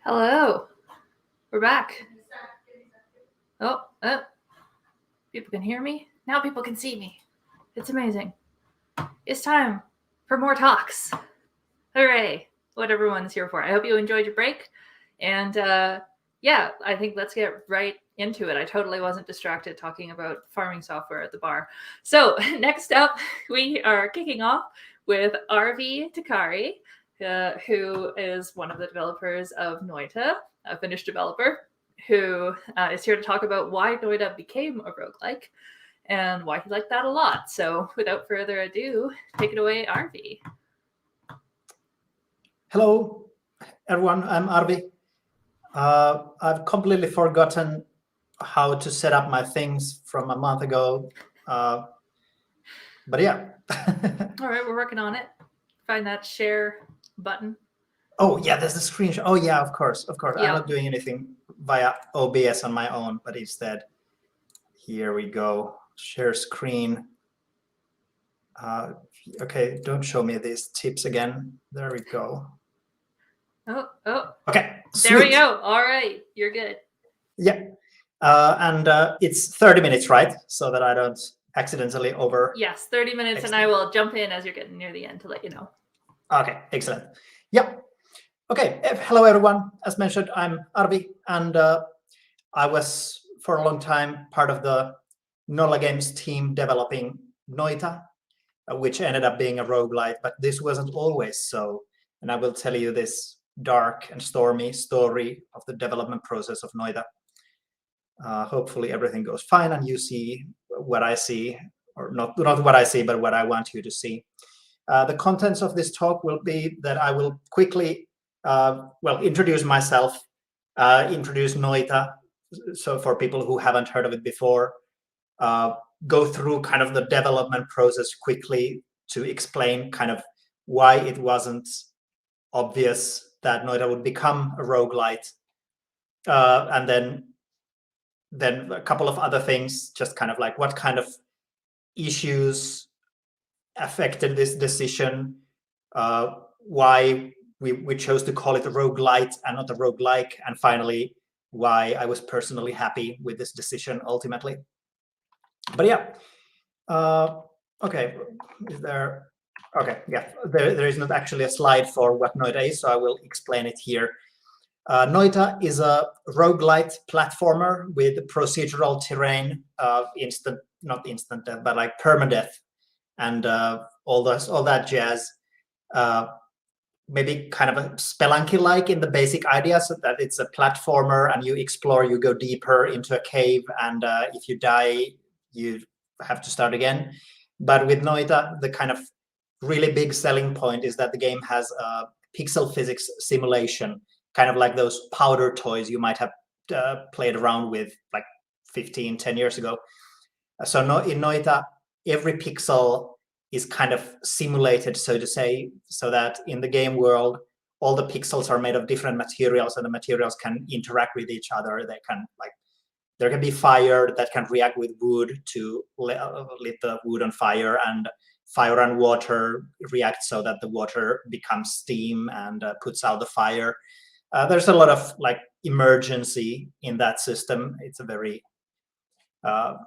Hello. We're back. Oh, people can hear me. Now people can see me. It's amazing. It's time for more talks. Hooray. What everyone's here for. I hope you enjoyed your break. And yeah, I think let's get right into it. I totally wasn't distracted talking about farming software at the bar. So next up, we are kicking off with Arvi Takari, who is one of the developers of Noita, a Finnish developer, who is here to talk about why Noita became a roguelike and why he liked that a lot. So without further ado, take it away, Arvi. Hello, everyone. I'm Arvi. I've completely forgotten how to set up my things from a month ago. But yeah. All right, we're working on it. Find that share button. Oh, yeah, there's the screenshot. Oh, yeah, of course. Yeah. I'm not doing anything via OBS on my own, but instead, here we go. Share screen. Okay, don't show me these tips again. There we go. Oh. Okay, there we sweet. go. All right, you're good. Yeah. And it's 30 minutes, right? So that I don't accidentally over. Yes, 30 minutes, and I will jump in as you're getting near the end to let you know. Okay, excellent. Yeah. Okay, hello everyone. As mentioned, I'm Arvi, and I was for a long time part of the Nolla Games team developing Noita, which ended up being a roguelite, but this wasn't always so. And I will tell you this dark and stormy story of the development process of Noita. Hopefully everything goes fine and you see what I see, or not what I see, but what I want you to see. The contents of this talk will be that I will quickly introduce myself, introduce Noita, so for people who haven't heard of it before, go through kind of the development process quickly to explain kind of why it wasn't obvious that Noita would become a roguelite, and then a couple of other things, just kind of like what kind of issues affected this decision, why we chose to call it a roguelite and not a roguelike, and finally why I was personally happy with this decision ultimately. But yeah, okay, is there? Okay, yeah, there is not actually a slide for what Noita is, so I will explain it here. Noita is a roguelite platformer with procedural terrain, not instant death, but like permadeath, and all that jazz. Maybe kind of a Spelunky-like in the basic idea, so that it's a platformer and you explore, you go deeper into a cave, and if you die, you have to start again. But with Noita, the kind of really big selling point is that the game has a pixel physics simulation, kind of like those powder toys you might have played around with like 10 years ago. So in Noita, every pixel is kind of simulated, so to say, so that in the game world, all the pixels are made of different materials, and the materials can interact with each other. They can, like, there can be fire that can react with wood to lit the wood on fire, and fire and water react so that the water becomes steam and puts out the fire. There's a lot of like emergency in that system. It's a very kind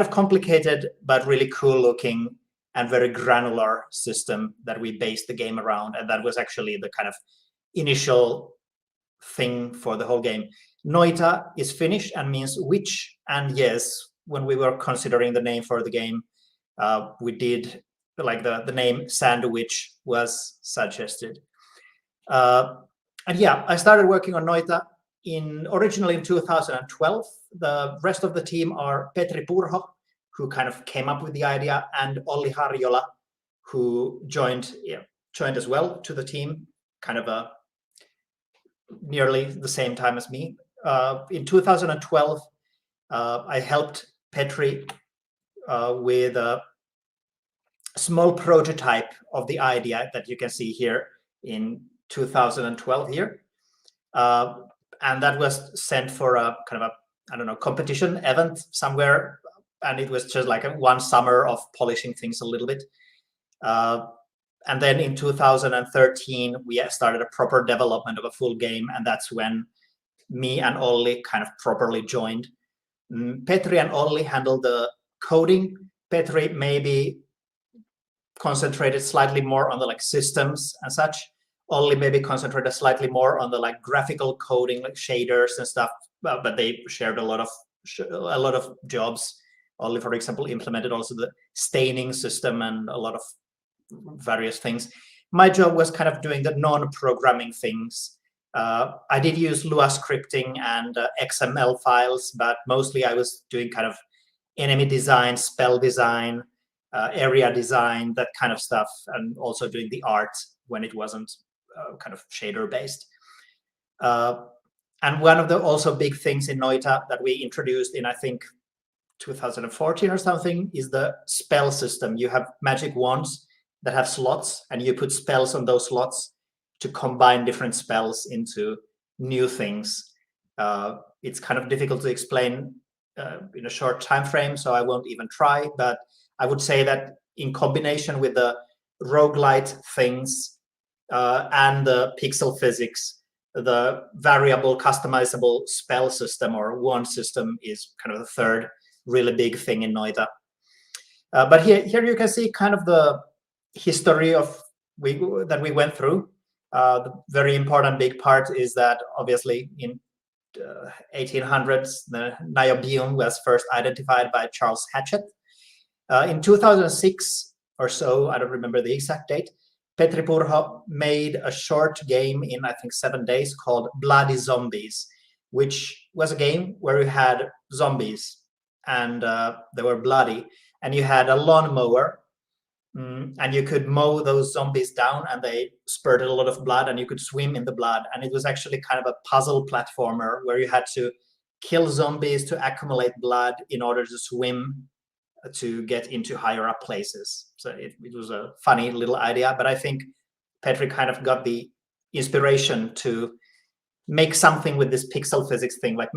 of complicated but really cool looking and very granular system that we based the game around, and that was actually the kind of initial thing for the whole game. Noita is Finnish and means witch, and yes, when we were considering the name for the game, we did like the name Sandwich was suggested. And yeah, I started working on Noita originally in 2012. The rest of the team are Petri Purho, who kind of came up with the idea, and Olli Harjola, who joined as well to the team, kind of nearly the same time as me. In 2012, I helped Petri with a small prototype of the idea that you can see here in 2012 here. And that was sent for a kind of competition event somewhere. And it was just like one summer of polishing things a little bit. And then in 2013, we started a proper development of a full game, and that's when me and Olli kind of properly joined. Petri and Olli handled the coding. Petri maybe concentrated slightly more on the like systems and such. Olli maybe concentrated slightly more on the like graphical coding, like shaders and stuff. But they shared a lot of jobs. Olli, for example, implemented also the staining system and a lot of various things. My job was kind of doing the non-programming things. I did use Lua scripting and XML files, but mostly I was doing kind of enemy design, spell design, area design, that kind of stuff, and also doing the art when it wasn't kind of shader based. And one of the also big things in Noita that we introduced in, I think, 2014 or something, is the spell system. You have magic wands that have slots, and you put spells on those slots to combine different spells into new things. It's kind of difficult to explain in a short time frame, so I won't even try. But I would say that in combination with the roguelite things and the pixel physics, the variable customizable spell system or wand system is kind of the third really big thing in Noita. But here you can see kind of the history of that we went through. The very important big part is that obviously in 1800s, the niobium was first identified by Charles Hatchett. In 2006 or so, I don't remember the exact date, Petri Purho made a short game in, I think, 7 days called Bloody Zombies, which was a game where you had zombies and they were bloody, and you had a lawnmower, and you could mow those zombies down and they spurted a lot of blood, and you could swim in the blood. And it was actually kind of a puzzle platformer where you had to kill zombies to accumulate blood in order to swim to get into higher up places. So it was a funny little idea, but I think Petri kind of got the inspiration to make something with this pixel physics thing, like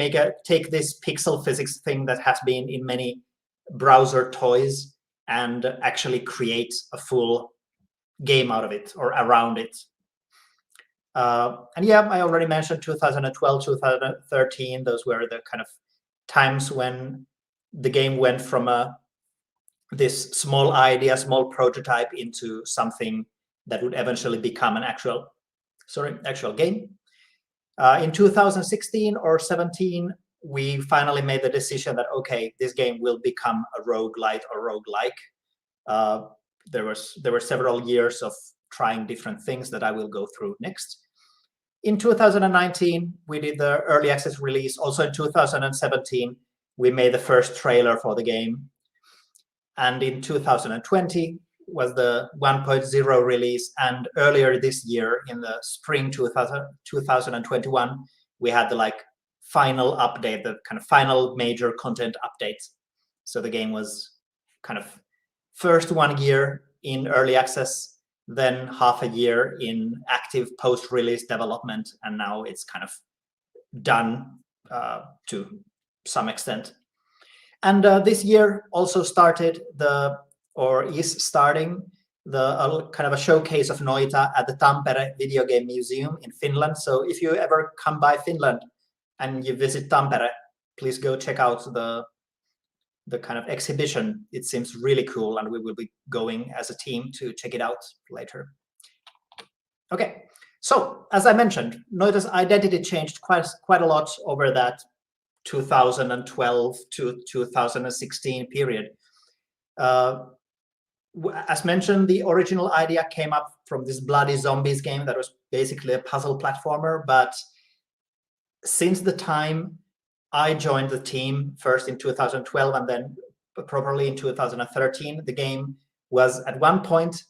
take this pixel physics thing that has been in many browser toys and actually create a full game out of it or around it. And yeah, I already mentioned 2012, 2013. Those were the kind of times when the game went from this small idea, small prototype into something that would eventually become an actual game. In 2016 or 17, we finally made the decision that, okay, this game will become a roguelite or roguelike. There were several years of trying different things that I will go through next. In 2019, we did the early access release. Also in 2017, we made the first trailer for the game. And in 2020 was the 1.0 release. And earlier this year, in the spring 2021, we had the final update, the kind of final major content update. So the game was kind of first 1 year in early access, then half a year in active post-release development, and now it's kind of done to some extent. And this year also started is starting the kind of a showcase of Noita at the Tampere Video Game Museum in Finland. So if you ever come by Finland and you visit Tampere, please go check out the kind of exhibition. It seems really cool, and we will be going as a team to check it out later. Okay, so as I mentioned, Noita's identity changed quite a lot over that 2012 to 2016 period. As mentioned, the original idea came up from this Bloody Zombies game that was basically a puzzle platformer, but since the time I joined the team, first in 2012 and then properly in 2013, the game was at one point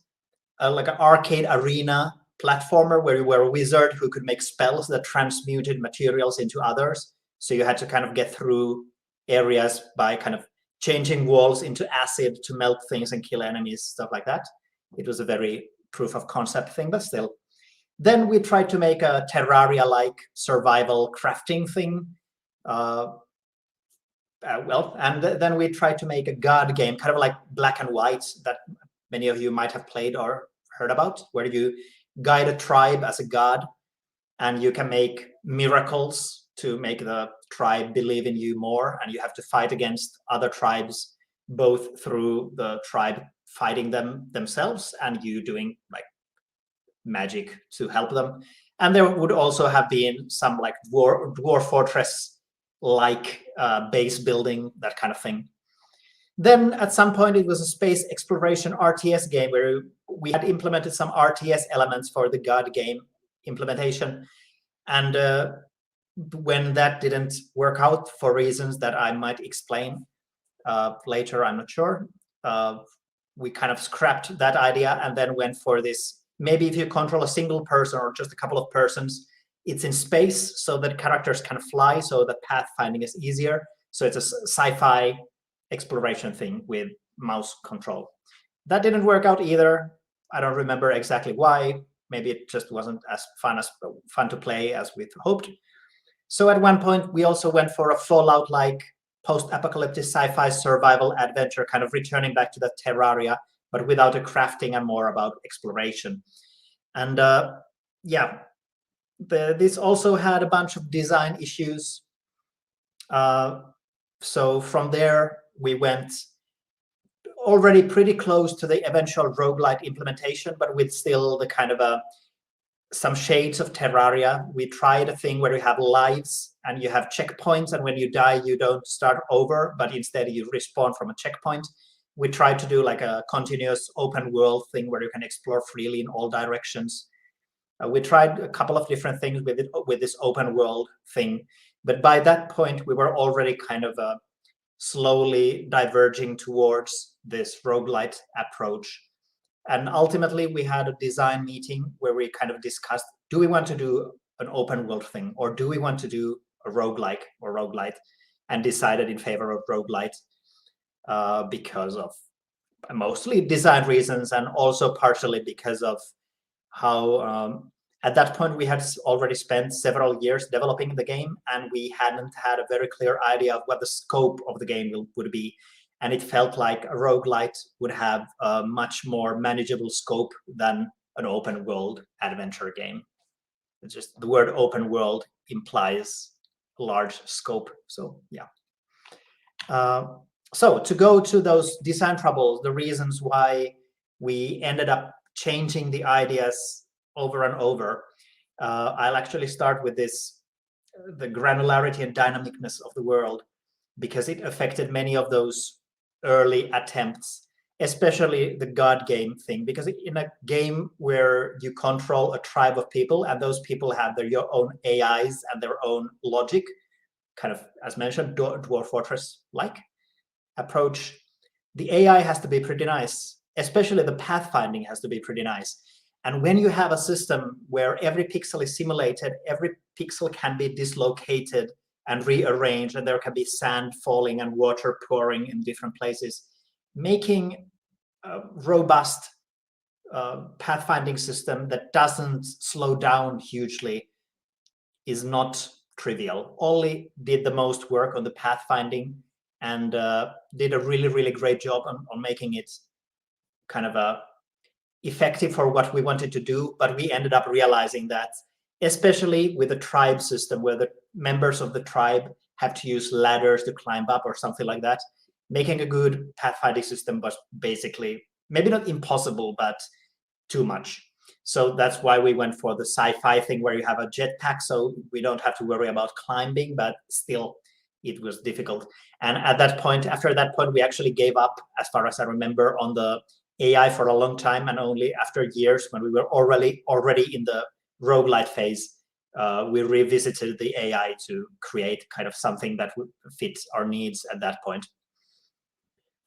like an arcade arena platformer where you were a wizard who could make spells that transmuted materials into others. So you had to kind of get through areas by kind of changing walls into acid to melt things and kill enemies, stuff like that. It was a very proof of concept thing, but still. Then we tried to make a Terraria-like survival crafting thing. And then we tried to make a god game, kind of like Black and White, that many of you might have played or heard about, where you guide a tribe as a god, and you can make miracles to make the tribe believe in you more, and you have to fight against other tribes, both through the tribe fighting themselves and you doing like magic to help them. And there would also have been some like dwarf fortress like base building, that kind of thing. Then at some point it was a space exploration RTS game where we had implemented some RTS elements for the God game implementation. And when that didn't work out for reasons that I might explain later, I'm not sure, we kind of scrapped that idea and then went for this. Maybe if you control a single person or just a couple of persons, it's in space so that characters can fly, so the pathfinding is easier. So it's a sci-fi exploration thing with mouse control. That didn't work out either. I don't remember exactly why. Maybe it just wasn't as fun to play as we hoped. So at one point, we also went for a Fallout-like post-apocalyptic sci-fi survival adventure, kind of returning back to the Terraria, but without a crafting and more about exploration. And yeah, this also had a bunch of design issues. So from there, we went already pretty close to the eventual roguelite implementation, but with still the kind of some shades of Terraria. We tried a thing where you have lives and you have checkpoints, and when you die, you don't start over, but instead you respawn from a checkpoint. We tried to do like a continuous open world thing where you can explore freely in all directions. We tried a couple of different things with this open world thing, but by that point, we were already kind of slowly diverging towards this roguelite approach. And ultimately, we had a design meeting where we kind of discussed, do we want to do an open world thing, or do we want to do a roguelike or roguelite, and decided in favor of roguelite because of mostly design reasons and also partially because of how at that point we had already spent several years developing the game, and we hadn't had a very clear idea of what the scope of the game would be. And it felt like a roguelite would have a much more manageable scope than an open world adventure game. It's just the word open world implies a large scope. So yeah. So to go to those design troubles, the reasons why we ended up changing the ideas over and over, I'll actually start with this, the granularity and dynamicness of the world, because it affected many of those early attempts, especially the God game thing, because in a game where you control a tribe of people and those people have your own AIs and their own logic, kind of, as mentioned, Dwarf Fortress-like approach, the AI has to be pretty nice, especially the pathfinding has to be pretty nice. And when you have a system where every pixel is simulated, every pixel can be dislocated and rearranged, and there can be sand falling and water pouring in different places, making a robust pathfinding system that doesn't slow down hugely is not trivial. Ollie did the most work on the pathfinding and did a really, really great job on making it kind of effective for what we wanted to do. But we ended up realizing that, especially with the tribe system, where the members of the tribe have to use ladders to climb up or something like that, making a good pathfinding system was basically, maybe not impossible, but too much. So that's why we went for the sci-fi thing where you have a jetpack, so we don't have to worry about climbing, but still it was difficult. And at that point, after that point, we actually gave up, as far as I remember, on the AI for a long time, and only after years, when we were already in the roguelite phase, we revisited the AI to create kind of something that would fit our needs at that point.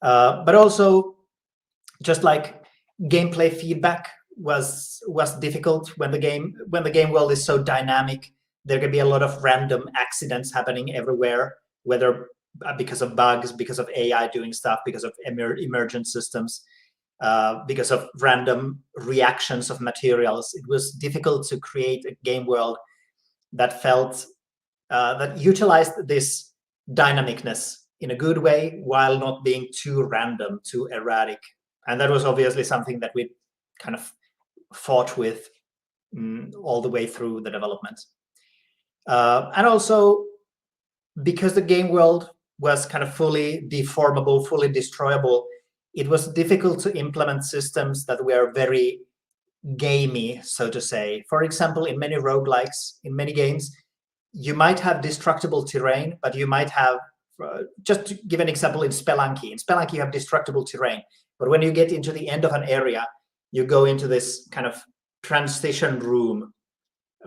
But also, just like gameplay feedback was difficult when the game world is so dynamic. There can be a lot of random accidents happening everywhere, whether because of bugs, because of AI doing stuff, because of emergent systems, because of random reactions of materials. It was difficult to create a game world that felt that utilized this dynamicness in a good way while not being too random, too erratic. And that was obviously something that we kind of fought with all the way through the development. And also, because the game world was kind of fully deformable, fully destroyable, it was difficult to implement systems that were very gamey, so to say. For example, in many roguelikes, in many games, you might have destructible terrain, but you might have, just to give an example, in Spelunky. In Spelunky, you have destructible terrain. But when you get into the end of an area, you go into this kind of transition room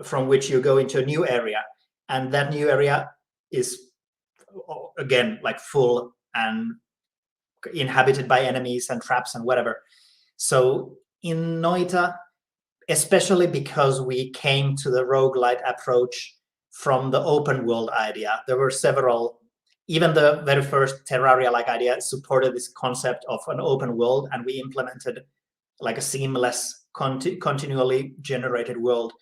from which you go into a new area. And that new area is, again, like full and inhabited by enemies and traps and whatever. So in Noita, especially because we came to the roguelite approach from the open world idea, there were several, even the very first Terraria-like idea supported this concept of an open world, and we implemented like a seamless, continually generated world.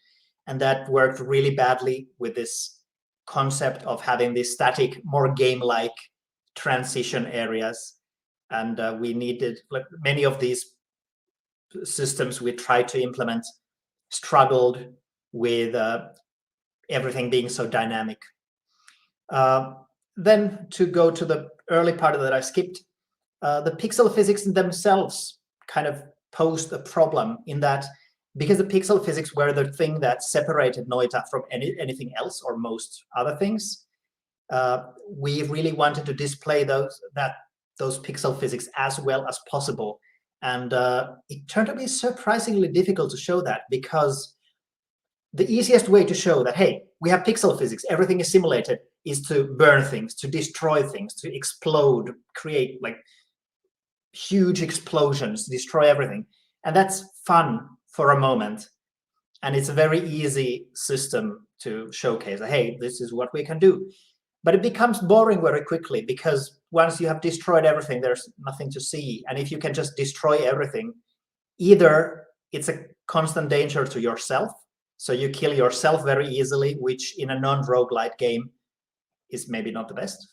And that worked really badly with this concept of having these static, more game-like transition areas. And we needed, like many of these systems we tried to implement struggled with everything being so dynamic. Then to go to the early part that I skipped, the pixel physics themselves kind of posed a problem in that, because the pixel physics were the thing that separated Noita from anything else or most other things, we really wanted to display those pixel physics as well as possible. And it turned out to be surprisingly difficult to show that, because the easiest way to show that, hey, we have pixel physics, everything is simulated, is to burn things, to destroy things, to explode, create like huge explosions, destroy everything. And that's fun for a moment. And it's a very easy system to showcase, hey, this is what we can do. But it becomes boring very quickly, because once you have destroyed everything, there's nothing to see. And if you can just destroy everything, either it's a constant danger to yourself, so you kill yourself very easily, which in a non-roguelite game is maybe not the best,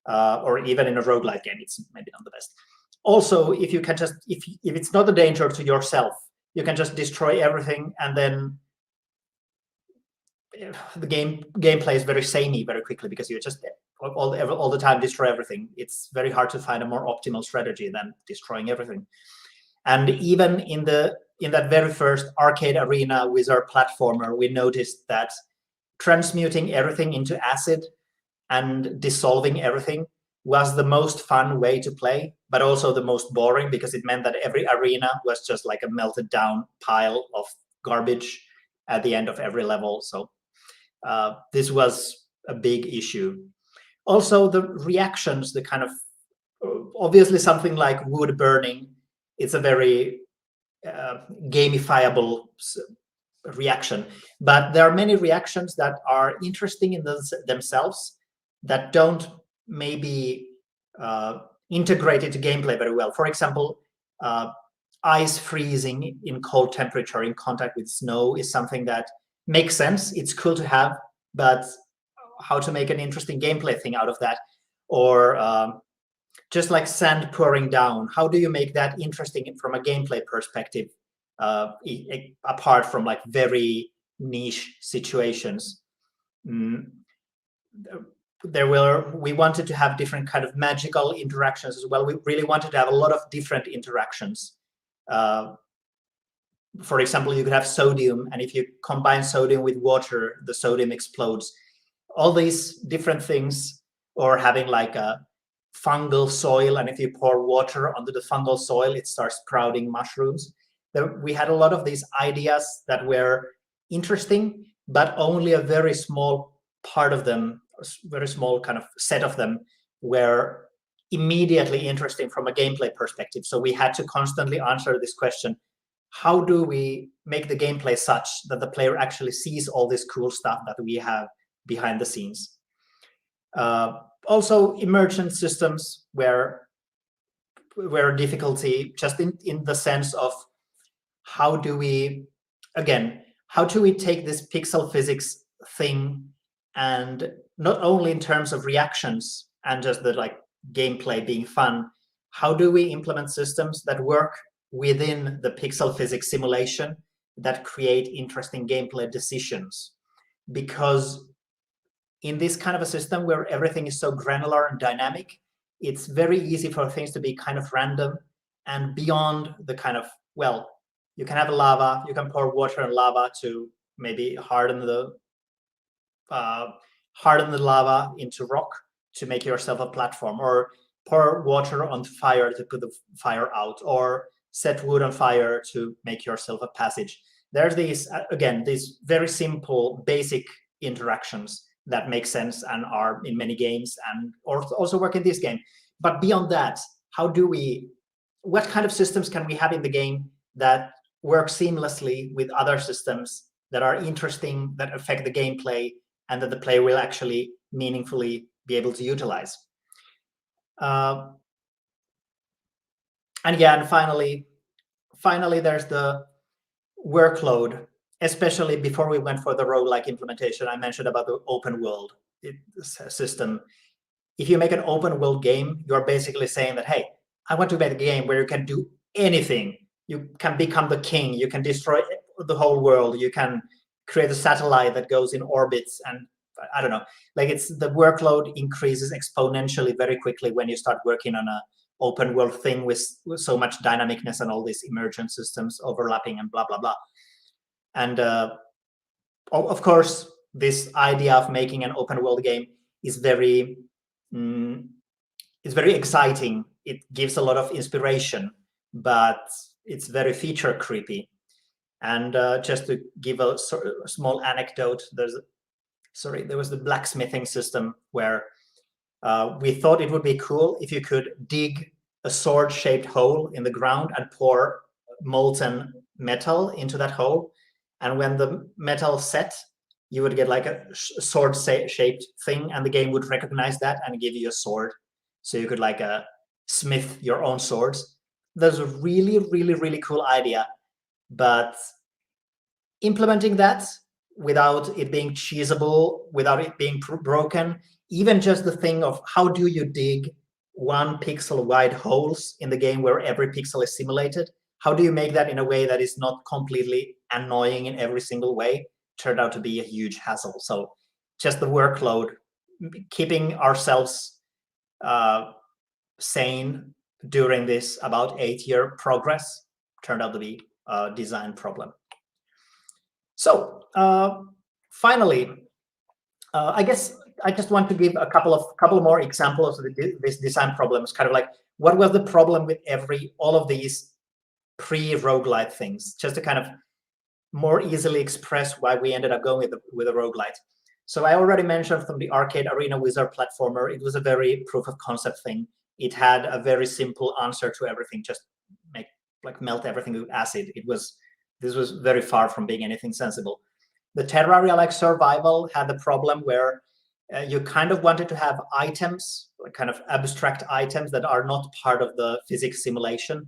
or even in a roguelite game, it's maybe not the best. Also, if you can just, if it's not a danger to yourself, you can just destroy everything, and then the gameplay is very samey very quickly, because you just all the time destroy everything. It's very hard to find a more optimal strategy than destroying everything. And even in that very first arcade arena wizard platformer, we noticed that transmuting everything into acid and dissolving everything was the most fun way to play, but also the most boring, because it meant that every arena was just like a melted down pile of garbage at the end of every level. So this was a big issue. Also, the reactions, the kind of, obviously something like wood burning, it's a very gamifiable reaction. But there are many reactions that are interesting in themselves that don't maybe integrate into gameplay very well. For example, ice freezing in cold temperature in contact with snow is something that makes sense. It's cool to have, but how to make an interesting gameplay thing out of that? Or just like sand pouring down, how do you make that interesting from a gameplay perspective, apart from like very niche situations? We wanted to have different kind of magical interactions as well. We really wanted to have a lot of different interactions. For example, you could have sodium, and if you combine sodium with water, the sodium explodes. All these different things, or having like a fungal soil, and if you pour water onto the fungal soil, it starts sprouting mushrooms. We had a lot of these ideas that were interesting, but only a very small part of them, very small kind of set of them, were immediately interesting from a gameplay perspective. So we had to constantly answer this question: how do we make the gameplay such that the player actually sees all this cool stuff that we have behind the scenes? Also, emergent systems were a difficulty, just in the sense of how do we take this pixel physics thing, and not only in terms of reactions and just the like gameplay being fun, how do we implement systems that work within the pixel physics simulation that create interesting gameplay decisions. Because in this kind of a system where everything is so granular and dynamic, it's very easy for things to be kind of random and beyond the kind of, well, you can have a lava, you can pour water and lava to maybe harden the lava into rock to make yourself a platform, or pour water on fire to put the fire out, or set wood on fire to make yourself a passage. There's these, again, these very simple, basic interactions that make sense and are in many games and also work in this game. But beyond that, what kind of systems can we have in the game that work seamlessly with other systems that are interesting, that affect the gameplay, and that the player will actually meaningfully be able to utilize? And finally, there's the workload, especially before we went for the roguelike implementation. I mentioned about the open world system. If you make an open world game, you're basically saying that, hey, I want to make a game where you can do anything. You can become the king. You can destroy the whole world. You can create a satellite that goes in orbits, and I don't know, like the workload increases exponentially very quickly when you start working on a open world thing with so much dynamicness and all these emergent systems overlapping and blah, blah, blah. And of course, this idea of making an open world game is very exciting. It gives a lot of inspiration, but it's very feature creepy. And just to give a small anecdote, there was the blacksmithing system where we thought it would be cool if you could dig a sword-shaped hole in the ground and pour molten metal into that hole. And when the metal set, you would get like a sword-shaped thing, and the game would recognize that and give you a sword. So you could like smith your own swords. That's a really, really, really cool idea. But implementing that without it being cheesable, without it being broken, even just the thing of how do you dig 1 pixel wide holes in the game where every pixel is simulated? How do you make that in a way that is not completely annoying in every single way? Turned out to be a huge hassle. So just the workload, keeping ourselves sane during this about 8-year progress turned out to be a design problem. So finally, I guess I just want to give a couple more examples of these design problems. Kind of like, what was the problem with all of these pre-roguelite things, just to kind of more easily express why we ended up going with a roguelite. So I already mentioned from the Arcade Arena Wizard platformer, it was a very proof of concept thing. It had a very simple answer to everything, just melt everything with acid. This was very far from being anything sensible. The Terraria-like survival had the problem where you kind of wanted to have items, kind of abstract items that are not part of the physics simulation.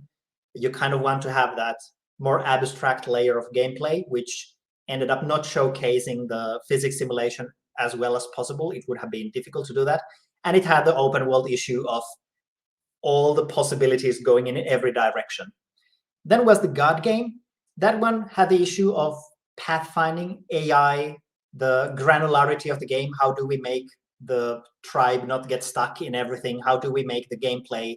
You kind of want to have that more abstract layer of gameplay, which ended up not showcasing the physics simulation as well as possible. It would have been difficult to do that. And it had the open world issue of all the possibilities going in every direction. Then was the God game. That one had the issue of pathfinding, AI, the granularity of the game. How do we make the tribe not get stuck in everything? How do we make the gameplay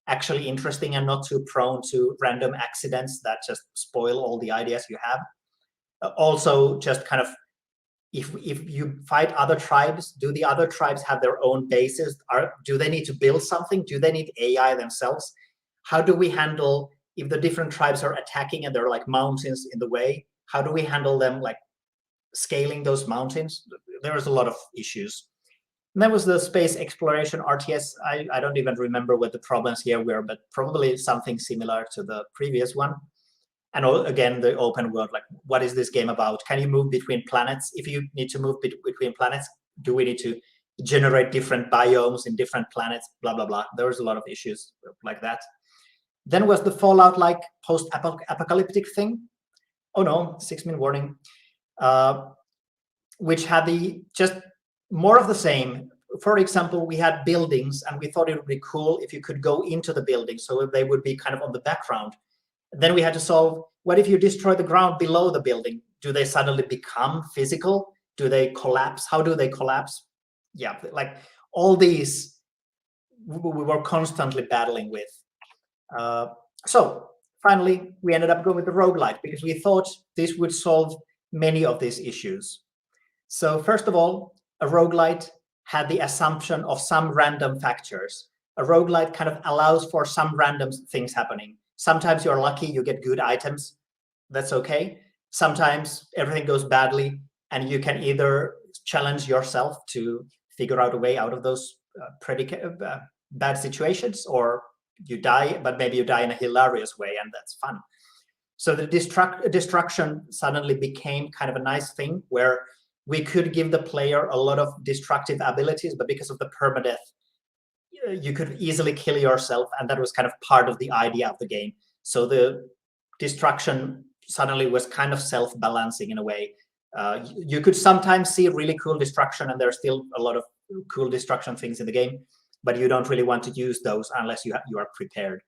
actually interesting and not too prone to random accidents that just spoil all the ideas you have? Also, just kind of, if you fight other tribes, do the other tribes have their own bases? Do they need to build something? Do they need AI themselves? How do we handle if the different tribes are attacking and there are like mountains in the way? How do we handle them, like scaling those mountains? There was a lot of issues. And that was the space exploration RTS. I don't even remember what the problems here were, but probably something similar to the previous one. And again, the open world, like, what is this game about? Can you move between planets? If you need to move between planets, do we need to generate different biomes in different planets? Blah, blah, blah. There was a lot of issues like that. Then was the Fallout-like post-apocalyptic thing. Oh no, 6-minute warning. Which had just more of the same. For example, we had buildings, and we thought it would be cool if you could go into the building, so they would be kind of on the background. Then we had to solve, what if you destroy the ground below the building? Do they suddenly become physical? Do they collapse? How do they collapse? Yeah, like all these we were constantly battling with. So finally, we ended up going with the roguelite because we thought this would solve many of these issues. So first of all, a roguelite had the assumption of some random factors. A roguelite kind of allows for some random things happening. Sometimes you're lucky, you get good items. That's okay. Sometimes everything goes badly, and you can either challenge yourself to figure out a way out of those bad situations, or you die, but maybe you die in a hilarious way, and that's fun. So the destruction suddenly became kind of a nice thing where we could give the player a lot of destructive abilities, but because of the permadeath, you could easily kill yourself, and that was kind of part of the idea of the game. So the destruction suddenly was kind of self-balancing in a way. You could sometimes see really cool destruction, and there's still a lot of cool destruction things in the game, but you don't really want to use those unless you are prepared.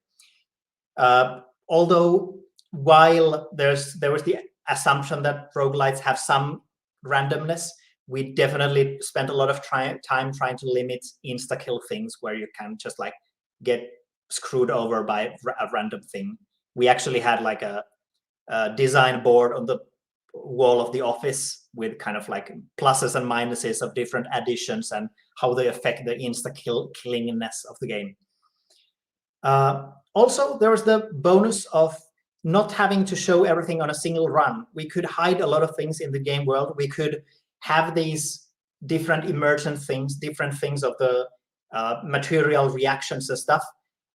Although while there was the assumption that roguelites have some randomness, we definitely spent a lot of time trying to limit insta-kill things where you can just like get screwed over by a random thing. We actually had like a design board on the wall of the office with kind of like pluses and minuses of different additions and how they affect the insta-killingness of the game. Also, there was the bonus of not having to show everything on a single run. We could hide a lot of things in the game world. We could have these different emergent things, different things of the material reactions and stuff.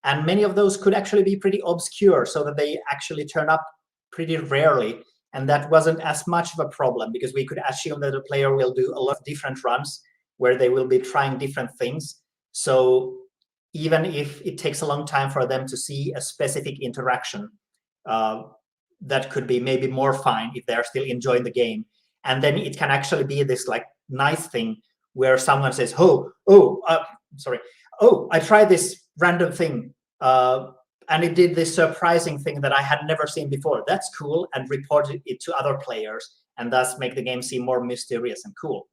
And many of those could actually be pretty obscure, so that they actually turn up pretty rarely. And that wasn't as much of a problem because we could assume that the player will do a lot of different runs where they will be trying different things. So even if it takes a long time for them to see a specific interaction, that could be maybe more fine if they're still enjoying the game. And then it can actually be this like nice thing where someone says, I tried this random thing and it did this surprising thing that I had never seen before. That's cool, and reported it to other players, and thus make the game seem more mysterious and cool.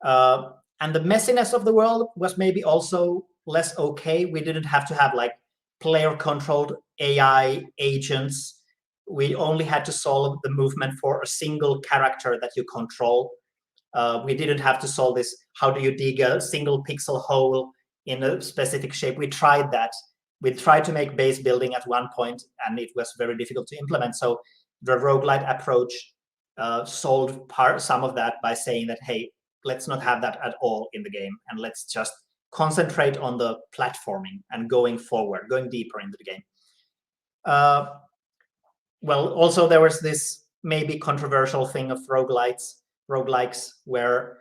And the messiness of the world was maybe also less okay. We didn't have to have like player-controlled AI agents. We only had to solve the movement for a single character that you control. We didn't have to solve this, how do you dig a single pixel hole in a specific shape. We tried that. We tried to make base building at one point, and it was very difficult to implement. So the roguelite approach solved some of that by saying that, hey, let's not have that at all in the game, and let's just concentrate on the platforming and going forward, going deeper into the game. Well, also there was this maybe controversial thing of roguelikes, where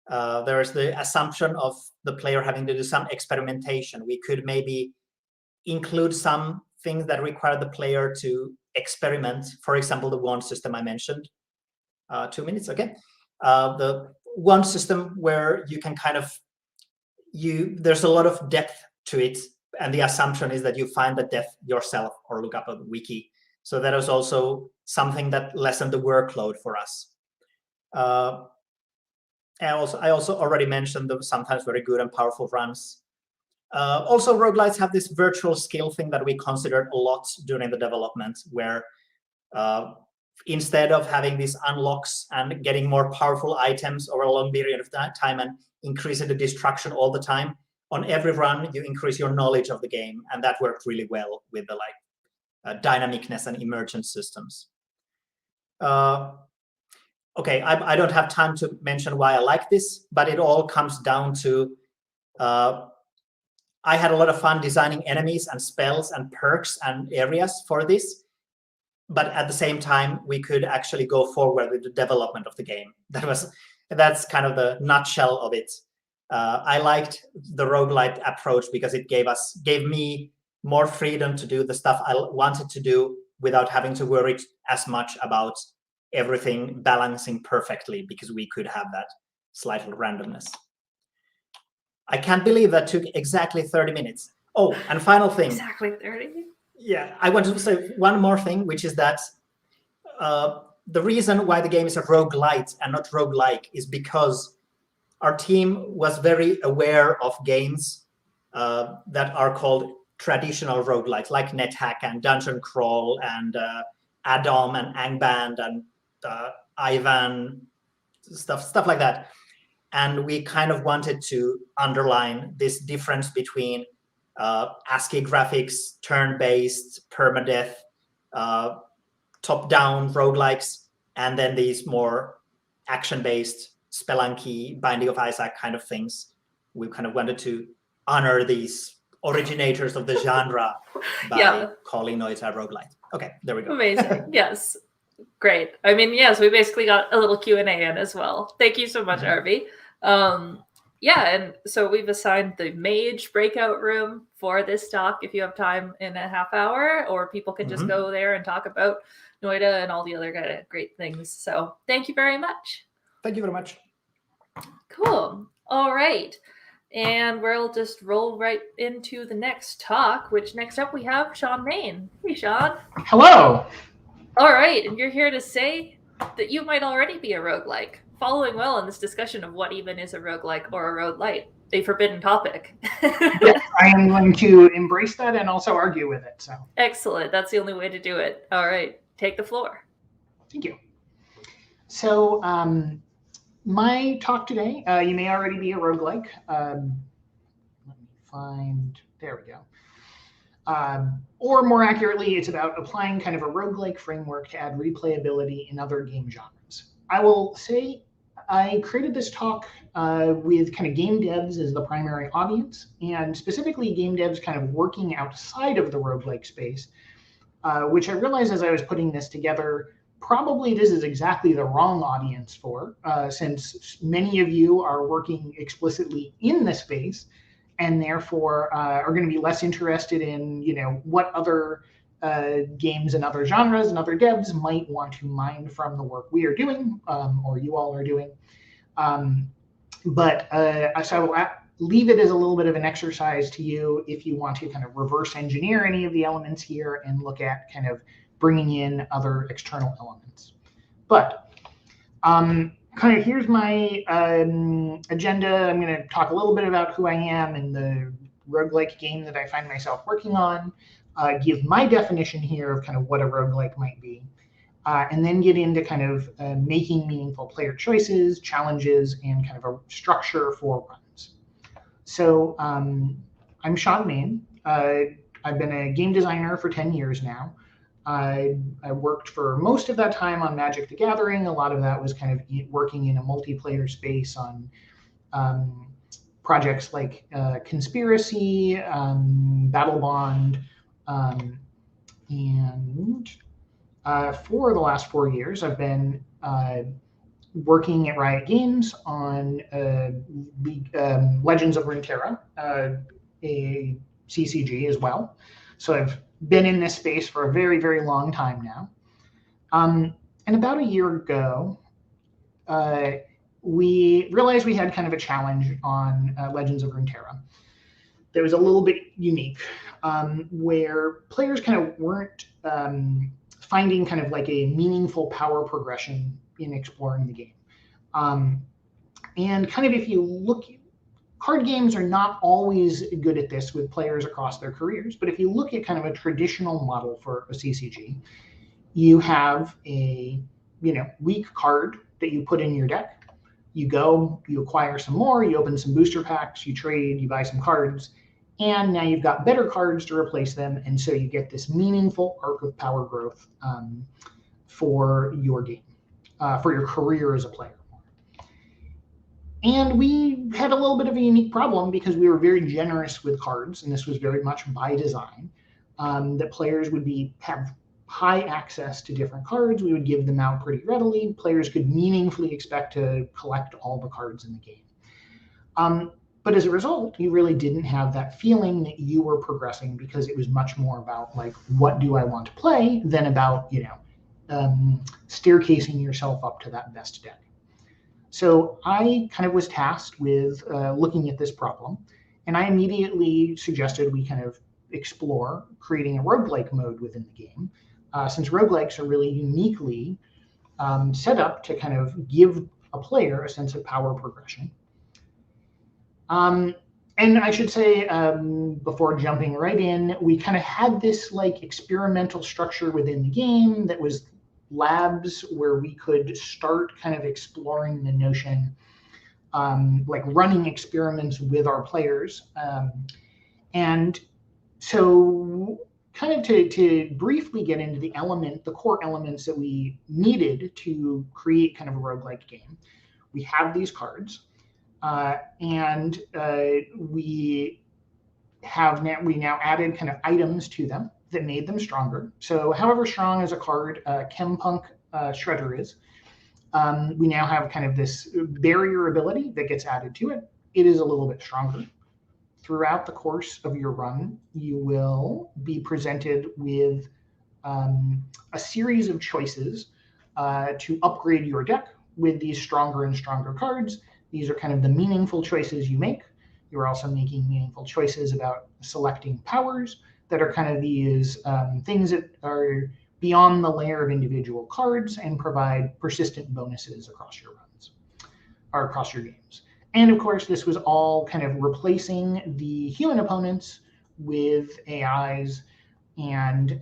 there is the assumption of the player having to do some experimentation. We could maybe include some things that require the player to experiment. For example, the wand system I mentioned. 2 minutes, okay. The wand system where you can kind of, there's a lot of depth to it, and the assumption is that you find the depth yourself or look up a wiki. So that is also something that lessened the workload for us. I also already mentioned the sometimes very good and powerful runs. Also, roguelites have this virtual skill thing that we considered a lot during the development, where instead of having these unlocks and getting more powerful items over a long period of time and increasing the destruction all the time, on every run you increase your knowledge of the game, and that worked really well with the dynamicness and emergent systems. Okay, I don't have time to mention why I like this, but it all comes down to I had a lot of fun designing enemies and spells and perks and areas for this, but at the same time we could actually go forward with the development of the game. That's kind of the nutshell of it. I liked the roguelite approach because it gave me more freedom to do the stuff I wanted to do without having to worry as much about everything balancing perfectly, because we could have that slight randomness. I can't believe that took exactly 30 minutes. Oh, and final thing. Exactly 30. Yeah, I want to say one more thing, which is that the reason why the game is a roguelite and not roguelike is because our team was very aware of games that are called traditional roguelike, like NetHack and Dungeon Crawl and Adam and Angband and Ivan, stuff like that. And we kind of wanted to underline this difference between ASCII graphics, turn-based, permadeath, top-down roguelikes, and then these more action-based Spelunky, Binding of Isaac kind of things. We kind of wanted to honor these originators of the genre by calling Noita roguelite. Okay, there we go. Amazing. Yes. Great. I mean, yes, we basically got a little Q&A in as well. Thank you so much, Arby. Yeah, and so we've assigned the Mage breakout room for this talk if you have time in a half hour, or people can just go there and talk about Noita and all the other kind of great things. So thank you very much. Thank you very much. Cool. All right. And we'll just roll right into the next talk, which next up we have Sean Main. Hey, Sean. Hello. All right. And you're here to say that you might already be a roguelike, following well in this discussion of what even is a roguelike or a roguelite, a forbidden topic. Yes, I am going to embrace that and also argue with it. So excellent. That's the only way to do it. All right. Take the floor. Thank you. So my talk today, you may already be a roguelike. Let me find, there we go. Or more accurately, it's about applying kind of a roguelike framework to add replayability in other game genres. I will say I created this talk with kind of game devs as the primary audience, and specifically game devs kind of working outside of the roguelike space, which I realized as I was putting this together, probably this is exactly the wrong audience for, since many of you are working explicitly in the space and therefore are going to be less interested in, what other games and other genres and other devs might want to mine from the work we are doing, or you all are doing. So I will leave it as a little bit of an exercise to you if you want to kind of reverse engineer any of the elements here and look at kind of bringing in other external elements. But kind of here's my agenda. I'm going to talk a little bit about who I am and the roguelike game that I find myself working on, give my definition here of kind of what a roguelike might be, and then get into kind of making meaningful player choices, challenges, and kind of a structure for runs. So I'm Sean Main. I've been a game designer for 10 years now. I worked for most of that time on Magic the Gathering. A lot of that was kind of working in a multiplayer space on projects like Conspiracy, Battle Bond, and for the last 4 years, I've been working at Riot Games on Legends of Runeterra, a CCG as well. So I've been in this space for a very, very long time now. And about a year ago, we realized we had kind of a challenge on Legends of Runeterra that was a little bit unique, where players kind of weren't finding kind of like a meaningful power progression in exploring the game. And kind of if you look, card games are not always good at this with players across their careers, but if you look at kind of a traditional model for a CCG, you have a weak card that you put in your deck. You go, you acquire some more, you open some booster packs, you trade, you buy some cards, and now you've got better cards to replace them, and so you get this meaningful arc of power growth for your game, for your career as a player. And we had a little bit of a unique problem because we were very generous with cards, and this was very much by design, that players would have high access to different cards. We would give them out pretty readily. Players could meaningfully expect to collect all the cards in the game. But as a result, you really didn't have that feeling that you were progressing because it was much more about like, what do I want to play than about, staircasing yourself up to that best deck. So I kind of was tasked with looking at this problem, and I immediately suggested we kind of explore creating a roguelike mode within the game, since roguelikes are really uniquely set up to kind of give a player a sense of power progression. And I should say, before jumping right in, we kind of had this like experimental structure within the game that was labs where we could start kind of exploring the notion, like running experiments with our players. And so kind of to briefly get into the core elements that we needed to create kind of a roguelike game, we have these cards. And we now added kind of items to them that made them stronger. So however strong as a card Chempunk Shredder is, we now have kind of this barrier ability that gets added to it. It is a little bit stronger. Throughout the course of your run, you will be presented with a series of choices to upgrade your deck with these stronger and stronger cards. These are kind of the meaningful choices you make. You're also making meaningful choices about selecting powers that are kind of these things that are beyond the layer of individual cards and provide persistent bonuses across your runs or across your games. And of course, this was all kind of replacing the human opponents with AIs, and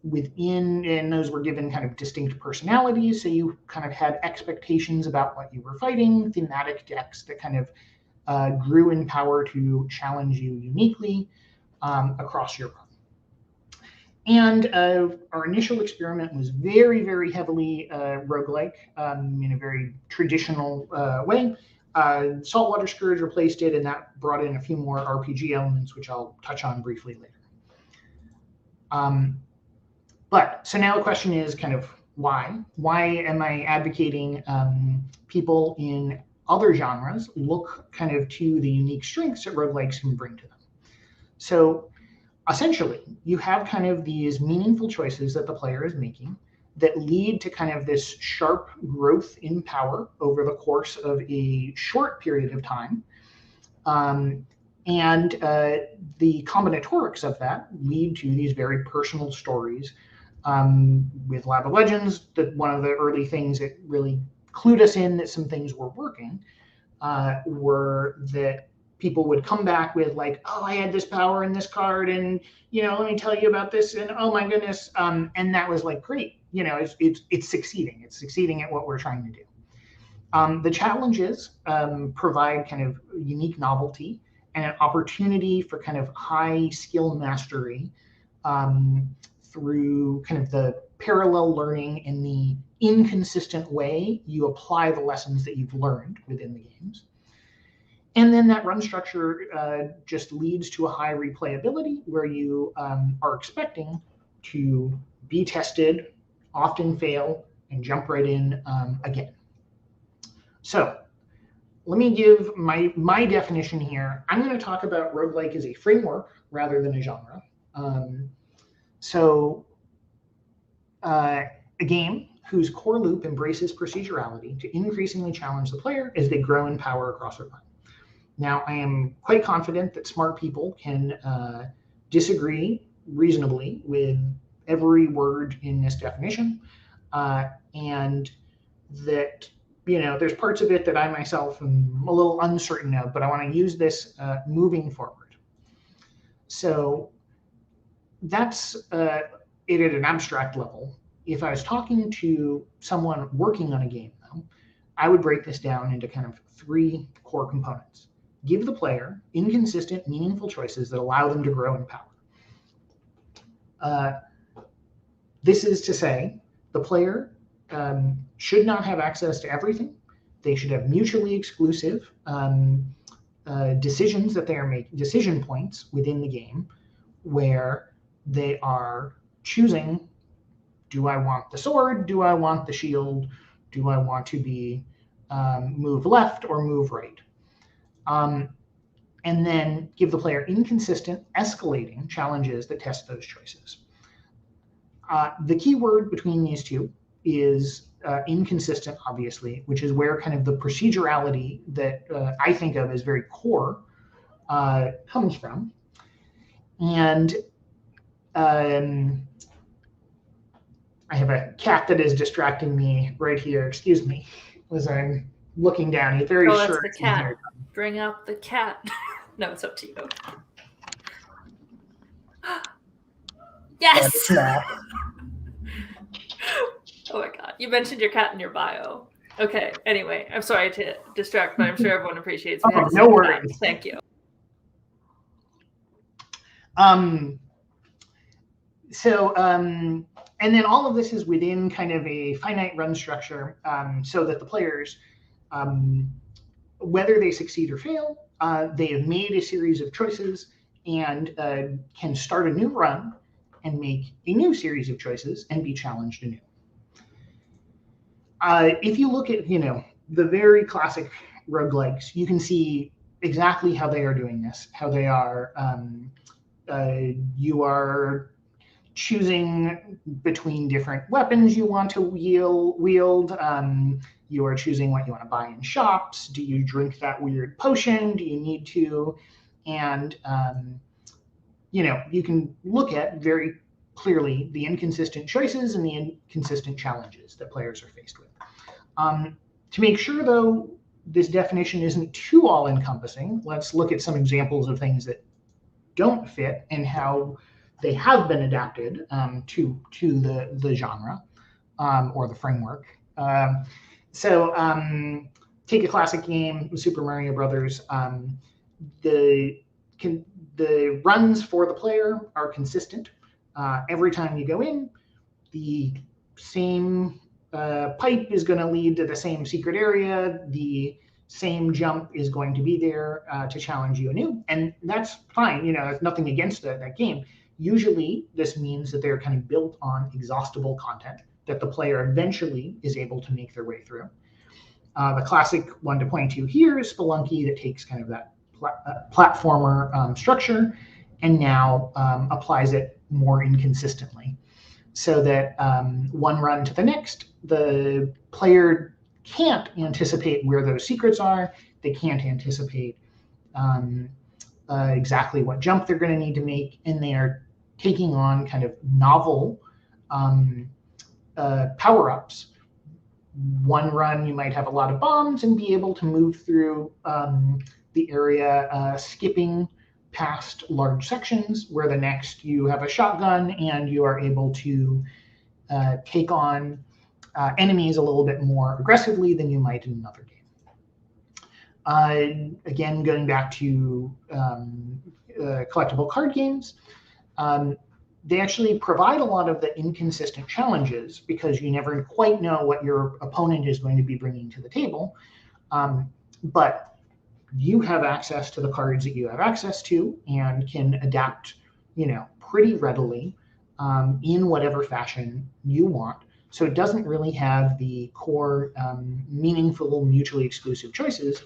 and those were given kind of distinct personalities. So you kind of had expectations about what you were fighting, thematic decks that kind of grew in power to challenge you uniquely across your run. And our initial experiment was very, very heavily roguelike in a very traditional way. Saltwater Scourge replaced it, and that brought in a few more RPG elements, which I'll touch on briefly later. So now the question is kind of why? Why am I advocating people in other genres look kind of to the unique strengths that roguelikes can bring to them? So essentially, you have kind of these meaningful choices that the player is making that lead to kind of this sharp growth in power over the course of a short period of time. And the combinatorics of that lead to these very personal stories. With Lab of Legends, one of the early things that really clued us in that some things were working were that people would come back with like, oh, I had this power in this card, and let me tell you about this, and oh my goodness, and that was like great. It's succeeding. It's succeeding at what we're trying to do. The challenges provide kind of unique novelty and an opportunity for kind of high skill mastery through kind of the parallel learning and the inconsistent way you apply the lessons that you've learned within the games. And then that run structure just leads to a high replayability where you are expecting to be tested, often fail, and jump right in again. So let me give my definition here. I'm going to talk about roguelike as a framework rather than a genre. A game whose core loop embraces procedurality to increasingly challenge the player as they grow in power across their run. Now, I am quite confident that smart people can disagree reasonably with every word in this definition, and that there's parts of it that I myself am a little uncertain of, but I want to use this moving forward. So that's it at an abstract level. If I was talking to someone working on a game, though, I would break this down into kind of 3 core components. Give the player inconsistent, meaningful choices that allow them to grow in power. This is to say, the player should not have access to everything. They should have mutually exclusive decisions that they are making, decision points within the game, where they are choosing: do I want the sword? Do I want the shield? Do I want to be move left or move right? And then give the player inconsistent, escalating challenges that test those choices. The key word between these two is inconsistent, obviously, which is where kind of the procedurality that I think of as very core comes from. And I have a cat that is distracting me right here. Excuse me, as I'm looking down. He's very Oh, that's sure the it's in cat. here. Bring up the cat. No, it's up to you. Yes! It's not. Oh my god. You mentioned your cat in your bio. Okay, anyway, I'm sorry to distract, but I'm sure everyone appreciates we had Oh, to no say worries. that. Thank you. And then all of this is within kind of a finite run structure, so that the players, whether they succeed or fail, they have made a series of choices and can start a new run and make a new series of choices and be challenged anew. If you look at, the very classic roguelikes, you can see exactly how they are doing this, how they are, you are choosing between different weapons you want to wield. You are choosing what you want to buy in shops. Do you drink that weird potion? Do you need to? And, you can look at very clearly the inconsistent choices and the inconsistent challenges that players are faced with. To make sure, though, this definition isn't too all-encompassing, let's look at some examples of things that don't fit and how they have been adapted to the genre or the framework. Take a classic game, Super Mario Brothers. The runs for the player are consistent. Every time you go in, the same pipe is going to lead to the same secret area. The same jump is going to be there to challenge you anew. And that's fine. There's nothing against that game. Usually, this means that they're kind of built on exhaustible content that the player eventually is able to make their way through. The classic one to point to here is Spelunky, that takes kind of that platformer structure and now applies it more inconsistently, so that one run to the next, the player can't anticipate where those secrets are. They can't anticipate exactly what jump they're going to need to make, and they are taking on kind of novel power-ups. One run, you might have a lot of bombs and be able to move through the area, skipping past large sections, where the next you have a shotgun and you are able to take on enemies a little bit more aggressively than you might in another game. Again, going back to collectible card games, they actually provide a lot of the inconsistent challenges because you never quite know what your opponent is going to be bringing to the table. But you have access to the cards that you have access to and can adapt, pretty readily in whatever fashion you want. So it doesn't really have the core meaningful, mutually exclusive choices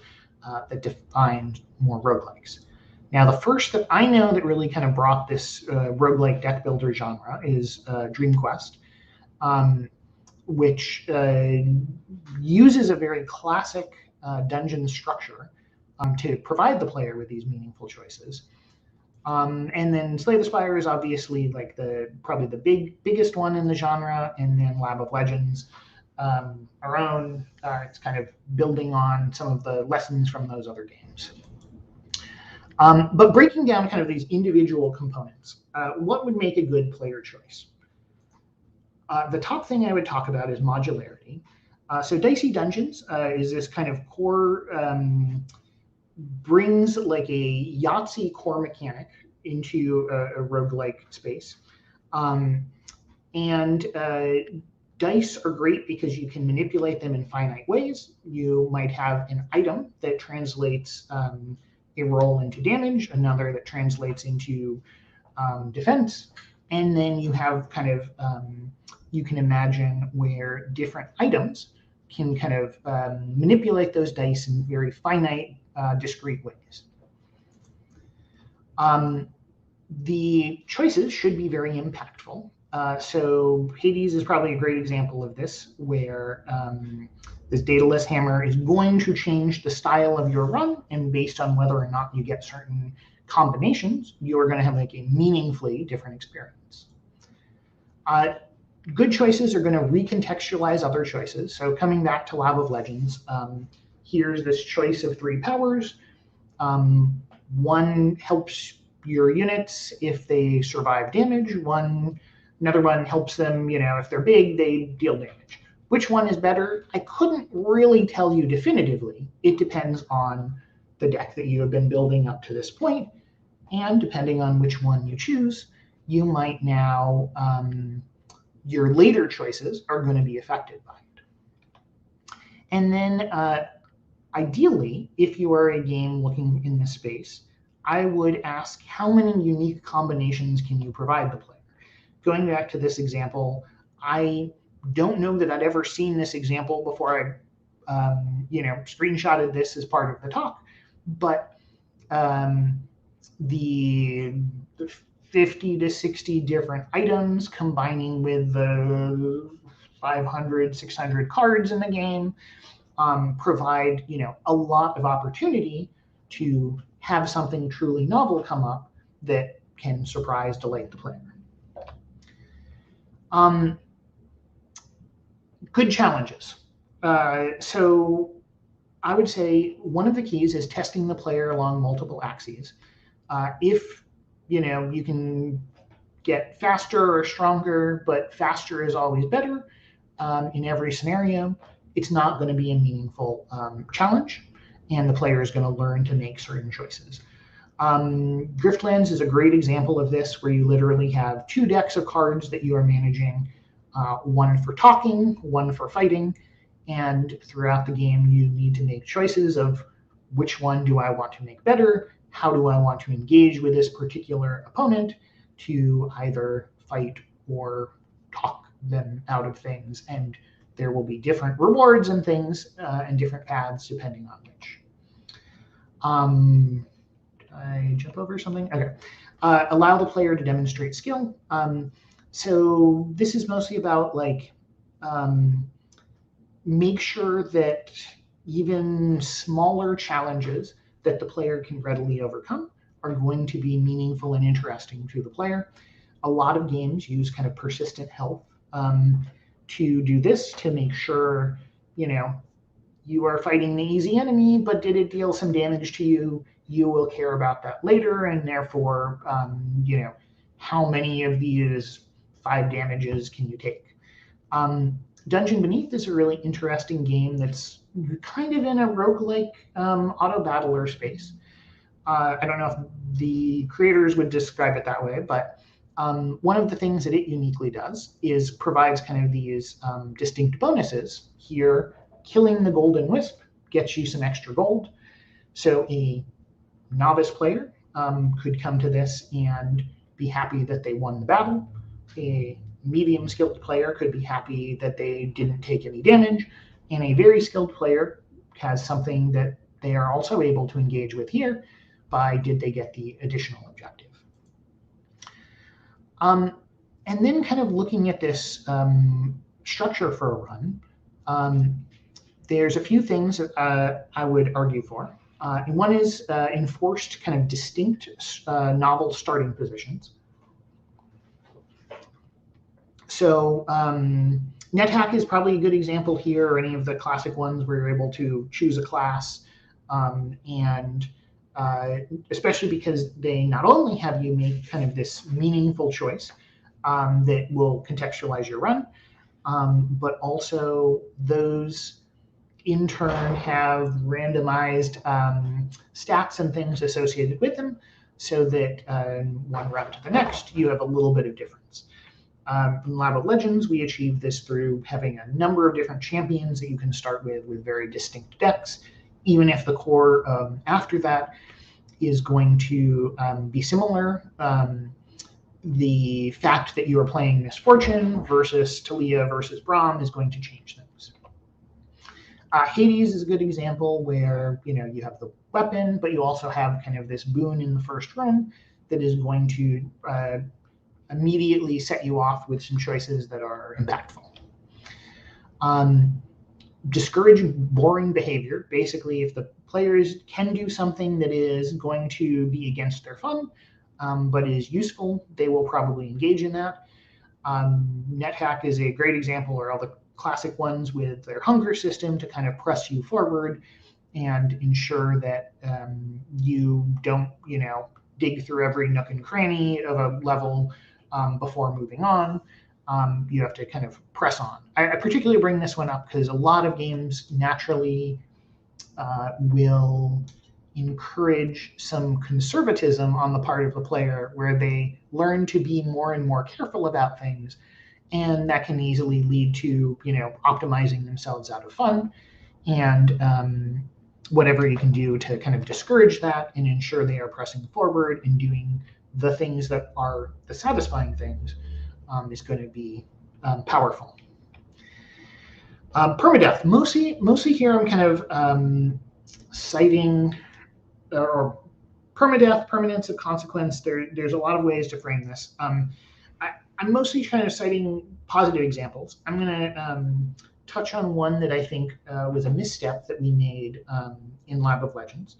that define more roguelikes. Now, the first that I know that really kind of brought this roguelike deck builder genre is Dream Quest, which uses a very classic dungeon structure to provide the player with these meaningful choices. And then Slay the Spire is obviously like probably the biggest one in the genre, and then Lab of Legends, our own. It's kind of building on some of the lessons from those other games. But breaking down kind of these individual components, what would make a good player choice? The top thing I would talk about is modularity. So Dicey Dungeons is this kind of core, brings like a Yahtzee core mechanic into a roguelike space. Dice are great because you can manipulate them in finite ways. You might have an item that translates a roll into damage, another that translates into defense, and then you have kind of, you can imagine where different items can kind of manipulate those dice in very finite, discrete ways. The choices should be very impactful. So Hades is probably a great example of this, where this Daedalus hammer is going to change the style of your run, and based on whether or not you get certain combinations, you're going to have like a meaningfully different experience. Good choices are going to recontextualize other choices. So coming back to Lab of Legends, here's this choice of 3 powers. One helps your units if they survive damage. Another one helps them, if they're big, they deal damage. Which one is better? I couldn't really tell you definitively. It depends on the deck that you have been building up to this point, and depending on which one you choose, you might now, your later choices are going to be affected by it. And then ideally, if you are a game looking in this space, I would ask how many unique combinations can you provide the player? Going back to this example, I don't know that I'd ever seen this example before I screenshotted this as part of the talk, but the 50 to 60 different items combining with the 500, 600 cards in the game provide, a lot of opportunity to have something truly novel come up that can surprise, delight the player. Good challenges. So I would say one of the keys is testing the player along multiple axes. If you can get faster or stronger, but faster is always better in every scenario, it's not going to be a meaningful challenge, and the player is going to learn to make certain choices. Driftlands is a great example of this, where you literally have 2 decks of cards that you are managing, one for talking, one for fighting, and throughout the game you need to make choices of which one do I want to make better, how do I want to engage with this particular opponent to either fight or talk them out of things, and there will be different rewards and things and different paths depending on which. Did I jump over something? Okay. Allow the player to demonstrate skill. So this is mostly about make sure that even smaller challenges that the player can readily overcome are going to be meaningful and interesting to the player. A lot of games use kind of persistent health to do this, to make sure, you are fighting the easy enemy, but did it deal some damage to you? You will care about that later, and therefore, how many of these 5 damages can you take? Dungeon Beneath is a really interesting game that's kind of in a roguelike auto battler space. I don't know if the creators would describe it that way, but one of the things that it uniquely does is provides kind of these distinct bonuses. Here, killing the Golden Wisp gets you some extra gold. So a novice player could come to this and be happy that they won the battle. A medium skilled player could be happy that they didn't take any damage. And a very skilled player has something that they are also able to engage with here by did they get the additional objective. And then kind of looking at this structure for a run, there's a few things that I would argue for. And one is enforced kind of distinct novel starting positions. So NetHack is probably a good example here, or any of the classic ones where you're able to choose a class, and especially because they not only have you make kind of this meaningful choice that will contextualize your run, but also those in turn have randomized stats and things associated with them, so that one run to the next, you have a little bit of difference. In Lab of Legends, we achieve this through having a number of different champions that you can start with very distinct decks, even if the core after that is going to be similar. The fact that you are playing Misfortune versus Talia versus Braum is going to change things. Hades is a good example where you have the weapon, but you also have kind of this boon in the first run that is going to immediately set you off with some choices that are impactful. discourage boring behavior. Basically, if the players can do something that is going to be against their fun, but is useful, they will probably engage in that. NetHack is a great example, or all the classic ones with their hunger system to kind of press you forward and ensure that you don't, dig through every nook and cranny of a level before moving on. You have to kind of press on. I particularly bring this one up because a lot of games naturally will encourage some conservatism on the part of the player, where they learn to be more and more careful about things, and that can easily lead to optimizing themselves out of fun. And whatever you can do to kind of discourage that and ensure they are pressing forward and doing the things that are the satisfying things is going to be powerful. Permadeath. Mostly here I'm kind of citing or permadeath, permanence of consequence. There's a lot of ways to frame this. I'm mostly kind of citing positive examples. I'm going to touch on one that I think was a misstep that we made in Lab of Legends.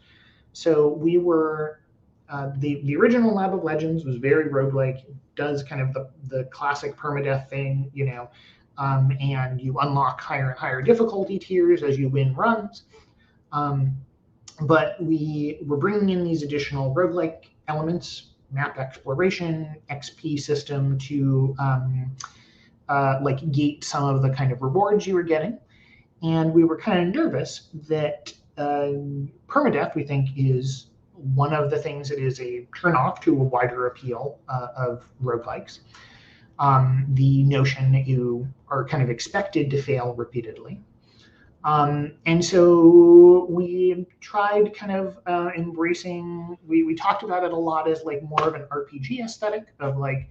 So we were, the original Lab of Legends was very roguelike, does kind of the classic permadeath thing, and you unlock higher and higher difficulty tiers as you win runs. But we were bringing in these additional roguelike elements, map exploration, XP system to gate some of the kind of rewards you were getting. And we were kind of nervous that permadeath, we think, is one of the things that is a turnoff to a wider appeal of roguelikes. The notion that you are kind of expected to fail repeatedly. And so we tried kind of embracing, we talked about it a lot as like more of an RPG aesthetic of like,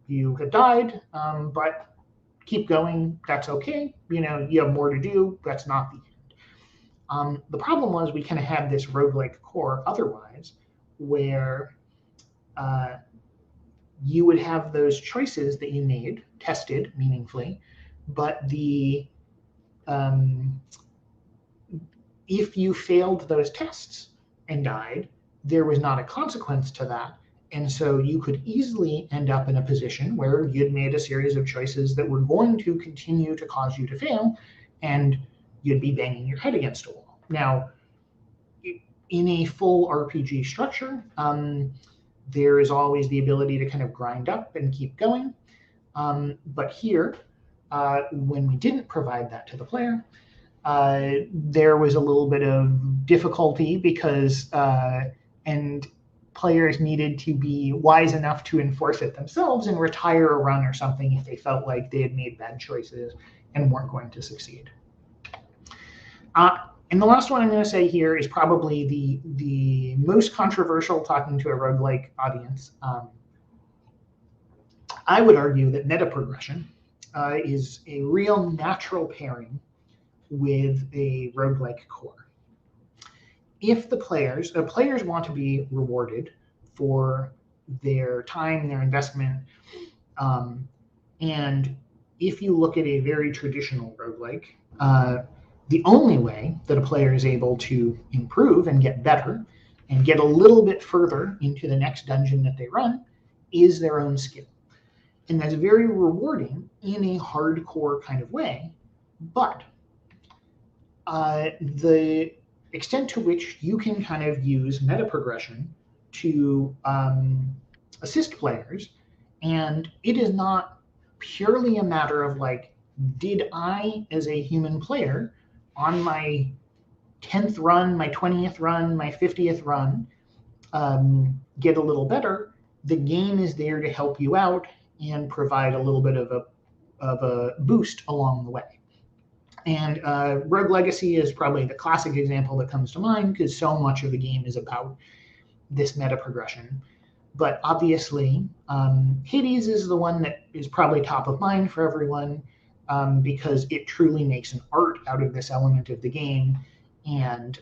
you have died, but keep going, that's okay. You have more to do, that's not the end. The problem was we kind of had this roguelike core otherwise, where you would have those choices that you made, tested meaningfully, but if you failed those tests and died, there was not a consequence to that. And so you could easily end up in a position where you'd made a series of choices that were going to continue to cause you to fail, and you'd be banging your head against a wall. Now, in a full RPG structure, there is always the ability to kind of grind up and keep going. But here, when we didn't provide that to the player, there was a little bit of difficulty because and players needed to be wise enough to enforce it themselves and retire a run or something if they felt like they had made bad choices and weren't going to succeed. And the last one I'm going to say here is probably the most controversial, talking to a roguelike audience. I would argue that meta progression is a real natural pairing with a roguelike core. If the players want to be rewarded for their time, their investment, and if you look at a very traditional roguelike, the only way that a player is able to improve and get better and get a little bit further into the next dungeon that they run is their own skill. And that's very rewarding in a hardcore kind of way, but the extent to which you can kind of use meta progression to assist players, and it is not purely a matter of like, did I as a human player on my 10th run, my 20th run, my 50th run get a little better? The game is there to help you out and provide a little bit of a boost along the way. And Rogue Legacy is probably the classic example that comes to mind because so much of the game is about this meta progression. But obviously, Hades is the one that is probably top of mind for everyone because it truly makes an art out of this element of the game. And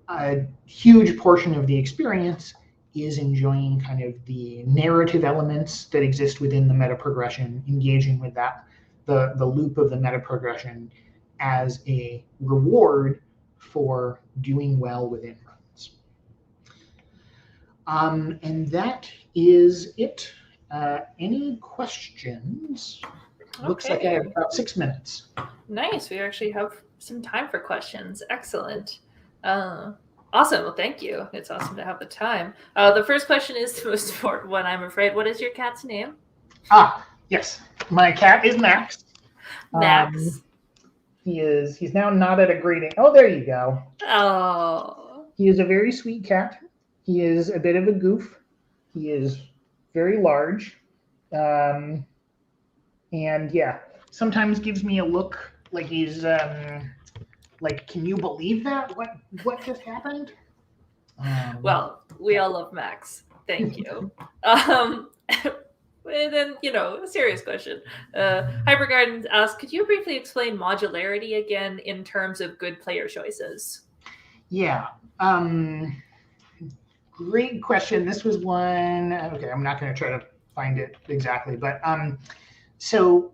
a huge portion of the experience is enjoying kind of the narrative elements that exist within the meta progression, engaging with that, the loop of the meta progression as a reward for doing well within runs. And that is it. Any questions? Looks like I have about 6 minutes. Nice. We actually have some time for questions. Excellent. Awesome. Well, thank you. It's awesome to have the time. The first question is the most important one, I'm afraid. What is your cat's name? Yes. My cat is Max. Max. He's now not at a greeting. Oh, there you go. Oh. He is a very sweet cat. He is a bit of a goof. He is very large. And yeah, sometimes gives me a look like he's like, can you believe that? What just happened? Well, we all love Max. Thank you. And then, a serious question. Hypergardens asked, could you briefly explain modularity again in terms of good player choices? Yeah. Great question. This was one. Okay, I'm not going to try to find it exactly, but so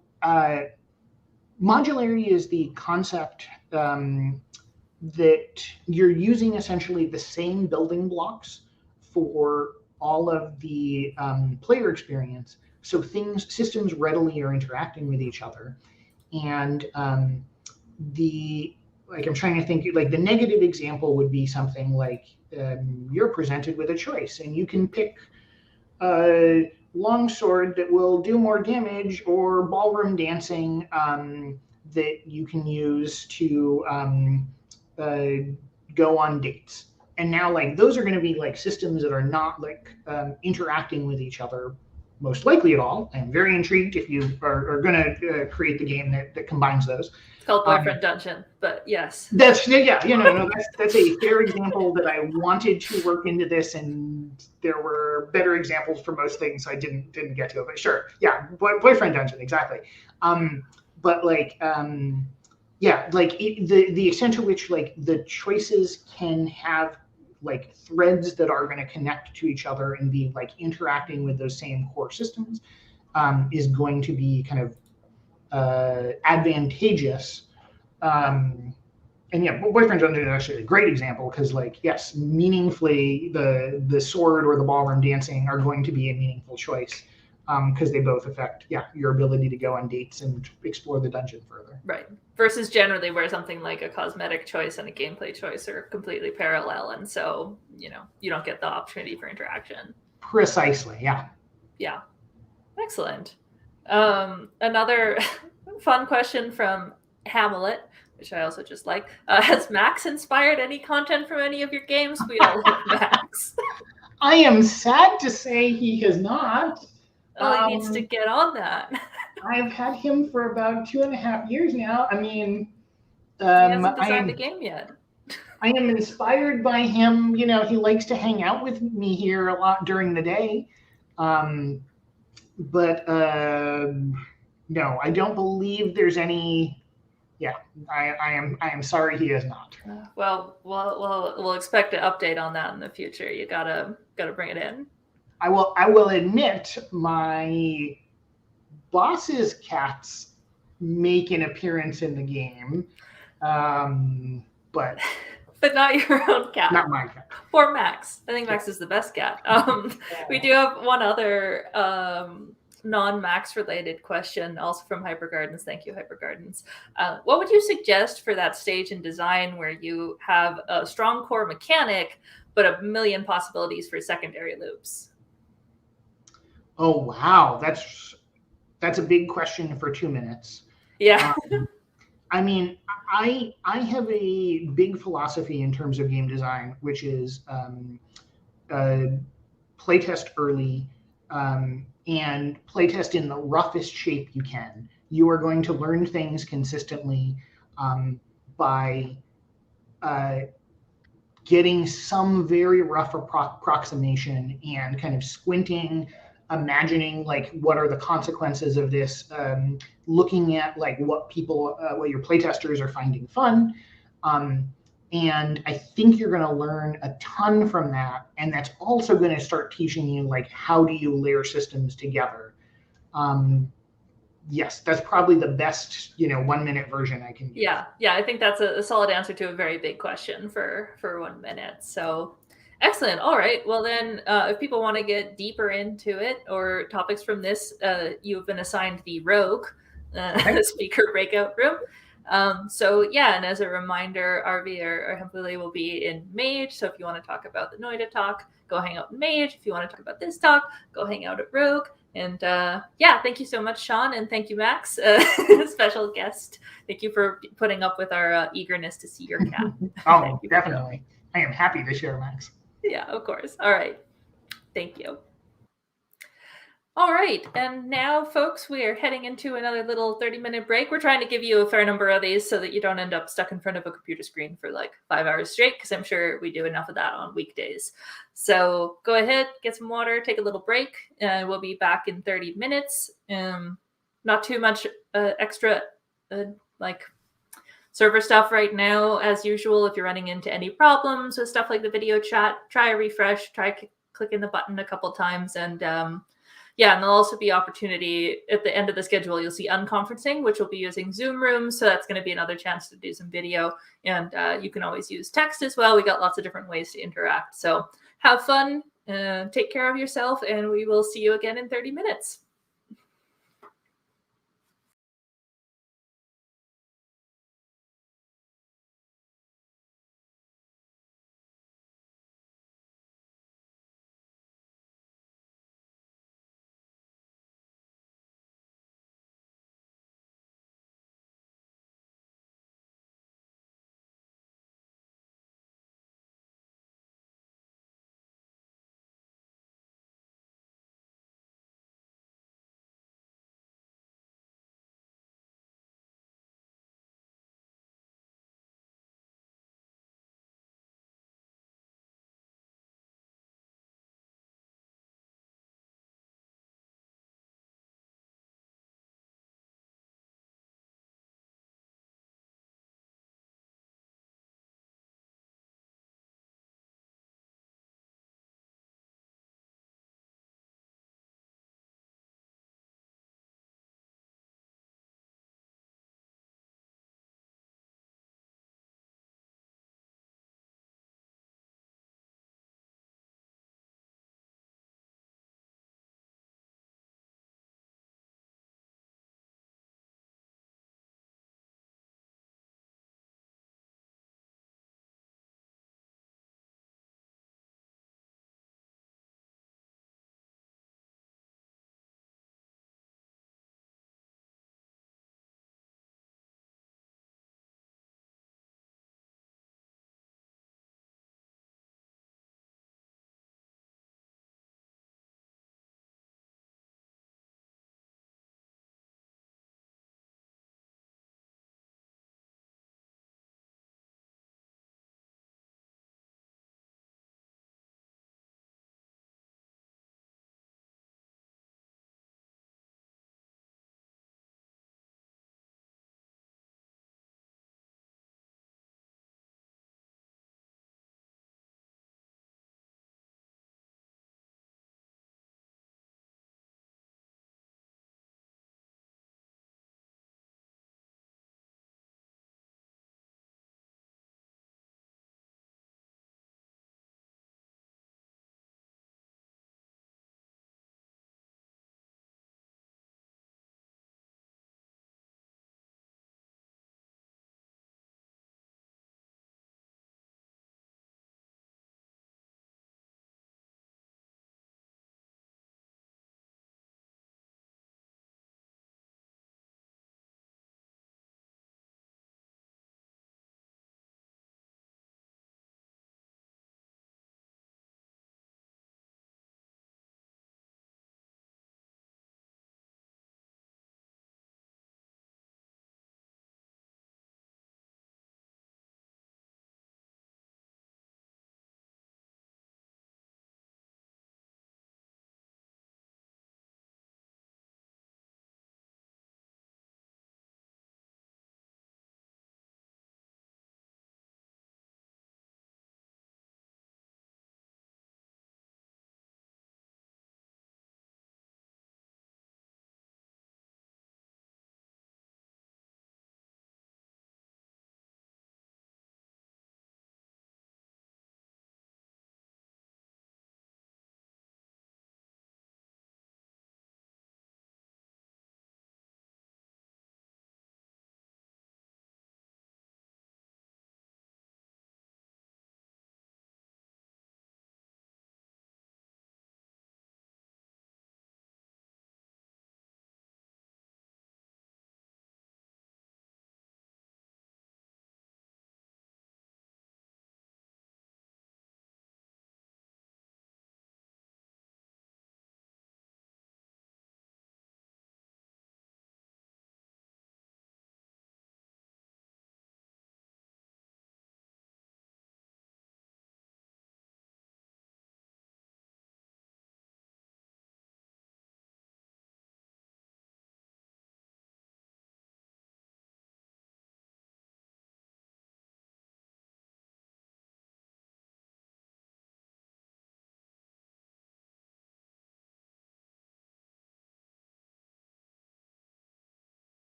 modularity is the concept that you're using essentially the same building blocks for all of the player experience. So systems readily are interacting with each other. And I'm trying to think, like the negative example would be something like you're presented with a choice and you can pick a longsword that will do more damage or ballroom dancing that you can use to go on dates. And now like those are going to be like systems that are not like interacting with each other most likely at all. I'm very intrigued if you are going to create the game that combines those. It's called Boyfriend Dungeon, but yes. That's a fair example that I wanted to work into this, and there were better examples for most things, so I didn't get to it. But sure, yeah, Boyfriend Dungeon, exactly. But like, yeah, like the extent to which like the choices can have like threads that are going to connect to each other and be like interacting with those same core systems is going to be kind of advantageous. And yeah, Boyfriend Dungeon is actually a great example because like, yes, meaningfully the sword or the ballroom dancing are going to be a meaningful choice because they both affect, your ability to go on dates and explore the dungeon further. Right. Versus generally where something like a cosmetic choice and a gameplay choice are completely parallel. And so, you don't get the opportunity for interaction. Precisely. Yeah. Yeah. Excellent. Another fun question from Hamlet, which I also just like. Has Max inspired any content from any of your games? We all love Max. I am sad to say he has not. Oh, he needs to get on that. I've had him for about 2.5 years now. I mean, he hasn't designed the game yet. I am inspired by him. He likes to hang out with me here a lot during the day. But no, I don't believe there's any. Yeah, I am sorry he has not. Well, we'll expect an update on that in the future. You gotta bring it in. I will admit my boss's cats make an appearance in the game, but not your own cat. Not my cat. Or Max. I think Max is the best cat. We do have one other non-Max related question, also from Hypergardens. Thank you, Hypergardens. What would you suggest for that stage in design where you have a strong core mechanic, but a million possibilities for secondary loops? Oh wow, that's a big question for 2 minutes. Yeah. I mean, I have a big philosophy in terms of game design, which is playtest early and playtest in the roughest shape you can. You are going to learn things consistently by getting some very rough approximation and kind of squinting, imagining like what are the consequences of this, looking at like what your playtesters are finding fun, and I think you're going to learn a ton from that, and that's also going to start teaching you like how do you layer systems together. yes, that's probably the best 1-minute version I can give. Yeah, I think that's a solid answer to a very big question for 1 minute. So excellent. All right. Well, then, if people want to get deeper into it or topics from this, you've been assigned the Rogue speaker breakout room. So yeah, and as a reminder, RV or Hempuli will be in Mage. So if you want to talk about the Noida talk, go hang out in Mage. If you want to talk about this talk, go hang out at Rogue. And yeah, thank you so much, Sean, and thank you, Max, special guest. Thank you for putting up with our eagerness to see your cat. Oh, definitely. I am happy to share, Max. Yeah, of course. All right. Thank you. All right. And now, folks, we are heading into another little 30-minute break. We're trying to give you a fair number of these so that you don't end up stuck in front of a computer screen for like 5 hours straight, because I'm sure we do enough of that on weekdays. So go ahead, get some water, take a little break. We'll be back in 30 minutes. Not too much extra like server stuff right now. As usual, if you're running into any problems with stuff like the video chat, try a refresh, try clicking the button a couple times, and yeah, and there'll also be opportunity at the end of the schedule. You'll see unconferencing, which will be using Zoom rooms. So that's going to be another chance to do some video. And you can always use text as well. We got lots of different ways to interact. So have fun, take care of yourself, and we will see you again in 30 minutes.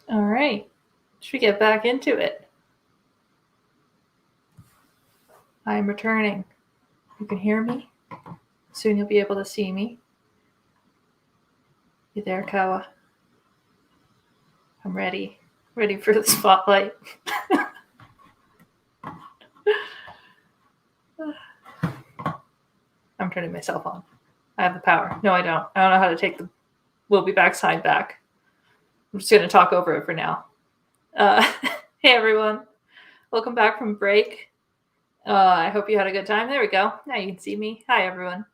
All right. Should we get back into it? I'm returning. You can hear me. Soon you'll be able to see me. You there, Kawa? I'm ready. Ready for the spotlight. I'm turning myself on. I have the power. No, I don't. I don't know how to take the We'll Be Back sign back. I'm just going to talk over it for now. Hey, everyone. Welcome back from break. I hope you had a good time. There we go. Now you can see me. Hi, everyone.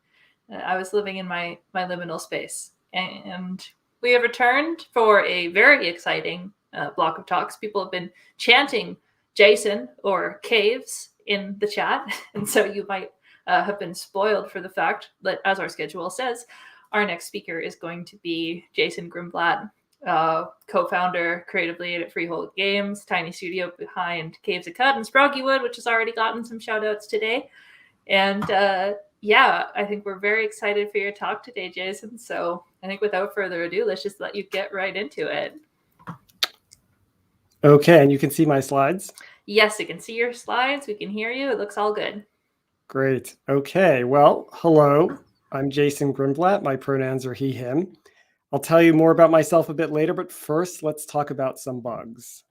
I was living in my liminal space. And we have returned for a very exciting block of talks. People have been chanting Jason or Caves in the chat. And so you might have been spoiled for the fact that, as our schedule says, our next speaker is going to be Jason Grimblatt, co-founder, creative lead at Freehold Games, tiny studio behind Caves of Cut and Sproggywood, which has already gotten some shout outs today. And yeah, I think we're very excited for your talk today, Jason. So I think without further ado, let's just let you get right into it. Okay, and you can see my slides? Yes, I can see your slides. We can hear you. It looks all good. Great. Okay, well, hello. I'm Jason Grimblatt. My pronouns are he, him. I'll tell you more about myself a bit later, but first, let's talk about some bugs.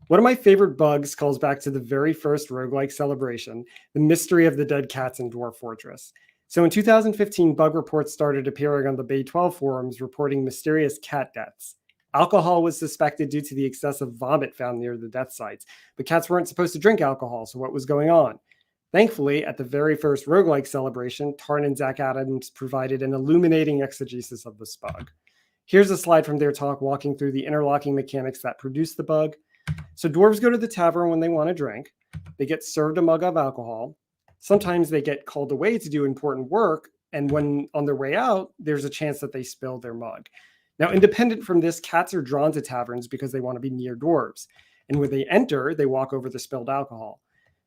One of my favorite bugs calls back to the very first roguelike celebration, the mystery of the dead cats in Dwarf Fortress. So in 2015, bug reports started appearing on the Bay 12 forums reporting mysterious cat deaths. Alcohol was suspected due to the excessive vomit found near the death sites, but cats weren't supposed to drink alcohol, so what was going on? Thankfully, at the very first roguelike celebration, Tarn and Zach Adams provided an illuminating exegesis of this bug. Here's a slide from their talk walking through the interlocking mechanics that produced the bug. So dwarves go to the tavern when they want to drink. They get served a mug of alcohol. Sometimes they get called away to do important work, and when on their way out, there's a chance that they spill their mug. Now, independent from this, cats are drawn to taverns because they want to be near dwarves. And when they enter, they walk over the spilled alcohol.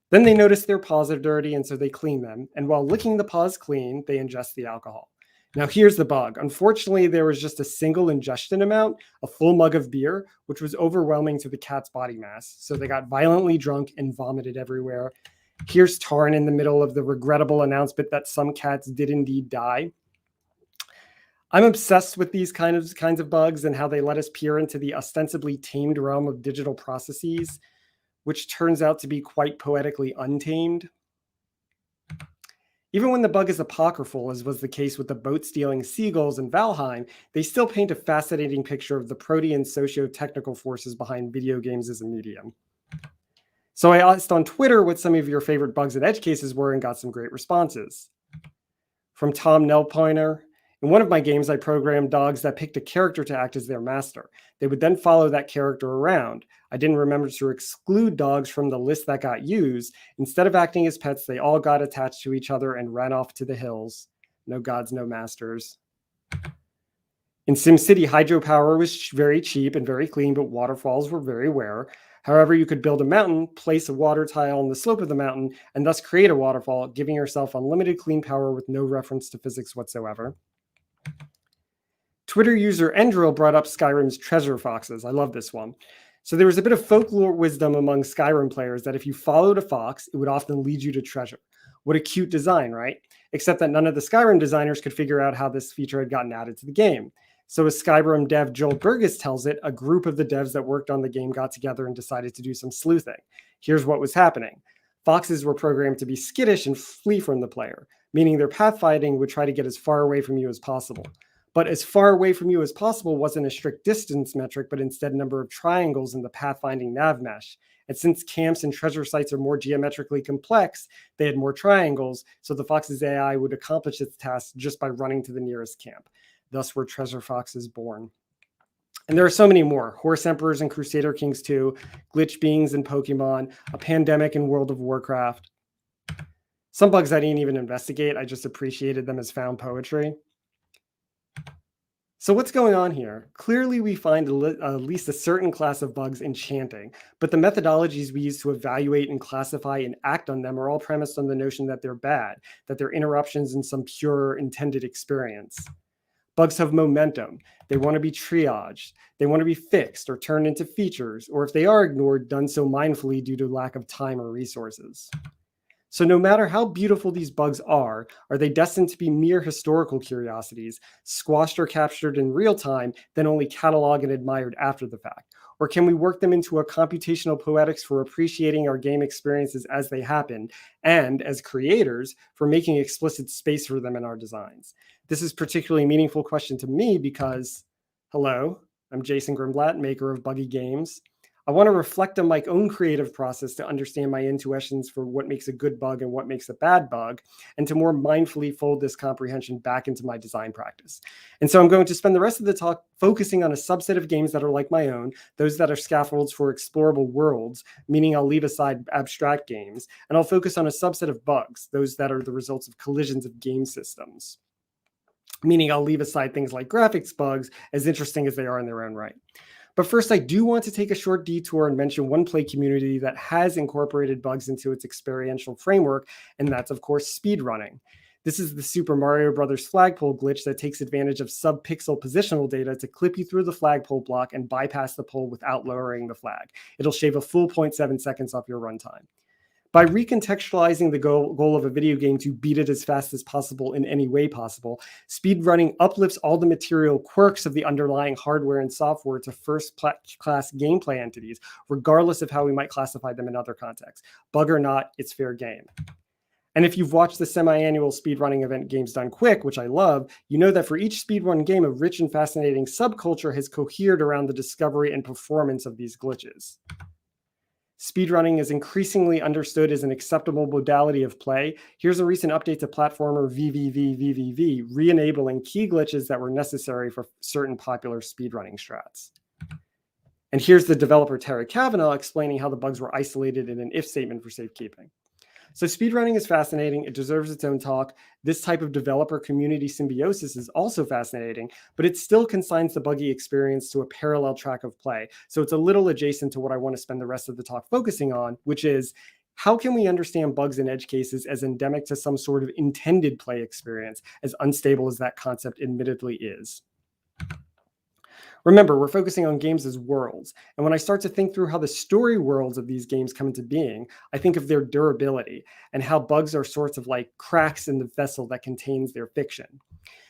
Then they notice their paws are dirty, and so they clean them. And while licking the paws clean, they ingest the alcohol. Now, here's the bug. Unfortunately, there was just a single ingestion amount, a full mug of beer, which was overwhelming to the cat's body mass. So they got violently drunk and vomited everywhere. Here's Tarn in the middle of the regrettable announcement that some cats did indeed die. I'm obsessed with these kinds of bugs and how they let us peer into the ostensibly tamed realm of digital processes, which turns out to be quite poetically untamed. Even when the bug is apocryphal, as was the case with the boat-stealing seagulls in Valheim, they still paint a fascinating picture of the protean socio-technical forces behind video games as a medium. So I asked on Twitter what some of your favorite bugs and edge cases were and got some great responses. From Tom Nelpoiner, in one of my games, I programmed dogs that picked a character to act as their master. They would then follow that character around. I didn't remember to exclude dogs from the list that got used. Instead of acting as pets, they all got attached to each other and ran off to the hills. No gods, no masters. In SimCity, hydropower was very cheap and very clean, but waterfalls were very rare. However, you could build a mountain, place a water tile on the slope of the mountain, and thus create a waterfall, giving yourself unlimited clean power with no reference to physics whatsoever. Twitter user Endril brought up Skyrim's treasure foxes. I love this one. So there was a bit of folklore wisdom among Skyrim players that if you followed a fox, it would often lead you to treasure. What a cute design, right? Except that none of the Skyrim designers could figure out how this feature had gotten added to the game. So as Skyrim dev Joel Burgess tells it, a group of the devs that worked on the game got together and decided to do some sleuthing. Here's what was happening. Foxes were programmed to be skittish and flee from the player, meaning their pathfinding would try to get as far away from you as possible. But as far away from you as possible wasn't a strict distance metric, but instead a number of triangles in the pathfinding nav mesh. And since camps and treasure sites are more geometrically complex, they had more triangles, so the Fox's AI would accomplish its task just by running to the nearest camp. Thus were treasure foxes born. And there are so many more. Horse Emperors and Crusader Kings 2, glitch beings in Pokemon, a pandemic in World of Warcraft. Some bugs I didn't even investigate. I just appreciated them as found poetry. So what's going on here? Clearly, we find at least a certain class of bugs enchanting, but the methodologies we use to evaluate and classify and act on them are all premised on the notion that they're bad, that they're interruptions in some pure intended experience. Bugs have momentum. They want to be triaged. They want to be fixed or turned into features, or if they are ignored, done so mindfully due to lack of time or resources. So no matter how beautiful these bugs are they destined to be mere historical curiosities, squashed or captured in real time, then only cataloged and admired after the fact? Or can we work them into a computational poetics for appreciating our game experiences as they happen, and as creators, for making explicit space for them in our designs? This is a particularly meaningful question to me because, hello, I'm Jason Grunblatt, maker of Buggy Games. I want to reflect on my own creative process to understand my intuitions for what makes a good bug and what makes a bad bug, and to more mindfully fold this comprehension back into my design practice. And so I'm going to spend the rest of the talk focusing on a subset of games that are like my own, those that are scaffolds for explorable worlds, meaning I'll leave aside abstract games, and I'll focus on a subset of bugs, those that are the results of collisions of game systems, meaning I'll leave aside things like graphics bugs, as interesting as they are in their own right. But first, I do want to take a short detour and mention one play community that has incorporated bugs into its experiential framework, and that's, of course, speedrunning. This is the Super Mario Bros. Flagpole glitch that takes advantage of sub-pixel positional data to clip you through the flagpole block and bypass the pole without lowering the flag. It'll shave a full 0.7 seconds off your runtime. By recontextualizing the goal of a video game to beat it as fast as possible in any way possible, speedrunning uplifts all the material quirks of the underlying hardware and software to first-class gameplay entities, regardless of how we might classify them in other contexts. Bug or not, it's fair game. And if you've watched the semi-annual speedrunning event Games Done Quick, which I love, you know that for each speedrun game, a rich and fascinating subculture has cohered around the discovery and performance of these glitches. Speedrunning is increasingly understood as an acceptable modality of play. Here's a recent update to platformer VVV, re-enabling key glitches that were necessary for certain popular speedrunning strats. And here's the developer Terry Kavanaugh explaining how the bugs were isolated in an if statement for safekeeping. So speedrunning is fascinating. It deserves its own talk. This type of developer community symbiosis is also fascinating, but it still consigns the buggy experience to a parallel track of play. So it's a little adjacent to what I want to spend the rest of the talk focusing on, which is how can we understand bugs and edge cases as endemic to some sort of intended play experience, as unstable as that concept admittedly is? Remember, we're focusing on games as worlds. And when I start to think through how the story worlds of these games come into being, I think of their durability and how bugs are sorts of like cracks in the vessel that contains their fiction.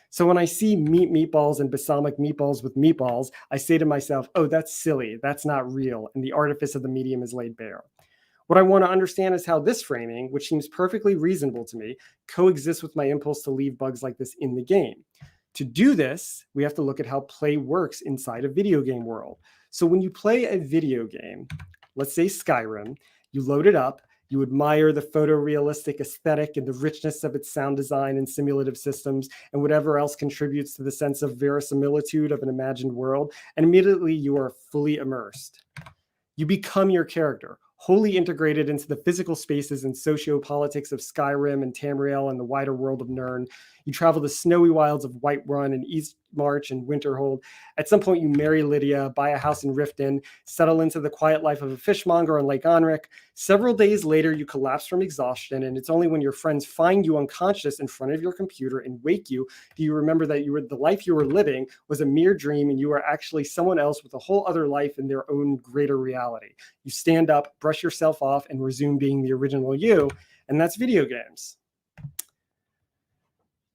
So when I see meatballs and balsamic meatballs with meatballs, I say to myself, oh, that's silly. That's not real. And the artifice of the medium is laid bare. What I want to understand is how this framing, which seems perfectly reasonable to me, coexists with my impulse to leave bugs like this in the game. To do this, we have to look at how play works inside a video game world. So when you play a video game, let's say Skyrim, you load it up, you admire the photorealistic aesthetic and the richness of its sound design and simulative systems and whatever else contributes to the sense of verisimilitude of an imagined world, and immediately you are fully immersed. You become your character, wholly integrated into the physical spaces and sociopolitics of Skyrim and Tamriel and the wider world of Nirn. You travel the snowy wilds of Whiterun and Eastmarch and Winterhold. At some point, you marry Lydia, buy a house in Riften, settle into the quiet life of a fishmonger on Lake Onric. Several days later, you collapse from exhaustion, and it's only when your friends find you unconscious in front of your computer and wake you do you remember that the life you were living was a mere dream and you are actually someone else with a whole other life in their own greater reality. You stand up, brush yourself off, and resume being the original you, and that's video games.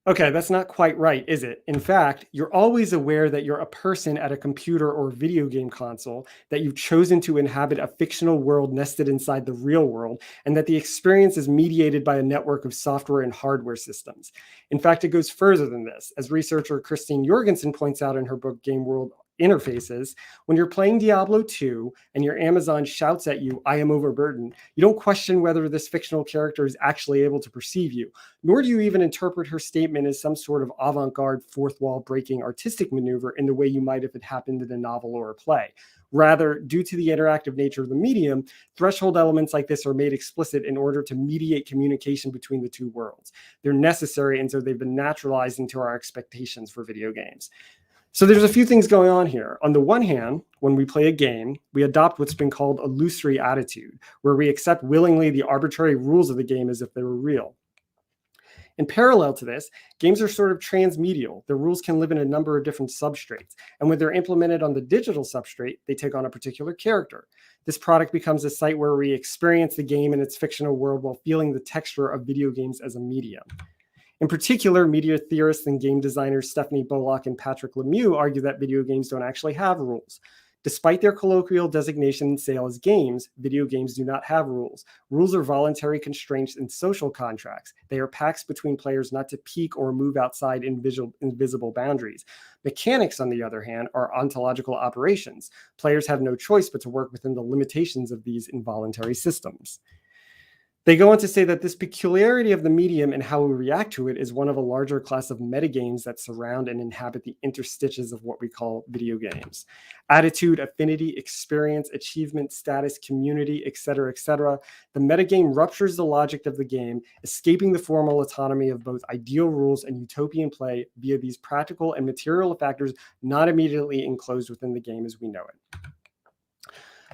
Okay, that's not quite right, is it? In fact, you're always aware that you're a person at a computer or video game console, that you've chosen to inhabit a fictional world nested inside the real world, and that the experience is mediated by a network of software and hardware systems. In fact, it goes further than this. As researcher Christine Jorgensen points out in her book, Game World Interfaces, when you're playing Diablo 2 and your Amazon shouts at you, I am overburdened, you don't question whether this fictional character is actually able to perceive you, nor do you even interpret her statement as some sort of avant-garde fourth wall breaking artistic maneuver in the way you might if it happened in a novel or a play. Rather, due to the interactive nature of the medium, threshold elements like this are made explicit in order to mediate communication between the two worlds. They're necessary, and so they've been naturalized into our expectations for video games. So there's a few things going on here. On the one hand, when we play a game, we adopt what's been called illusory attitude, where we accept willingly the arbitrary rules of the game as if they were real. In parallel to this, games are sort of transmedial. The rules can live in a number of different substrates, and when they're implemented on the digital substrate, they take on a particular character. This product becomes a site where we experience the game in its fictional world while feeling the texture of video games as a medium. In particular, media theorists and game designers Stephanie Bullock and Patrick Lemieux argue that video games don't actually have rules. Despite their colloquial designation and sale as games, video games do not have rules. Rules are voluntary constraints and social contracts. They are pacts between players not to peek or move outside invisible boundaries. Mechanics, on the other hand, are ontological operations. Players have no choice but to work within the limitations of these involuntary systems. They go on to say that this peculiarity of the medium and how we react to it is one of a larger class of metagames that surround and inhabit the interstitials of what we call video games. Attitude, affinity, experience, achievement, status, community, etc., etc. The metagame ruptures the logic of the game, escaping the formal autonomy of both ideal rules and utopian play via these practical and material factors not immediately enclosed within the game as we know it.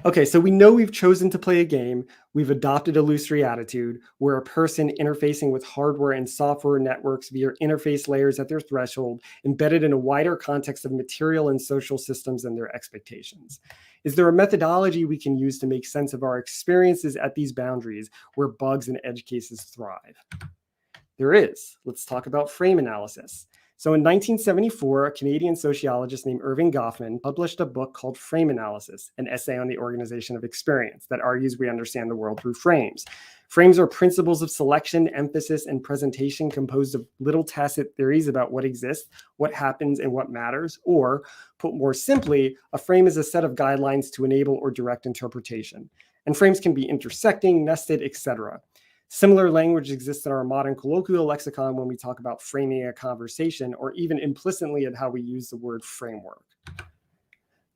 Okay, so we know we've chosen to play a game. We've adopted illusory attitude. We're a person interfacing with hardware and software networks via interface layers at their threshold, embedded in a wider context of material and social systems and their expectations. Is there a methodology we can use to make sense of our experiences at these boundaries where bugs and edge cases thrive? There is. Let's talk about frame analysis. So in 1974, a Canadian sociologist named Erving Goffman published a book called Frame Analysis, an essay on the organization of experience that argues we understand the world through frames. Frames are principles of selection, emphasis, and presentation composed of little tacit theories about what exists, what happens, and what matters. Or, put more simply, a frame is a set of guidelines to enable or direct interpretation. And frames can be intersecting, nested, etc. Similar language exists in our modern colloquial lexicon when we talk about framing a conversation, or even implicitly in how we use the word framework.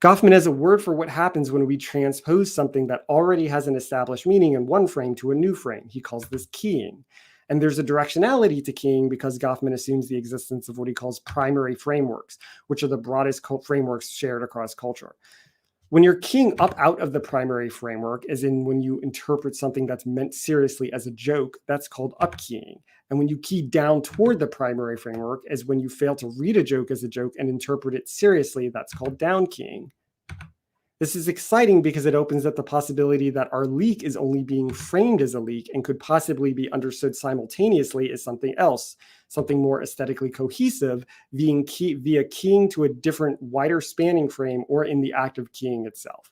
Goffman has a word for what happens when we transpose something that already has an established meaning in one frame to a new frame. He calls this keying. And there's a directionality to keying because Goffman assumes the existence of what he calls primary frameworks, which are the broadest frameworks shared across culture. When you're keying up out of the primary framework, as in when you interpret something that's meant seriously as a joke, that's called upkeying. And when you key down toward the primary framework, as when you fail to read a joke as a joke and interpret it seriously, that's called downkeying. This is exciting because it opens up the possibility that our leak is only being framed as a leak and could possibly be understood simultaneously as something else, something more aesthetically cohesive, via keying to a different, wider spanning frame or in the act of keying itself.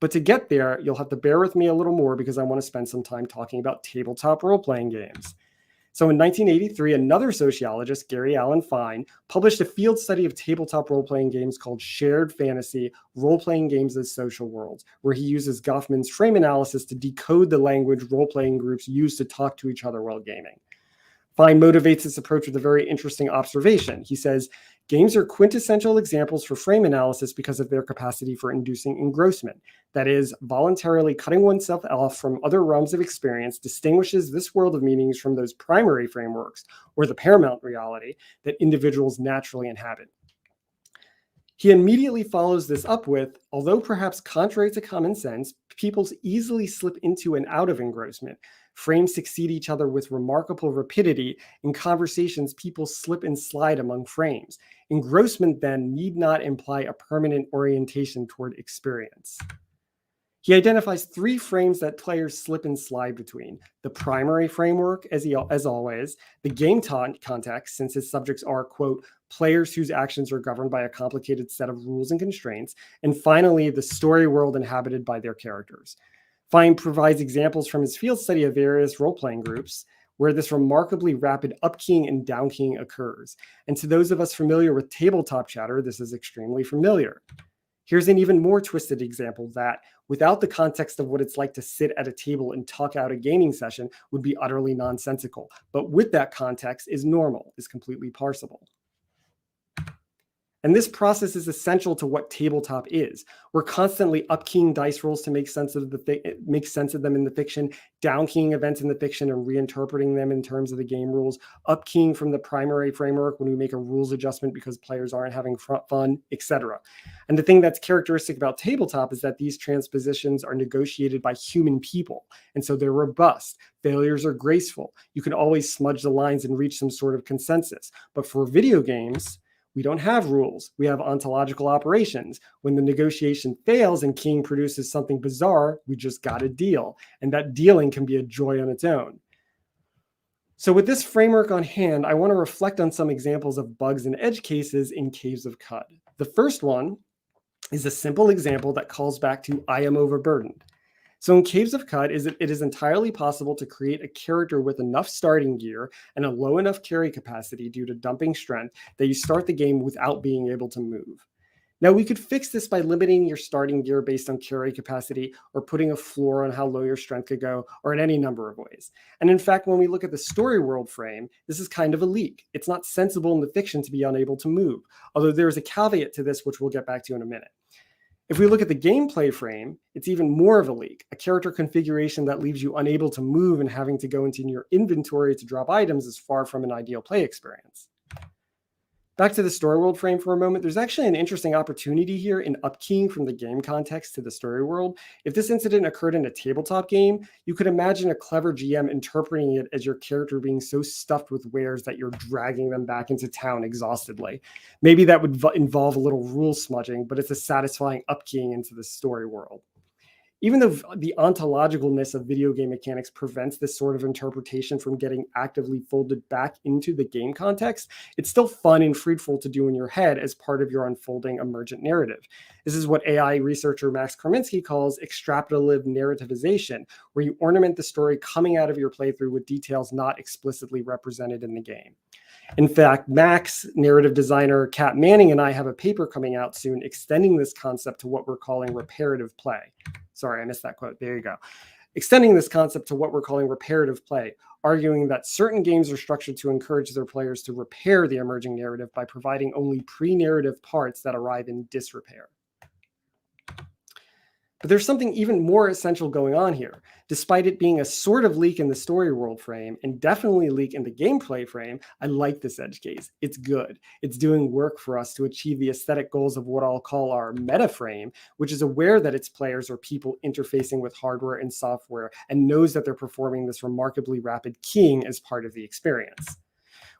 But to get there, you'll have to bear with me a little more because I want to spend some time talking about tabletop role-playing games. So in 1983, another sociologist, Gary Allen Fine, published a field study of tabletop role-playing games called Shared Fantasy: Role-Playing Games as Social Worlds, where he uses Goffman's frame analysis to decode the language role-playing groups use to talk to each other while gaming. Fine motivates this approach with a very interesting observation. He says, games are quintessential examples for frame analysis because of their capacity for inducing engrossment. That is, voluntarily cutting oneself off from other realms of experience distinguishes this world of meanings from those primary frameworks, or the paramount reality, that individuals naturally inhabit. He immediately follows this up with, although perhaps contrary to common sense, people easily slip into and out of engrossment. Frames succeed each other with remarkable rapidity. In conversations, people slip and slide among frames. Engrossment, then, need not imply a permanent orientation toward experience. He identifies three frames that players slip and slide between: the primary framework, as always, the game context, since his subjects are, quote, players whose actions are governed by a complicated set of rules and constraints, and finally, the story world inhabited by their characters. Fine provides examples from his field study of various role-playing groups where this remarkably rapid upkeying and downkeying occurs. And to those of us familiar with tabletop chatter, this is extremely familiar. Here's an even more twisted example that, without the context of what it's like to sit at a table and talk out a gaming session, would be utterly nonsensical. But with that context is normal, is completely parsable. And this process is essential to what tabletop is. We're constantly upkeying dice rolls to make sense of them in the fiction, downkeying events in the fiction and reinterpreting them in terms of the game rules, upkeying from the primary framework when we make a rules adjustment because players aren't having fun, etc. And the thing that's characteristic about tabletop is that these transpositions are negotiated by human people. And so they're robust. Failures are graceful. You can always smudge the lines and reach some sort of consensus. But for video games, we don't have rules. We have ontological operations. When the negotiation fails and King produces something bizarre, we just got a deal. And that dealing can be a joy on its own. So with this framework on hand, I want to reflect on some examples of bugs and edge cases in Caves of Qud. The first one is a simple example that calls back to I am overburdened. So in Caves of Qud, it is entirely possible to create a character with enough starting gear and a low enough carry capacity due to dumping strength that you start the game without being able to move. Now, we could fix this by limiting your starting gear based on carry capacity or putting a floor on how low your strength could go, or in any number of ways. And in fact, when we look at the story world frame, this is kind of a leak. It's not sensible in the fiction to be unable to move, although there is a caveat to this, which we'll get back to in a minute. If we look at the gameplay frame, it's even more of a leak, a character configuration that leaves you unable to move and having to go into your inventory to drop items is far from an ideal play experience. Back to the story world frame for a moment, there's actually an interesting opportunity here in upkeying from the game context to the story world. If this incident occurred in a tabletop game, you could imagine a clever GM interpreting it as your character being so stuffed with wares that you're dragging them back into town exhaustedly. Maybe that would involve a little rule smudging, but it's a satisfying upkeying into the story world. Even though the ontologicalness of video game mechanics prevents this sort of interpretation from getting actively folded back into the game context, it's still fun and fruitful to do in your head as part of your unfolding emergent narrative. This is what AI researcher Max Krominski calls extrapolative narrativization, where you ornament the story coming out of your playthrough with details not explicitly represented in the game. In fact, Max, narrative designer Kat Manning, and I have a paper coming out soon extending this concept to what we're calling reparative play. Sorry, I missed that quote. There you go. Extending this concept to what we're calling reparative play, arguing that certain games are structured to encourage their players to repair the emerging narrative by providing only pre-narrative parts that arrive in disrepair. But there's something even more essential going on here. Despite it being a sort of leak in the story world frame and definitely a leak in the gameplay frame, I like this edge case. It's good. It's doing work for us to achieve the aesthetic goals of what I'll call our meta frame, which is aware that its players are people interfacing with hardware and software and knows that they're performing this remarkably rapid keying as part of the experience.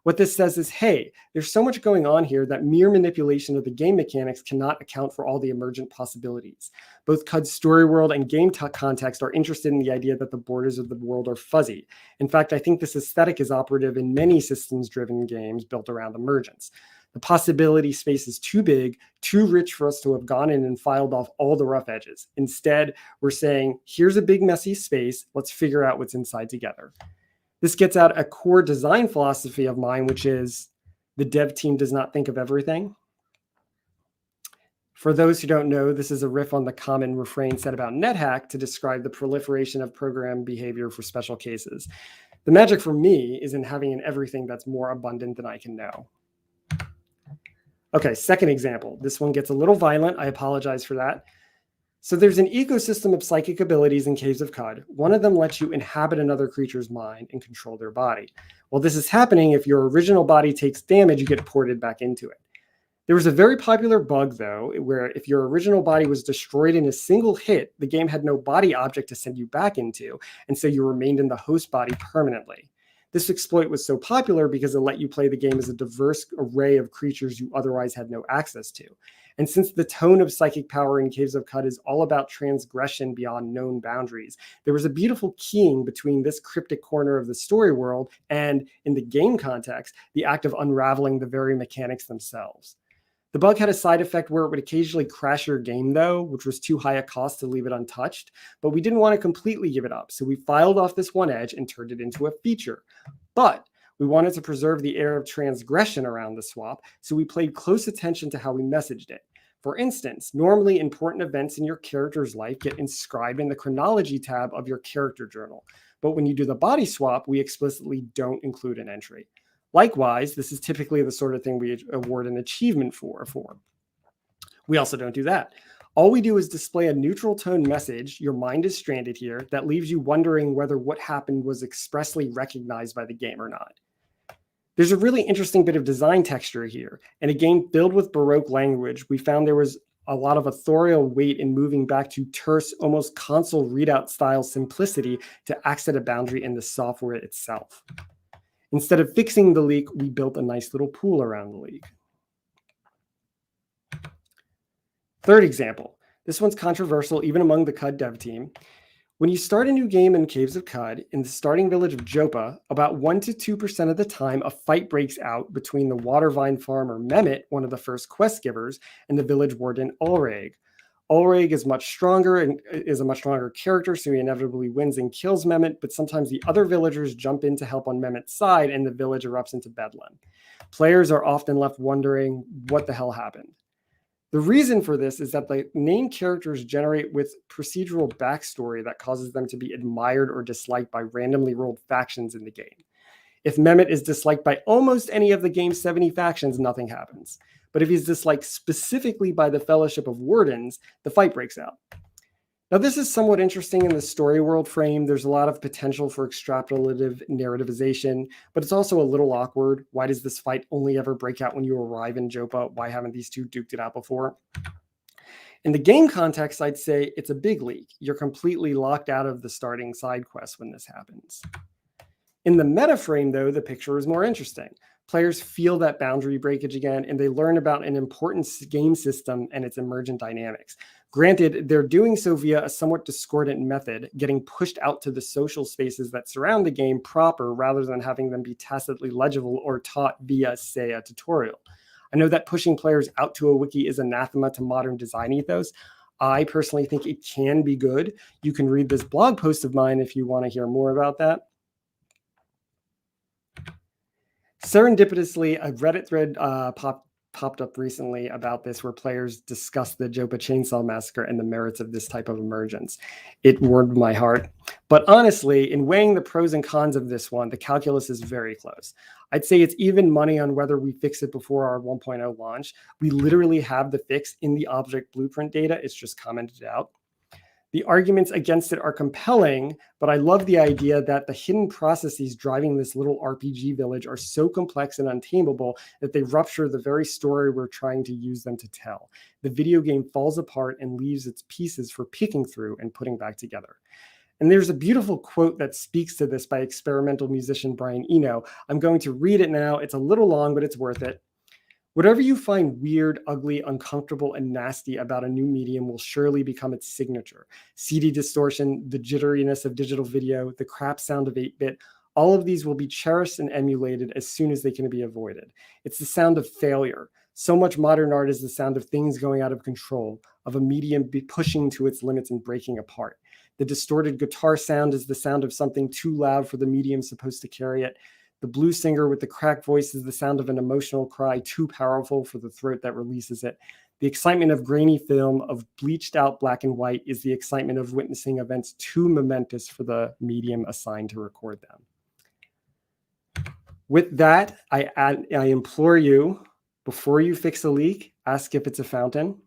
What this says is, hey, there's so much going on here that mere manipulation of the game mechanics cannot account for all the emergent possibilities. Both Qud's story world and game context are interested in the idea that the borders of the world are fuzzy. In fact, I think this aesthetic is operative in many systems-driven games built around emergence. The possibility space is too big, too rich for us to have gone in and filed off all the rough edges. Instead, we're saying, here's a big messy space, let's figure out what's inside together. This gets at a core design philosophy of mine, which is the dev team does not think of everything. For those who don't know, this is a riff on the common refrain said about NetHack to describe the proliferation of program behavior for special cases. The magic for me is in having an everything that's more abundant than I can know. Okay, second example. This one gets a little violent. I apologize for that. So there's an ecosystem of psychic abilities in Caves of Qud. One of them lets you inhabit another creature's mind and control their body. While this is happening, if your original body takes damage, you get ported back into it. There was a very popular bug, though, where if your original body was destroyed in a single hit, the game had no body object to send you back into, and so you remained in the host body permanently. This exploit was so popular because it let you play the game as a diverse array of creatures you otherwise had no access to. And since the tone of psychic power in Caves of Qud is all about transgression beyond known boundaries, there was a beautiful keying between this cryptic corner of the story world and, in the game context, the act of unraveling the very mechanics themselves. The bug had a side effect where it would occasionally crash your game, though, which was too high a cost to leave it untouched, but we didn't want to completely give it up, so we filed off this one edge and turned it into a feature. But we wanted to preserve the air of transgression around the swap, so we paid close attention to how we messaged it. For instance, normally important events in your character's life get inscribed in the chronology tab of your character journal, but when you do the body swap, we explicitly don't include an entry. Likewise, this is typically the sort of thing we award an achievement for. We also don't do that. All we do is display a neutral tone message, your mind is stranded here, that leaves you wondering whether what happened was expressly recognized by the game or not. There's a really interesting bit of design texture here. In a game filled with Baroque language, we found there was a lot of authorial weight in moving back to terse, almost console readout style simplicity to access a boundary in the software itself. Instead of fixing the leak, we built a nice little pool around the leak. Third example. This one's controversial even among the CUD dev team. When you start a new game in Caves of CUD, in the starting village of Jopa, about 1 to 2% of the time, a fight breaks out between the Watervine farmer Mehmet, one of the first quest givers, and the village warden Ulreg. Ulreg is much stronger and is a much stronger character, so he inevitably wins and kills Mehmet, but sometimes the other villagers jump in to help on Mehmet's side, and the village erupts into bedlam. Players are often left wondering what the hell happened. The reason for this is that the main characters generate with procedural backstory that causes them to be admired or disliked by randomly rolled factions in the game. If Mehmet is disliked by almost any of the game's 70 factions, nothing happens. But if he's disliked specifically by the Fellowship of Wardens, the fight breaks out. Now, this is somewhat interesting in the story world frame. There's a lot of potential for extrapolative narrativization, but it's also a little awkward. Why does this fight only ever break out when you arrive in Jopa? Why haven't these two duked it out before? In the game context, I'd say it's a big leak. You're completely locked out of the starting side quest when this happens. In the meta frame, though, the picture is more interesting. Players feel that boundary breakage again, and they learn about an important game system and its emergent dynamics. Granted, they're doing so via a somewhat discordant method, getting pushed out to the social spaces that surround the game proper rather than having them be tacitly legible or taught via, say, a tutorial. I know that pushing players out to a wiki is anathema to modern design ethos. I personally think it can be good. You can read this blog post of mine if you want to hear more about that. Serendipitously, a Reddit thread popped up recently about this where players discussed the Jopa Chainsaw Massacre and the merits of this type of emergence. It warmed my heart. But honestly, in weighing the pros and cons of this one, the calculus is very close. I'd say it's even money on whether we fix it before our 1.0 launch. We literally have the fix in the object blueprint data. It's just commented out. The arguments against it are compelling, but I love the idea that the hidden processes driving this little RPG village are so complex and untamable that they rupture the very story we're trying to use them to tell. The video game falls apart and leaves its pieces for picking through and putting back together. And there's a beautiful quote that speaks to this by experimental musician Brian Eno. I'm going to read it now. It's a little long, but it's worth it. Whatever you find weird, ugly, uncomfortable, and nasty about a new medium will surely become its signature. CD distortion, the jitteriness of digital video, the crap sound of 8-bit, all of these will be cherished and emulated as soon as they can be avoided. It's the sound of failure. So much modern art is the sound of things going out of control, of a medium pushing to its limits and breaking apart. The distorted guitar sound is the sound of something too loud for the medium supposed to carry it. The blues singer with the cracked voice is the sound of an emotional cry too powerful for the throat that releases it. The excitement of grainy film, of bleached out black and white, is the excitement of witnessing events too momentous for the medium assigned to record them. With that, I implore you, before you fix a leak, ask if it's a fountain.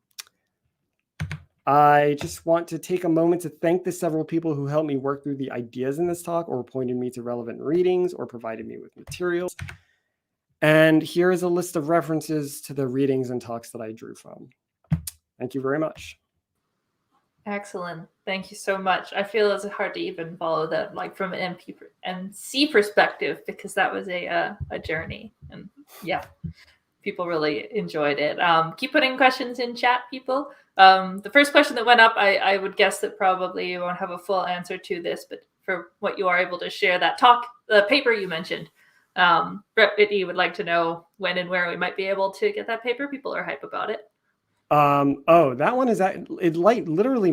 I just want to take a moment to thank the several people who helped me work through the ideas in this talk or pointed me to relevant readings or provided me with materials. And here is a list of references to the readings and talks that I drew from. Thank you very much. Excellent. Thank you so much. I feel it's hard to even follow that, like from an MC perspective, because that was a journey. And yeah, people really enjoyed it. Keep putting questions in chat, people. The first question that went up, I would guess that probably you won't have a full answer to this, but for what you are able to share, that talk, the paper you mentioned, Brett Whitney would like to know when and where we might be able to get that paper. People are hype about it. Oh, that one is literally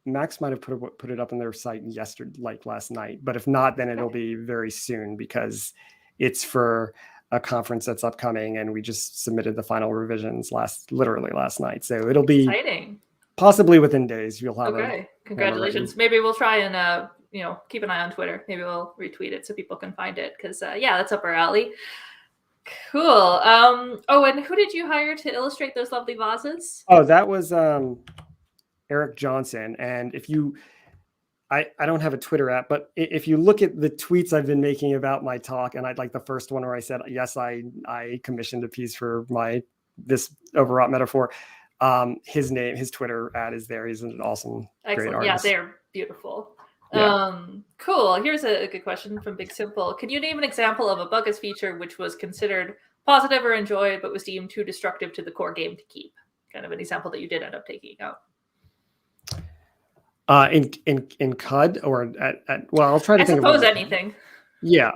Max might have put it up on their site yesterday, like last night. But if not, then it'll be very soon because it's for a conference that's upcoming, and we just submitted the final revisions literally last night. So it'll be exciting. Possibly within days. You'll have okay. Congratulations. Maybe we'll try and keep an eye on Twitter. Maybe we'll retweet it so people can find it because yeah, that's up our alley. Cool. Oh, and who did you hire to illustrate those lovely vases? Oh, that was Eric Johnson. And if you, I don't have a Twitter app, but if you look at the tweets I've been making about my talk, and I'd like the first one where I said, yes, I commissioned a piece for this overwrought metaphor. His Twitter ad is there. He's an awesome, great artist. Yeah, they're beautiful. Yeah. Cool. Here's a good question from Big Simple. Can you name an example of a bug as feature which was considered positive or enjoyed, but was deemed too destructive to the core game to keep? Kind of an example that you did end up taking out. In CUD or well, I'll try to think suppose of anything. Yeah.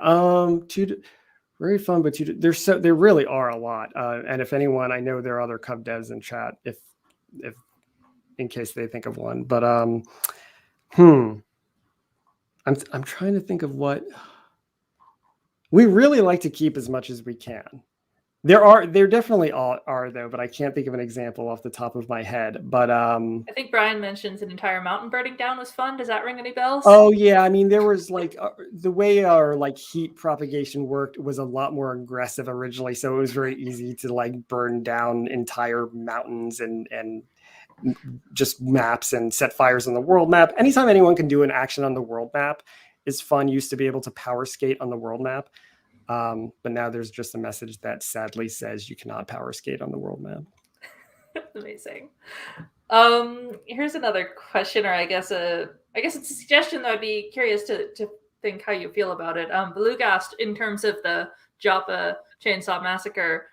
Very fun, but there really are a lot. And if anyone, I know there are other Cub devs in chat if in case they think of one, but I'm trying to think of what we really like to keep as much as we can. There definitely are though, but I can't think of an example off the top of my head. But I think Brian mentions an entire mountain burning down was fun. Does that ring any bells? Oh yeah, I mean there was like the way our like heat propagation worked was a lot more aggressive originally, so it was very easy to like burn down entire mountains and just maps and set fires on the world map. Anytime anyone can do an action on the world map is fun. Used to be able to power skate on the world map. But now there's just a message that sadly says you cannot power skate on the world map. Amazing. Here's another question, or I guess it's a suggestion that I'd be curious to think how you feel about it. Beluga asked, in terms of the Joppa Chainsaw Massacre,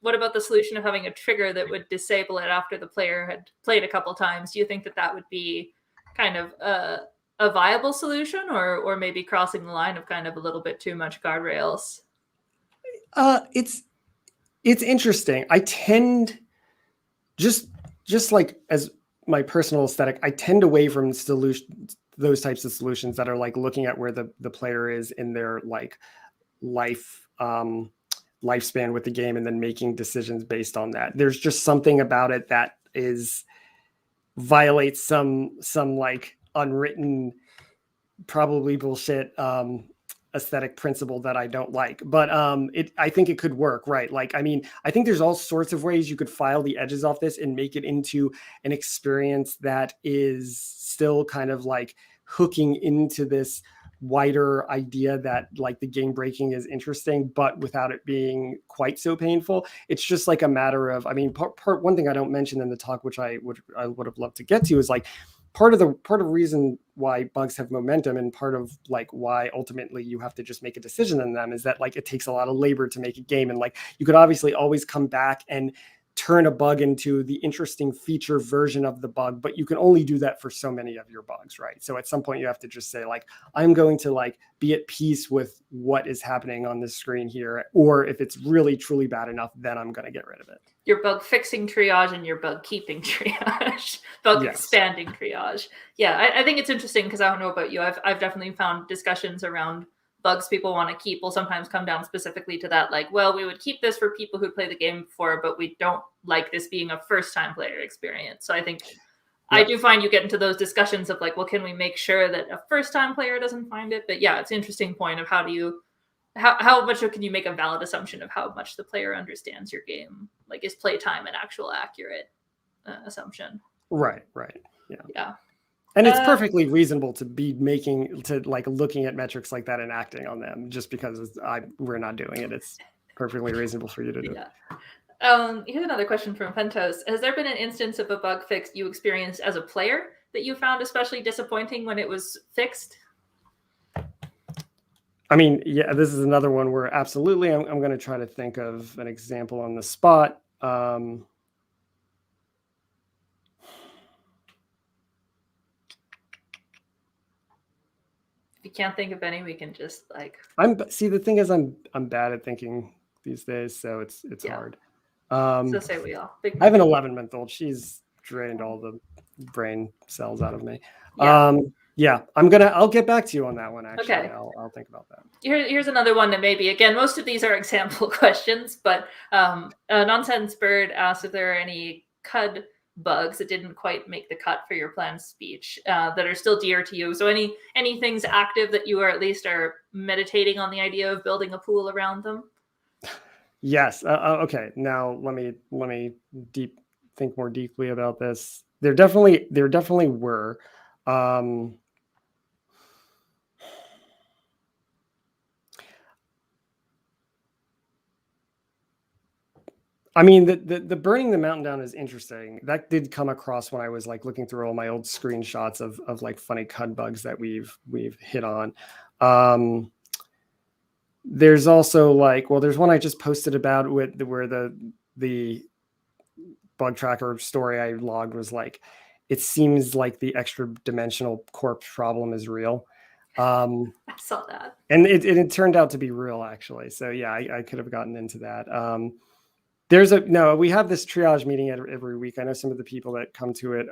what about the solution of having a trigger that would disable it after the player had played a couple times? Do you think that would be kind of a viable solution, or maybe crossing the line of kind of a little bit too much guardrails? It's interesting. I tend just like as my personal aesthetic, I tend away from those types of solutions that are like looking at where the player is in their like lifespan with the game and then making decisions based on that. There's just something about it that violates some like unwritten, probably bullshit aesthetic principle that I don't like, but I think it could work, right? Like, I mean, I think there's all sorts of ways you could file the edges off this and make it into an experience that is still kind of like hooking into this wider idea that like the game breaking is interesting, but without it being quite so painful. It's just like a matter of, I mean, one thing I don't mention in the talk, which I would have loved to get to, is like part of the reason why bugs have momentum, and part of like why ultimately you have to just make a decision on them, is that like it takes a lot of labor to make a game, and like you could obviously always come back and turn a bug into the interesting feature version of the bug, but you can only do that for so many of your bugs, right? So at some point you have to just say like, I'm going to like be at peace with what is happening on the screen here, or if it's really truly bad enough, then I'm going to get rid of it. Your bug fixing triage and your bug keeping triage, bug expanding triage. Yeah, I think it's interesting because I don't know about you. I've definitely found discussions around bugs people want to keep will sometimes come down specifically to that, like, well, we would keep this for people who play the game before, but we don't like this being a first-time player experience. So I think I do find you get into those discussions of like, well, can we make sure that a first-time player doesn't find it? But yeah, it's an interesting point of how much can you make a valid assumption of how much the player understands your game? Like, is playtime an actual accurate assumption? Right. Yeah. And it's perfectly reasonable to be looking at metrics like that and acting on them. Just because we're not doing it, it's perfectly reasonable for you to do it. Here's another question from Pentos. Has there been an instance of a bug fix you experienced as a player that you found especially disappointing when it was fixed? I mean, yeah, this is another one where absolutely I'm going to try to think of an example on the spot. If you can't think of any, we can just like. The thing is, I'm bad at thinking these days, so it's hard. So say we all. I have an 11-month-old. She's drained all the brain cells out of me. Yeah. I'll get back to you on that one. Actually, okay. I'll think about that. Here's another one that maybe, again, most of these are example questions, but Nonsense Bird asked if there are any CUD bugs that didn't quite make the cut for your planned speech that are still dear to you? So any things active that you are at least are meditating on the idea of building a pool around them? Yes. Okay. Now let me think more deeply about this. There definitely were. I mean, the burning the mountain down is interesting. That did come across when I was like looking through all my old screenshots of like funny cud bugs that we've hit on. There's also like, well, there's one I just posted about where the bug tracker story I logged was like, it seems like the extra dimensional corpse problem is real. I saw that. And it turned out to be real, actually. So yeah, I could have gotten into that. We have this triage meeting every week. I know some of the people that come to it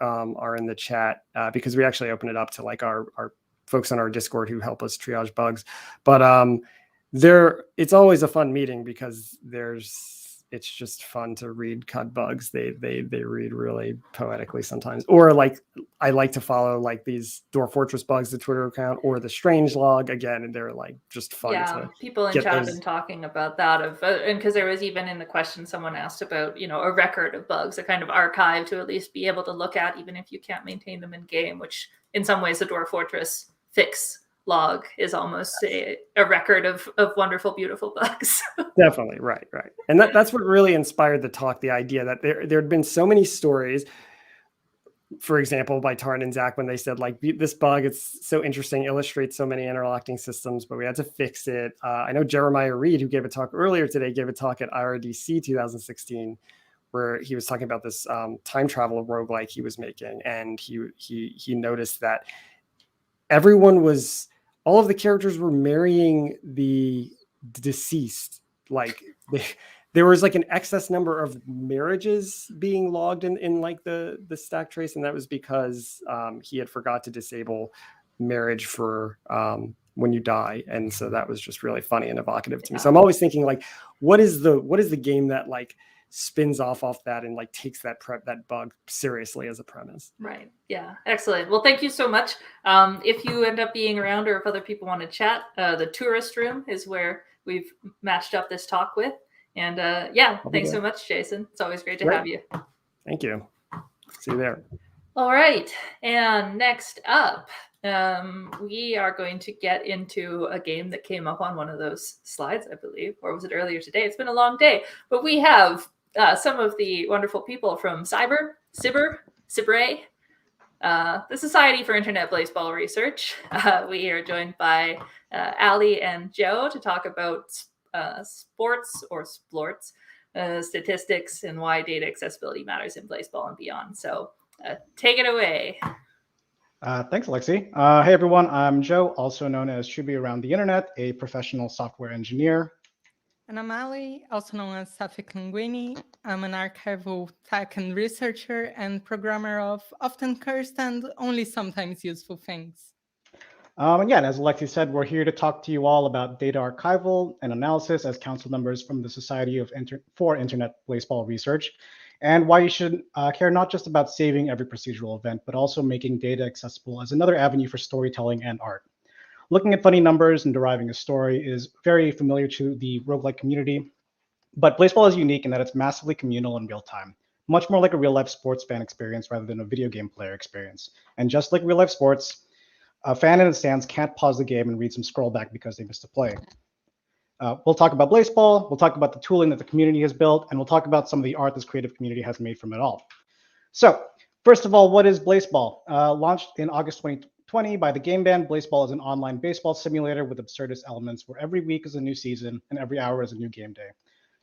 are in the chat because we actually open it up to like our folks on our Discord who help us triage bugs. But it's always a fun meeting because it's just fun to read cud bugs. They read really poetically sometimes. Or like I like to follow like these Dwarf Fortress bugs, the Twitter account, or the Strange Log again, and they're like just fun. Yeah, people in chat have been talking about that and because there was even in the question someone asked about a record of bugs, a kind of archive to at least be able to look at even if you can't maintain them in game, which in some ways the Dwarf Fortress fix log is almost a record of wonderful, beautiful bugs. Definitely, right. And that's what really inspired the talk, the idea that there had been so many stories, for example, by Tarn and Zach, when they said like, this bug, it's so interesting, illustrates so many interlocking systems, but we had to fix it. I know Jeremiah Reed, who gave a talk earlier today, gave a talk at IRDC 2016, where he was talking about this time travel roguelike he was making. And he noticed that all of the characters were marrying the deceased. Like there was like an excess number of marriages being logged in like the stack trace. And that was because he had forgot to disable marriage for when you die. And so that was just really funny and evocative to me. So I'm always thinking like, what is the game that like spins off that and like takes that bug seriously as a premise? Right. Yeah. Excellent. Well, thank you so much. If you end up being around or if other people want to chat, the tourist room is where we've matched up this talk with. And thanks so much, Jason. It's always great to have you. Thank you. See you there. All right. And next up, we are going to get into a game that came up on one of those slides, I believe, or was it earlier today? It's been a long day, but we have some of the wonderful people from SIBRE, the Society for Internet Baseball Research. We are joined by Ali and Joe to talk about sports or splorts, statistics, and why data accessibility matters in baseball and beyond. So take it away. Thanks, Alexi. Hey, everyone. I'm Joe, also known as Shubi around the internet, a professional software engineer. And I'm Ali, also known as Safik Linguini. I'm an archival tech and researcher and programmer of often cursed and only sometimes useful things. And as Alexi said, we're here to talk to you all about data archival and analysis as council members from the Society for Internet Baseball Research, and why you should care not just about saving every procedural event, but also making data accessible as another avenue for storytelling and art. Looking at funny numbers and deriving a story is very familiar to the roguelike community, but baseball is unique in that it's massively communal in real time, much more like a real-life sports fan experience rather than a video game player experience. And just like real-life sports, a fan in the stands can't pause the game and read some scroll back because they missed a play. We'll talk about baseball, we'll talk about the tooling that the community has built, and we'll talk about some of the art this creative community has made from it all. So, first of all, what is Blaseball? Launched in August 2020 by the Game Band, Blaseball is an online baseball simulator with absurdist elements where every week is a new season and every hour is a new game day.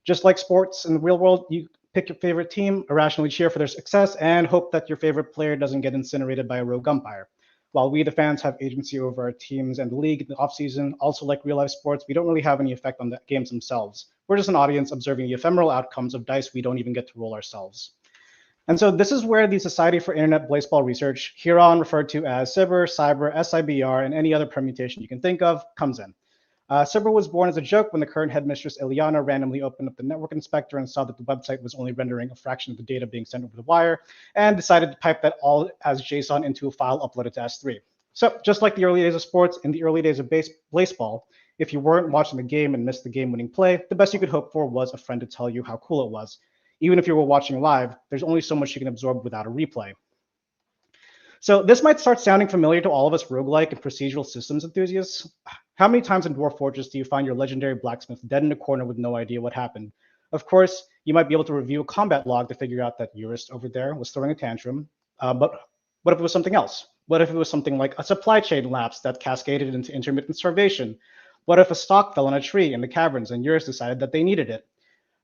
Just like sports in the real world, you pick your favorite team, irrationally cheer for their success, and hope that your favorite player doesn't get incinerated by a rogue umpire. While we, the fans, have agency over our teams and the league in the offseason, also like real-life sports, we don't really have any effect on the games themselves. We're just an audience observing the ephemeral outcomes of dice we don't even get to roll ourselves. And so this is where the Society for Internet Baseball Research, hereon referred to as SIBRE, CYBR, SIBR, and any other permutation you can think of, comes in. Cerber was born as a joke when the current headmistress Eliana randomly opened up the network inspector and saw that the website was only rendering a fraction of the data being sent over the wire, and decided to pipe that all as JSON into a file uploaded to S3. So just like the early days of sports, in the early days of baseball, if you weren't watching the game and missed the game-winning play, the best you could hope for was a friend to tell you how cool it was. Even if you were watching live, there's only so much you can absorb without a replay. So this might start sounding familiar to all of us roguelike and procedural systems enthusiasts. How many times in Dwarf Fortress do you find your legendary blacksmith dead in a corner with no idea what happened? Of course, you might be able to review a combat log to figure out that Eurist over there was throwing a tantrum, but what if it was something else? What if it was something like a supply chain lapse that cascaded into intermittent starvation? What if a stalk fell on a tree in the caverns and Eurist decided that they needed it?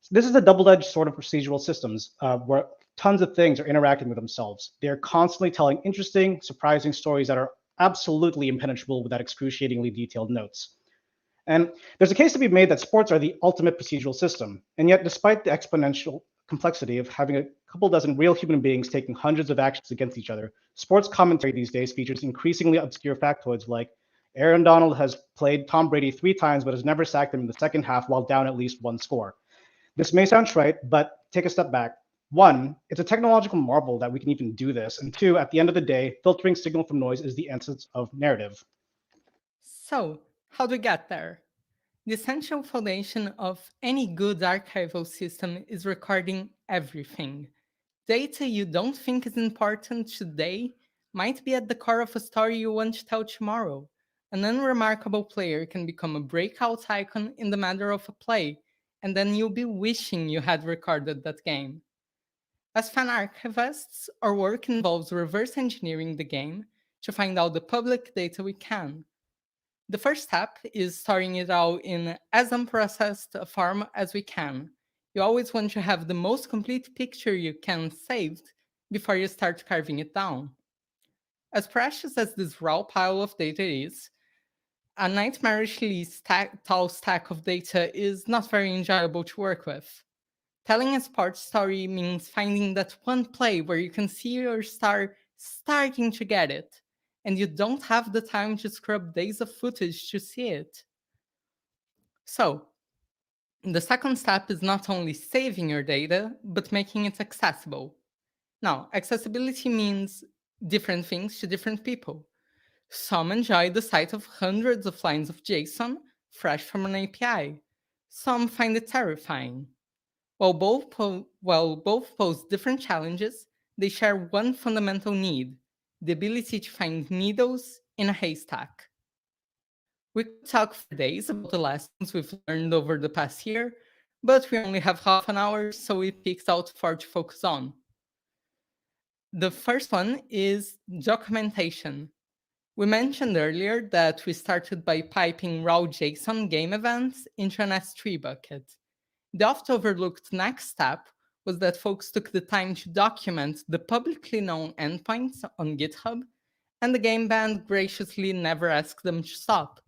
So this is a double-edged sort of procedural systems where tons of things are interacting with themselves. They're constantly telling interesting, surprising stories that are absolutely impenetrable without excruciatingly detailed notes. And there's a case to be made that sports are the ultimate procedural system. And yet, despite the exponential complexity of having a couple dozen real human beings taking hundreds of actions against each other, sports commentary these days features increasingly obscure factoids like Aaron Donald has played Tom Brady 3 times but has never sacked him in the second half while down at least 1 score. This may sound trite, but take a step back. 1, it's a technological marvel that we can even do this. And 2, at the end of the day, filtering signal from noise is the essence of narrative. So, how do we get there? The essential foundation of any good archival system is recording everything. Data you don't think is important today might be at the core of a story you want to tell tomorrow. An unremarkable player can become a breakout icon in the matter of a play, and then you'll be wishing you had recorded that game. As fan archivists, our work involves reverse engineering the game to find out the public data we can. The first step is storing it all in as unprocessed a form as we can. You always want to have the most complete picture you can saved before you start carving it down. As precious as this raw pile of data is, a nightmarishly tall stack of data is not very enjoyable to work with. Telling a sports story means finding that one play where you can see your star starting to get it, and you don't have the time to scrub days of footage to see it. So, the second step is not only saving your data, but making it accessible. Now, accessibility means different things to different people. Some enjoy the sight of hundreds of lines of JSON fresh from an API. Some find it terrifying. While both pose different challenges, they share one fundamental need: the ability to find needles in a haystack. We could talk for days about the lessons we've learned over the past year, but we only have half an hour, so we picked out 4 to focus on. The first one is documentation. We mentioned earlier that we started by piping raw JSON game events into an S3 bucket. The oft overlooked next step was that folks took the time to document the publicly known endpoints on GitHub, and the game band graciously never asked them to stop.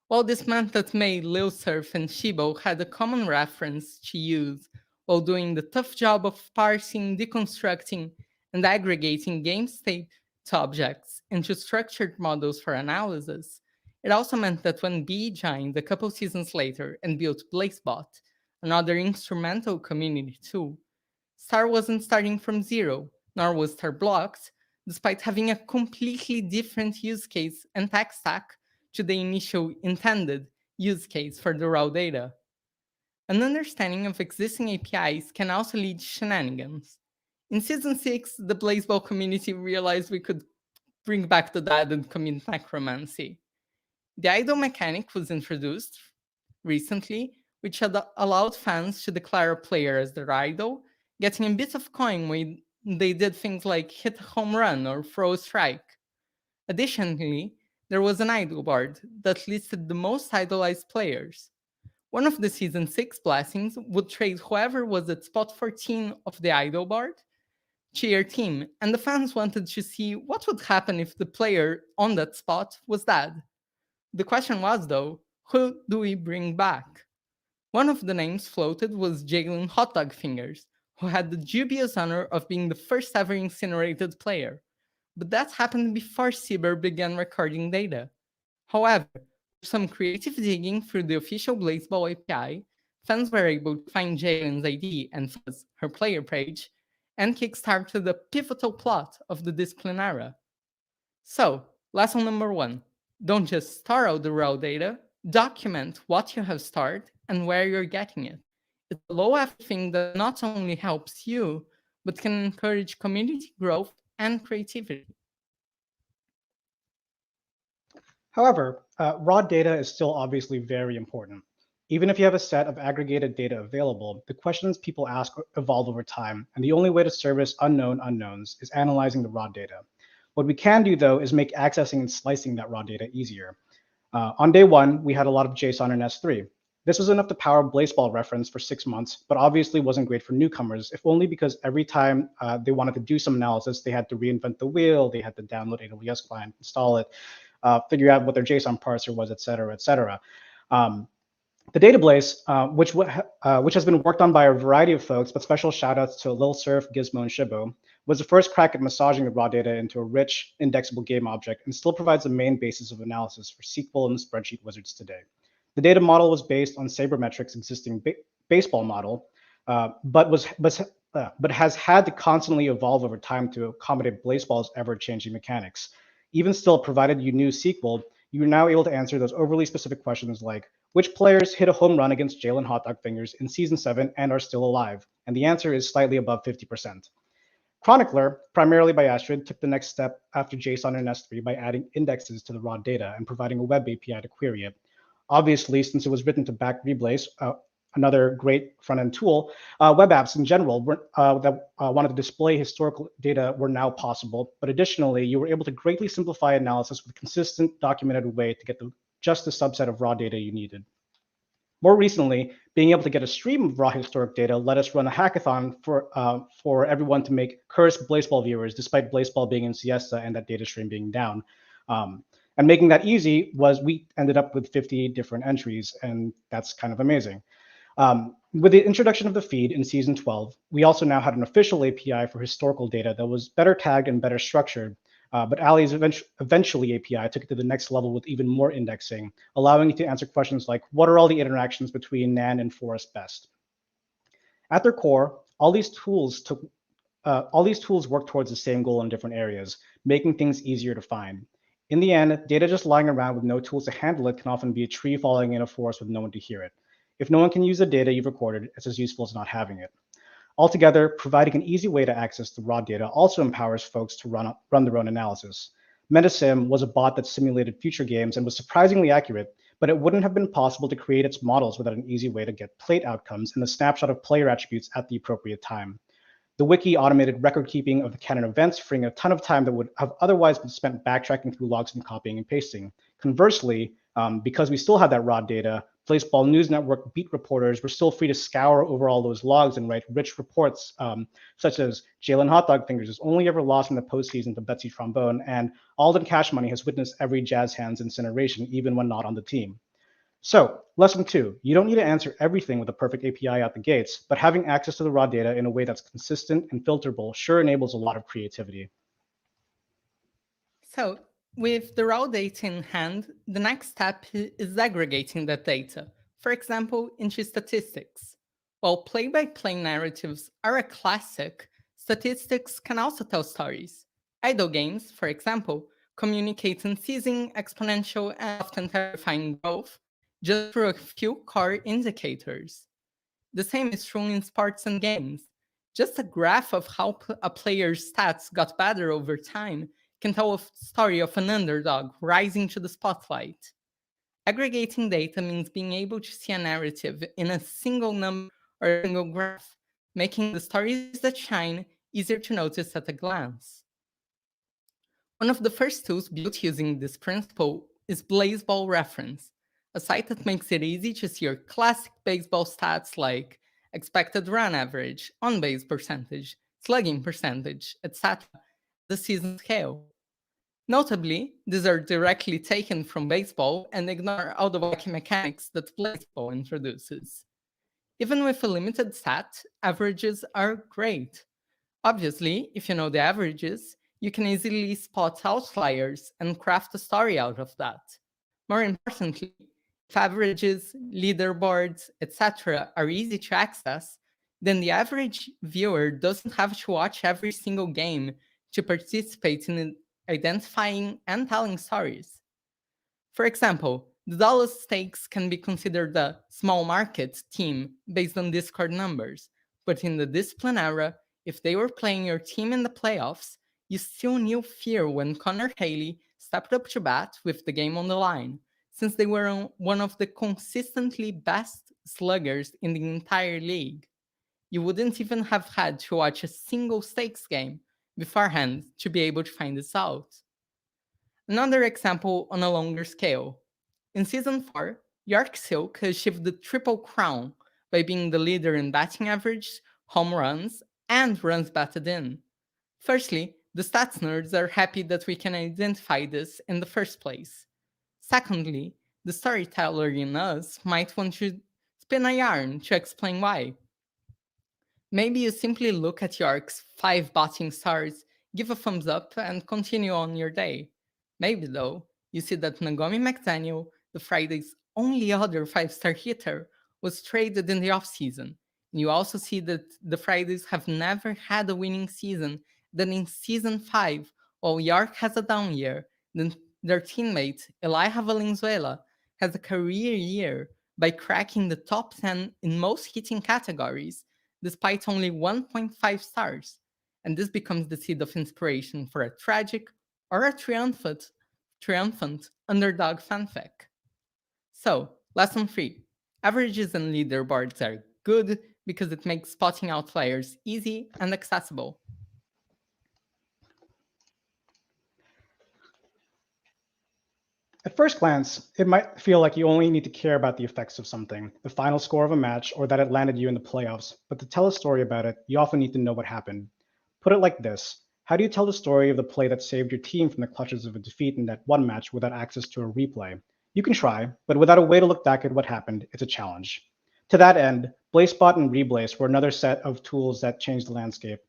While this meant that May, Lilsurf, and Shibo had a common reference to use while doing the tough job of parsing, deconstructing, and aggregating game state objects into structured models for analysis, it also meant that when B joined a couple seasons later and built BlazeBot, another instrumental community tool, Star wasn't starting from zero, nor was Star blocked, despite having a completely different use case and tech stack to the initial intended use case for the raw data. An understanding of existing APIs can also lead to shenanigans. In Season 6, the BlazeBall community realized we could bring back the dead and commit necromancy. The idol mechanic was introduced recently, which had allowed fans to declare a player as their idol, getting a bit of coin when they did things like hit a home run or throw a strike. Additionally, there was an idol board that listed the most idolized players. One of the Season 6 blessings would trade whoever was at spot 14 of the idol board to your team, and the fans wanted to see what would happen if the player on that spot was dead. The question was, though, who do we bring back? One of the names floated was Jalen Hotdog Fingers, who had the dubious honor of being the first ever incinerated player. But that happened before Cyber began recording data. However, some creative digging through the official Blaseball API, fans were able to find Jalen's ID and Fuzz, her player page, and kickstart the pivotal plot of the discipline era. So, lesson number 1, don't just store all the raw data, document what you have stored and where you're getting it. It's a low-effort thing that not only helps you, but can encourage community growth and creativity. However, raw data is still obviously very important. Even if you have a set of aggregated data available, the questions people ask evolve over time, and the only way to service unknown unknowns is analyzing the raw data. What we can do, though, is make accessing and slicing that raw data easier. On day 1, we had a lot of JSON and S3. This was enough to power Blaseball reference for 6 months, but obviously wasn't great for newcomers, if only because every time they wanted to do some analysis, they had to reinvent the wheel, they had to download AWS client, install it, figure out what their JSON parser was, et cetera, et cetera. The Datablaze, which has been worked on by a variety of folks, but special shout outs to Lil Surf, Gizmo, and Shibo, was the first crack at massaging the raw data into a rich, indexable game object and still provides the main basis of analysis for SQL and spreadsheet wizards today. The data model was based on Sabermetrics' existing baseball model, but has had to constantly evolve over time to accommodate Blaseball's ever-changing mechanics. Even still, provided you knew SQL, you are now able to answer those overly specific questions like, which players hit a home run against Jalen Hot Dog Fingers in Season 7 and are still alive? And the answer is slightly above 50%. Chronicler, primarily by Astrid, took the next step after JSON and S3 by adding indexes to the raw data and providing a web API to query it. Obviously, since it was written to back Reblaze, another great front-end tool, web apps in general that wanted to display historical data were now possible. But additionally, you were able to greatly simplify analysis with a consistent, documented way to get just the subset of raw data you needed. More recently, being able to get a stream of raw historic data let us run a hackathon for everyone to make cursed Blaseball viewers, despite Blaseball being in siesta and that data stream being down. And making that easy was we ended up with 50 different entries, and that's kind of amazing. With the introduction of the feed in Season 12, we also now had an official API for historical data that was better tagged and better structured. But Ali's eventually API took it to the next level with even more indexing, allowing you to answer questions like, what are all the interactions between Nan and Forrest best? At their core, all these tools work towards the same goal in different areas, making things easier to find. In the end, data just lying around with no tools to handle it can often be a tree falling in a forest with no one to hear it. If no one can use the data you've recorded, it's as useful as not having it. Altogether, providing an easy way to access the raw data also empowers folks to run their own analysis. Metasim was a bot that simulated future games and was surprisingly accurate, but it wouldn't have been possible to create its models without an easy way to get plate outcomes and a snapshot of player attributes at the appropriate time. The wiki automated record keeping of the canon events, freeing a ton of time that would have otherwise been spent backtracking through logs and copying and pasting. Conversely, because we still had that raw data, Blaseball News Network beat reporters were still free to scour over all those logs and write rich reports, such as Jalen Hot Dog Fingers is only ever lost in the postseason to Betsy Trombone, and Alden Cash Money has witnessed every Jazz Hands incineration, even when not on the team. So, lesson 2, you don't need to answer everything with a perfect API out the gates, but having access to the raw data in a way that's consistent and filterable sure enables a lot of creativity. So, with the raw data in hand, the next step is aggregating that data, for example, into statistics. While play-by-play narratives are a classic, statistics can also tell stories. Idle games, for example, communicate unceasing, exponential, and often terrifying growth just through a few core indicators. The same is true in sports and games. Just a graph of how a player's stats got better over time can tell a story of an underdog rising to the spotlight. Aggregating data means being able to see a narrative in a single number or a single graph, making the stories that shine easier to notice at a glance. One of the first tools built using this principle is Blaseball Reference, a site that makes it easy to see your classic baseball stats like expected run average, on-base percentage, slugging percentage, etc., the season scale. Notably, these are directly taken from baseball and ignore all the wacky mechanics that Blaseball introduces. Even with a limited set, averages are great. Obviously, if you know the averages, you can easily spot outliers and craft a story out of that. More importantly, if averages, leaderboards, etc. are easy to access, then the average viewer doesn't have to watch every single game to participate in identifying and telling stories. For example, the Dallas Stakes can be considered a small market team based on Discord numbers, but in the discipline era, if they were playing your team in the playoffs, you still knew fear when Connor Haley stepped up to bat with the game on the line, since they were one of the consistently best sluggers in the entire league. You wouldn't even have had to watch a single stakes game beforehand to be able to find this out. Another example on a longer scale. In Season 4, York Silk achieved the Triple Crown by being the leader in batting average, home runs, and runs batted in. Firstly, the stats nerds are happy that we can identify this in the first place. Secondly, the storyteller in us might want to spin a yarn to explain why. Maybe you simply look at York's 5 batting stars, give a thumbs up, and continue on your day. Maybe, though, you see that Nagomi McDaniel, the Friday's only other 5-star hitter, was traded in the offseason. You also see that the Fridays have never had a winning season, that in Season 5, while York has a down year, then their teammate, Elijah Valenzuela, has a career year by cracking the top 10 in most hitting categories, despite only 1.5 stars. And this becomes the seed of inspiration for a tragic or a triumphant underdog fanfic. So, lesson 3. Averages and leaderboards are good because it makes spotting outliers easy and accessible. At first glance, it might feel like you only need to care about the effects of something, the final score of a match, or that it landed you in the playoffs. But to tell a story about it, you often need to know what happened. Put it like this. How do you tell the story of the play that saved your team from the clutches of a defeat in that one match without access to a replay? You can try, but without a way to look back at what happened, it's a challenge. To that end, BlazeSpot and Reblaze were another set of tools that changed the landscape.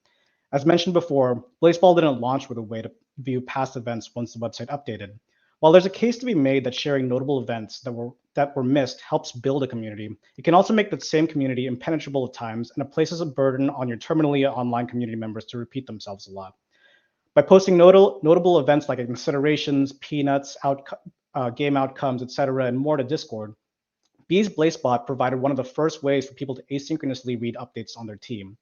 As mentioned before, BlazeBall didn't launch with a way to view past events once the website updated. While there's a case to be made that sharing notable events that were missed helps build a community, it can also make that same community impenetrable at times, and it places a burden on your terminally online community members to repeat themselves a lot. By posting notable events like considerations, peanuts, game outcomes, etc., and more to Discord, Bee's BlazeBot provided one of the first ways for people to asynchronously read updates on their team.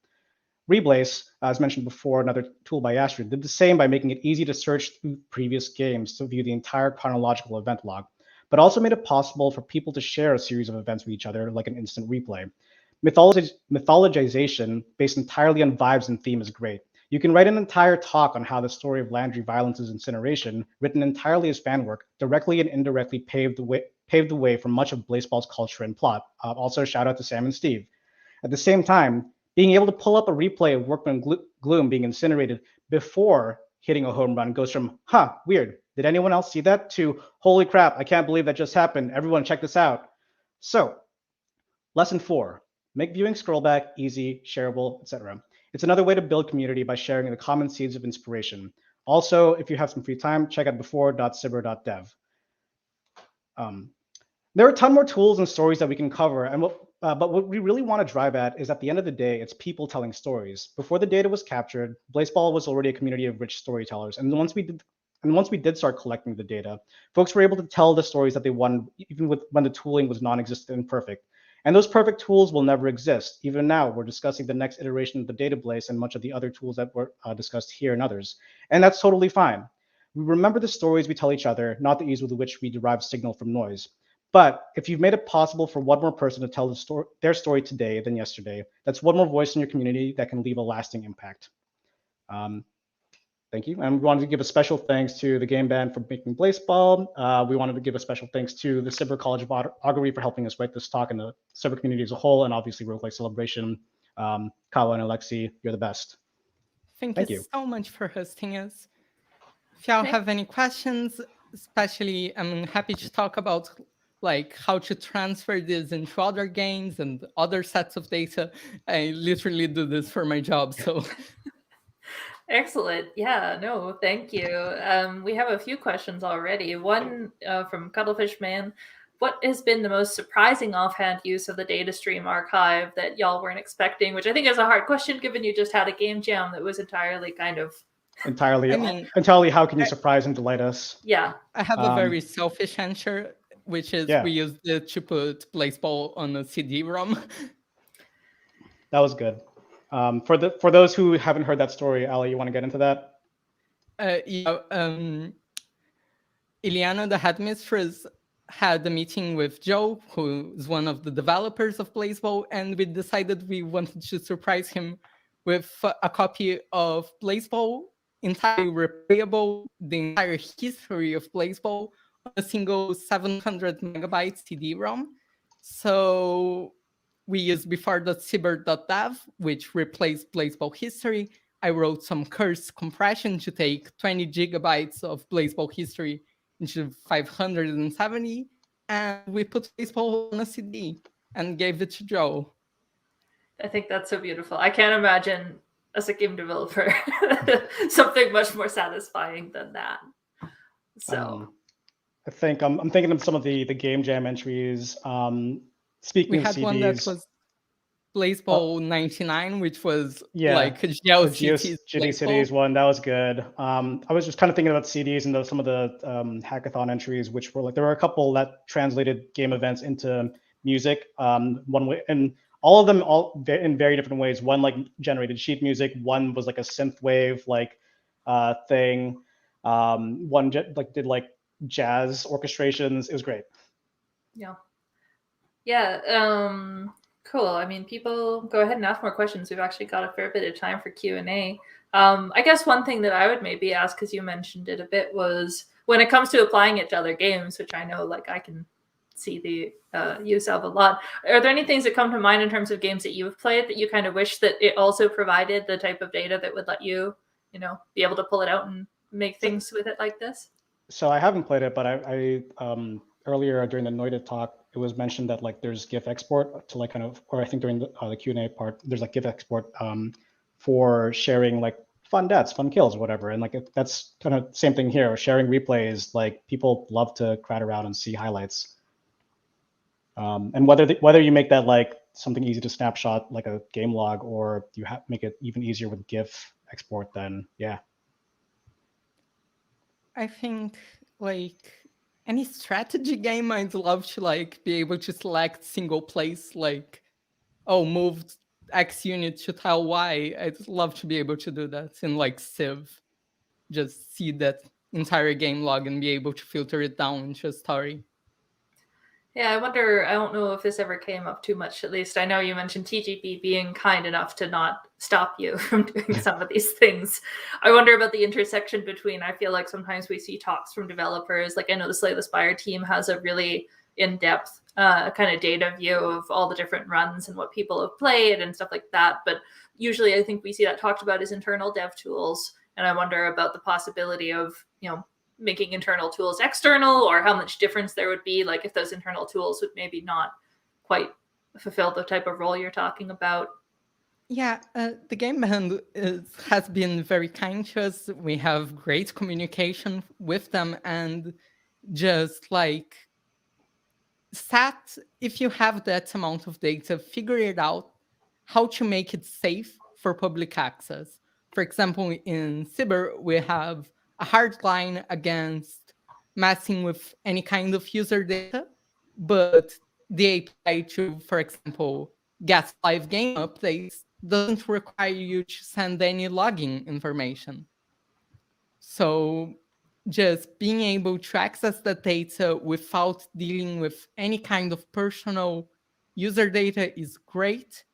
Reblaze, as mentioned before, another tool by Astrid, did the same by making it easy to search through previous games to view the entire chronological event log, but also made it possible for people to share a series of events with each other, like an instant replay. Mythologization based entirely on vibes and theme is great. You can write an entire talk on how the story of Landry Violence's incineration, written entirely as fan work, directly and indirectly paved the way for much of BlazeBall's culture and plot. Also, shout out to Sam and Steve. At the same time, being able to pull up a replay of Workman Gloom being incinerated before hitting a home run goes from, weird, did anyone else see that, to, holy crap, I can't believe that just happened, everyone check this out. So, lesson 4, make viewing scrollback easy, shareable, etc. It's another way to build community by sharing the common seeds of inspiration. Also, if you have some free time, check out before.sibber.dev. There are a ton more tools and stories that we can cover, but what we really want to drive at is, at the end of the day, it's people telling stories. Before the data was captured, BlazeBall was already a community of rich storytellers, and once we did start collecting the data, folks were able to tell the stories that they wanted, even when the tooling was non-existent and imperfect. And those perfect tools will never exist. Even now, we're discussing the next iteration of the database and much of the other tools that were discussed here and others, and that's totally fine. We remember the stories we tell each other, not the ease with which we derive signal from noise. But if you've made it possible for one more person to tell their story today than yesterday, that's one more voice in your community that can leave a lasting impact. Thank you. And we wanted to give a special thanks to the Game Band for making BlazeBall. We wanted to give a special thanks to the Sibber College of Augury for helping us write this talk, and the Sibber community as a whole, and obviously Roguelike Celebration. Kawa and Alexi, you're the best. Thank you so much for hosting us. If y'all have any questions, especially I'm happy to talk about how to transfer this into other games and other sets of data. I literally do this for my job, so. Excellent. Yeah, no, thank you. We have a few questions already. One from Cuttlefish Man. What has been the most surprising offhand use of the data stream archive that y'all weren't expecting? Which I think is a hard question given you just had a game jam that was entirely kind of, Entirely, I mean, entirely. How can you surprise and delight us? yeah. I have a Um, very selfish answer, which is Yeah. we used it to put Blazeball on a CD-ROM. That was good. For those who haven't heard that story, Ali, you want to get into that? Yeah, Iliana, the headmistress, had a meeting with Joe, who is one of the developers of Blazeball, and we decided we wanted to surprise him with a copy of Blazeball, entirely replayable, the entire history of Blazeball on a single 700 megabyte CD-ROM. So we used before.cyber.dev, which replaced Blazeball history. I wrote some curse compression to take 20 gigabytes of Blazeball history into 570, and we put Blazeball on a CD and gave it to Joe. I think that's so beautiful. I can't imagine as a game developer something much more satisfying than that. So I think I'm thinking of some of the game jam entries. Speaking We of had CDs, one that was Blazeball 99, which was yeah, like the GeoCities GeoCities one, that was good. I was just kind of thinking about CDs and some of the hackathon entries, which were like there were a couple that translated game events into music. One way, and all of them in very different ways. One like generated sheet music. One was like a synthwave like thing. One did like jazz orchestrations. It was great. yeah, cool. I mean, people go ahead and ask more questions. We've actually got a fair bit of time for Q&A. I guess one thing that I would maybe ask, because you mentioned it a bit, was when it comes to applying it to other games, which I know like I can see the use of a lot. Are there any things that come to mind in terms of games that you've played that you kind of wish that it also provided the type of data that would let you, be able to pull it out and make things with it like this? So I haven't played it, but I earlier during the Noita talk, it was mentioned that like there's GIF export to like kind of, or I think during the Q&A part, there's like GIF export for sharing like fun deaths, fun kills, whatever. And like that's kind of same thing here. Sharing replays, like people love to crowd around and see highlights. And whether you make that like something easy to snapshot, like a game log, or you make it even easier with GIF export, then yeah. I think like any strategy game, I'd love to like be able to select single place, like, oh, moved X unit to tile Y. I'd love to be able to do that in like Civ. Just see that entire game log and be able to filter it down into a story. Yeah, I wonder, I don't know if this ever came up too much, at least. I know you mentioned TGP being kind enough to not stop you from doing some of these things. I wonder about the intersection between, I feel like sometimes we see talks from developers, like I know the Slay the Spire team has a really in-depth kind of data view of all the different runs and what people have played and stuff like that. But usually I think we see that talked about as internal dev tools. And I wonder about the possibility of, making internal tools external, or how much difference there would be, like if those internal tools would maybe not quite fulfill the type of role you're talking about. Yeah, the game band has been very kind to us. We have great communication with them, and just like if you have that amount of data, figure it out how to make it safe for public access. For example, in Cyber, we have a hard line against messing with any kind of user data, but the API to, for example, get live game updates doesn't require you to send any logging information. So just being able to access the data without dealing with any kind of personal user data is great.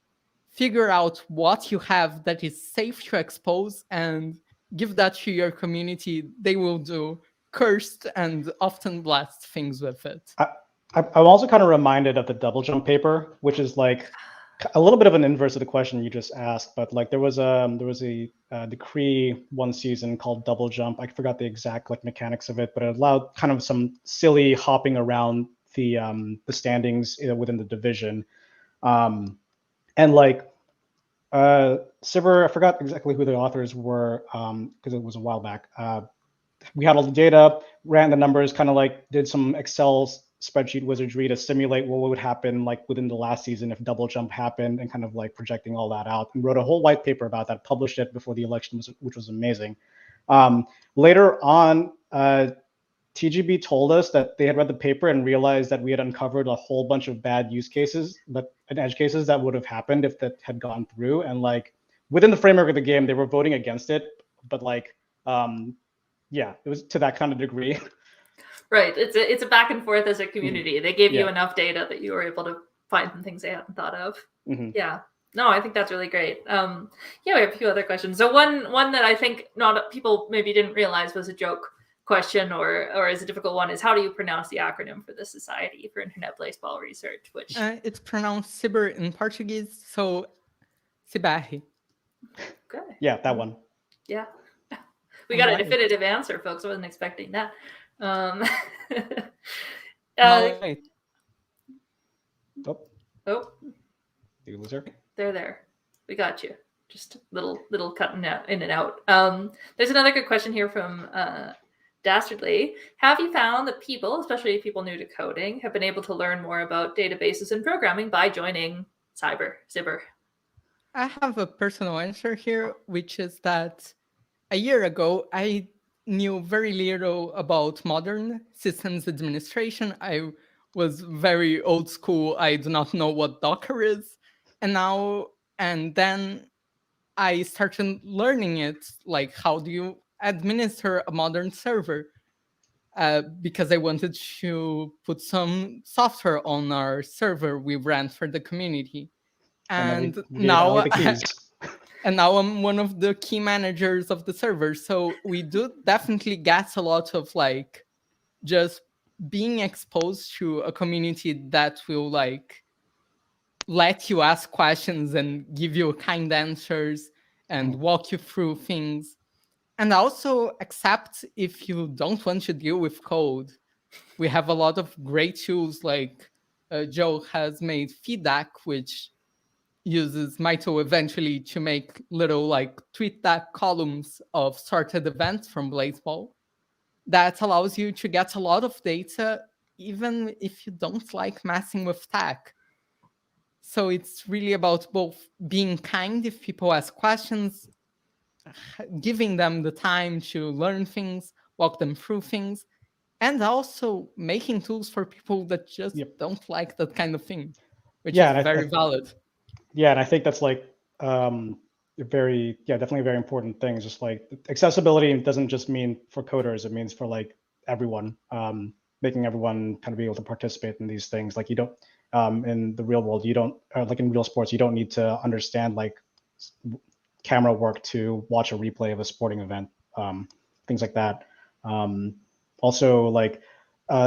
Figure out what you have that is safe to expose and give that to your community. They will do cursed and often blessed things with it. I'm also kind of reminded of the double jump paper, which is like a little bit of an inverse of the question you just asked. But like there was a decree one season called Double Jump. I forgot the exact like mechanics of it, but it allowed kind of some silly hopping around the standings within the division, and like Cyber, I forgot exactly who the authors were because it was a while back. We had all the data, ran the numbers, kind of like did some Excel spreadsheet wizardry to simulate what would happen like within the last season if double jump happened, and kind of like projecting all that out, and wrote a whole white paper about that, published it before the election, which was amazing. Later on, TGB told us that they had read the paper and realized that we had uncovered a whole bunch of bad use cases, and edge cases that would have happened if that had gone through. And like within the framework of the game, they were voting against it, but like yeah, it was to that kind of degree. Right. It's a back and forth as a community. They gave you Yeah. enough data that you were able to find some things they hadn't thought of. Mhm. Yeah. No, I think that's really great. Yeah, we have a few other questions. So one that I think not people maybe didn't realize was a joke question or is a difficult one is, how do you pronounce the acronym for the Society for Internet Baseball Research? Which It's pronounced Ciber in Portuguese, so CIBER. okay. Yeah, that one. Yeah. We got a Alright. definitive answer, folks. I wasn't expecting that. Alright. Oh, Oh, you loser. there. We got you. Just little cutting out in and out. There's another good question here from Dastardly. Have you found that people, especially people new to coding, have been able to learn more about databases and programming by joining Cyber? I have a personal answer here, which is that a year ago, I knew very little about modern systems administration. I was very old school. I do not know what Docker is. And then I started learning it, like how do you administer a modern server? Because I wanted to put some software on our server we ran for the community. And then we gave now Ali the keys. and now I'm one of the key managers of the server. So we do definitely get a lot of like just being exposed to a community that will like let you ask questions and give you kind answers and walk you through things. And also accept if you don't want to deal with code. We have a lot of great tools like Joe has made Feedback, which uses Mito eventually to make little like TweetDeck columns of sorted events from Blazeball. That allows you to get a lot of data, even if you don't like messing with tech. So it's really about both being kind if people ask questions, giving them the time to learn things, walk them through things, and also making tools for people that just Yep. don't like that kind of thing, which Yeah, and is very valid. Yeah, and I think that's like definitely a very important thing. Just like accessibility doesn't just mean for coders; it means for like everyone, making everyone kind of be able to participate in these things. Like you don't in the real world, you don't like in real sports, you don't need to understand like camera work to watch a replay of a sporting event, things like that. Also, like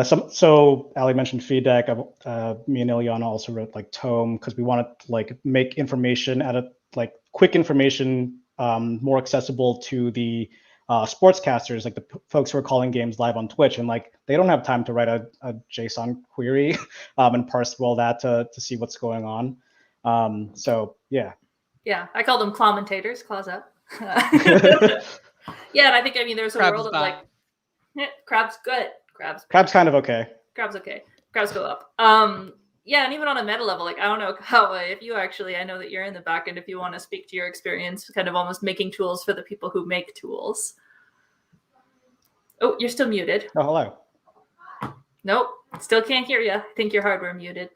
so Ali mentioned Feedback. Me and Ilyana also wrote like Tome because we wanted to like make information at a like quick information more accessible to the sportscasters, like the folks who are calling games live on Twitch, and like they don't have time to write a JSON query and parse through all that to see what's going on. So yeah. Yeah, I call them clawmentators. Claws up. Yeah, and I think there's a Crab's world of bad. like crab's good. Crab's kind of okay. Crab's okay. Crabs go up. Yeah, and even on a meta level, like I don't know how if you actually, I know that you're in the back end. If you want to speak to your experience, kind of almost making tools for the people who make tools. Oh, you're still muted. Oh, hello. Nope, still can't hear you. I think your hardware muted.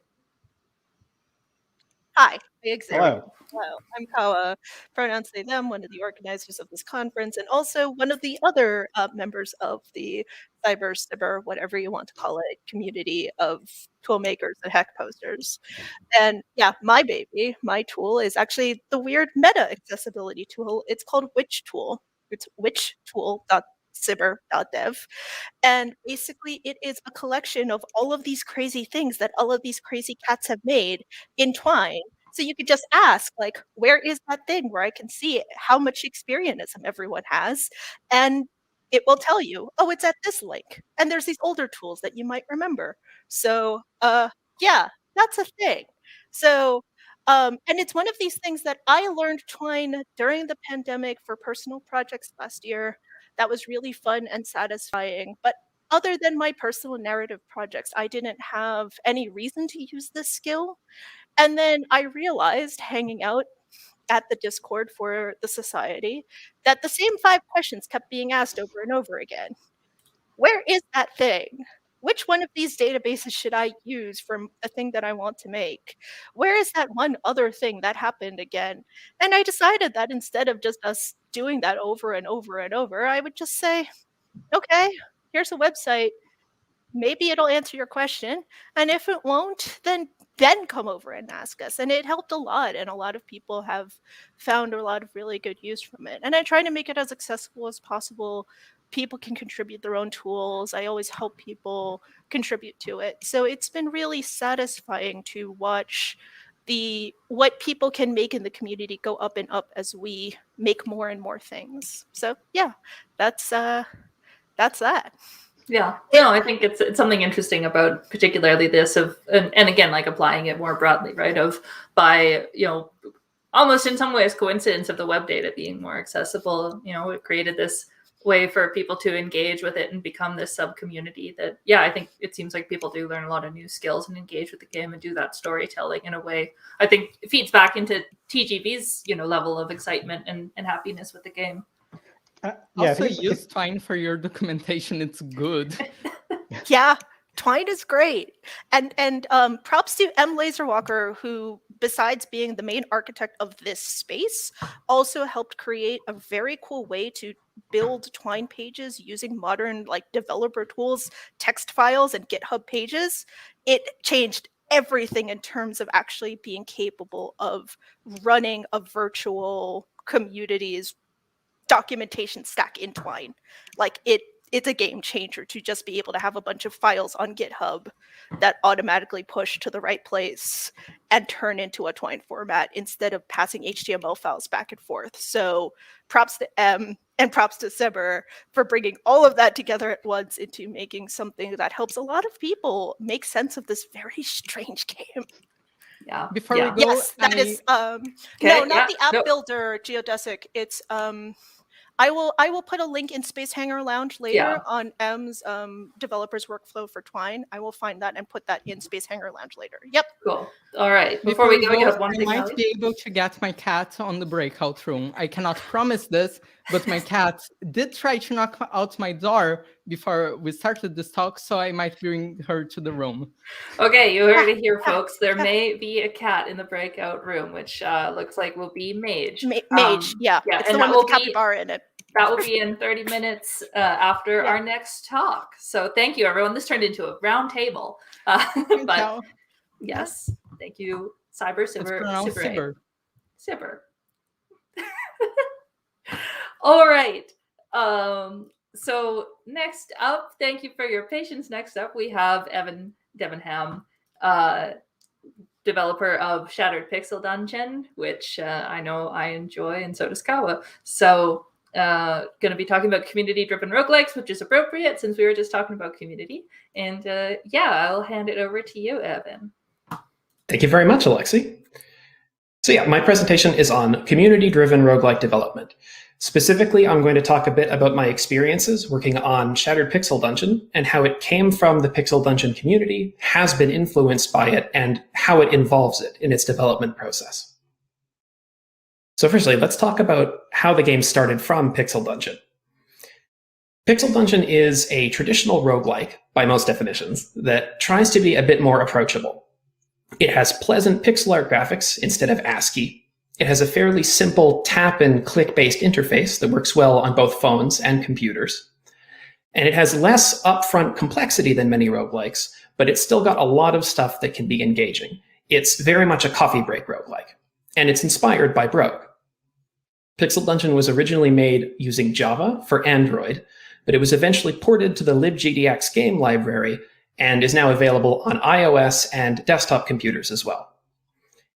Hi, I exist. Hello. Hello, I'm Kawa, pronouns they, them, one of the organizers of this conference, and also one of the other members of the Cyber, whatever you want to call it, community of tool makers and hack posters. And yeah, my baby, my tool is actually the weird meta accessibility tool. It's called Witch Tool. It's witchtool.cyber.dev. And basically it is a collection of all of these crazy things that all of these crazy cats have made in Twine. So you could just ask, like, where is that thing where I can see how much Experianism everyone has? And it will tell you, oh, it's at this link. And there's these older tools that you might remember. So yeah, that's a thing. So And it's one of these things that I learned Twine during the pandemic for personal projects last year. That was really fun and satisfying. But other than my personal narrative projects, I didn't have any reason to use this skill. And then I realized hanging out at the Discord for the society that the same 5 questions kept being asked over and over again. Where is that thing? Which one of these databases should I use for a thing that I want to make? Where is that one other thing that happened again? And I decided that instead of just us doing that over and over and over, I would just say, okay, here's a website. Maybe it'll answer your question. And if it won't, then come over and ask us. And it helped a lot. And a lot of people have found a lot of really good use from it. And I try to make it as accessible as possible. People can contribute their own tools. I always help people contribute to it. So it's been really satisfying to watch what people can make in the community go up and up as we make more and more things. So yeah, that's that. Yeah, I think it's something interesting about particularly this and again, like applying it more broadly, right? Of by, almost in some ways coincidence of the web data being more accessible, it created this way for people to engage with it and become this sub community that, I think it seems like people do learn a lot of new skills and engage with the game and do that storytelling in a way I think it feeds back into TGV's, level of excitement and happiness with the game. Also use Twine for your documentation. It's good. Yeah, Twine is great. And props to M. Laserwalker, who, besides being the main architect of this space, also helped create a very cool way to build Twine pages using modern developer tools, text files, and GitHub pages. It changed everything in terms of actually being capable of running a virtual community's documentation stack in Twine. It's a game changer to just be able to have a bunch of files on GitHub that automatically push to the right place and turn into a Twine format instead of passing HTML files back and forth. So props to M and props to Sibber for bringing all of that together at once into making something that helps a lot of people make sense of this very strange game. Yeah. Before we go, yes, that is no, not the app builder Geodesic. It's I will put a link in Space Hangar Lounge later on M's developers workflow for Twine. I will find that and put that in Space Hangar Lounge later. Yep. Cool. All right. Before we go, you have one I thing. might be able to get my cat on the breakout room. I cannot promise this, but my cat did try to knock out my door before we started this talk, so I might bring her to the room. Okay, you heard it here, folks. There may be a cat in the breakout room, which looks like will be Mage. Mage, yeah. It's and the one with the capybara in it. That will be in 30 minutes after our next talk. So thank you, everyone. This turned into a round table. But yes, thank you, Sibber. All right. So next up, thank you for your patience. Next up, we have Evan Debenham, developer of Shattered Pixel Dungeon, which I know I enjoy, and so does Kawa. So going to be talking about community-driven roguelikes, which is appropriate since we were just talking about community. And I'll hand it over to you, Evan. Thank you very much, Alexi. So my presentation is on community-driven roguelike development. Specifically, I'm going to talk a bit about my experiences working on Shattered Pixel Dungeon and how it came from the Pixel Dungeon community, has been influenced by it, and how it involves it in its development process. So firstly, let's talk about how the game started from Pixel Dungeon. Pixel Dungeon is a traditional roguelike, by most definitions, that tries to be a bit more approachable. It has pleasant pixel art graphics instead of ASCII. It has a fairly simple tap and click-based interface that works well on both phones and computers. And it has less upfront complexity than many roguelikes, but it's still got a lot of stuff that can be engaging. It's very much a coffee break roguelike, and it's inspired by Brogue. Pixel Dungeon was originally made using Java for Android, but it was eventually ported to the libgdx game library and is now available on iOS and desktop computers as well.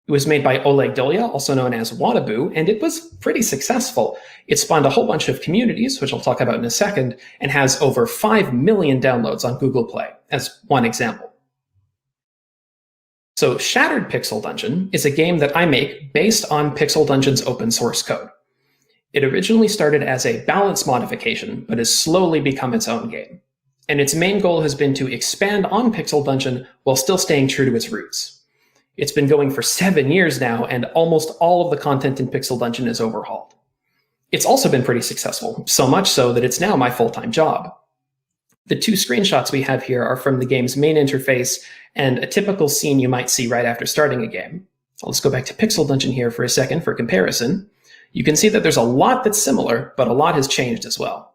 It was made by Oleg Dolya, also known as Wannaboo, and it was pretty successful. It spawned a whole bunch of communities, which I'll talk about in a second, and has over 5 million downloads on Google Play, as one example. So Shattered Pixel Dungeon is a game that I make based on Pixel Dungeon's open source code. It originally started as a balance modification, but has slowly become its own game. And its main goal has been to expand on Pixel Dungeon while still staying true to its roots. It's been going for 7 years now, and almost all of the content in Pixel Dungeon is overhauled. It's also been pretty successful, so much so that it's now my full-time job. The 2 screenshots we have here are from the game's main interface and a typical scene you might see right after starting a game. So let's go back to Pixel Dungeon here for a second for comparison. You can see that there's a lot that's similar, but a lot has changed as well.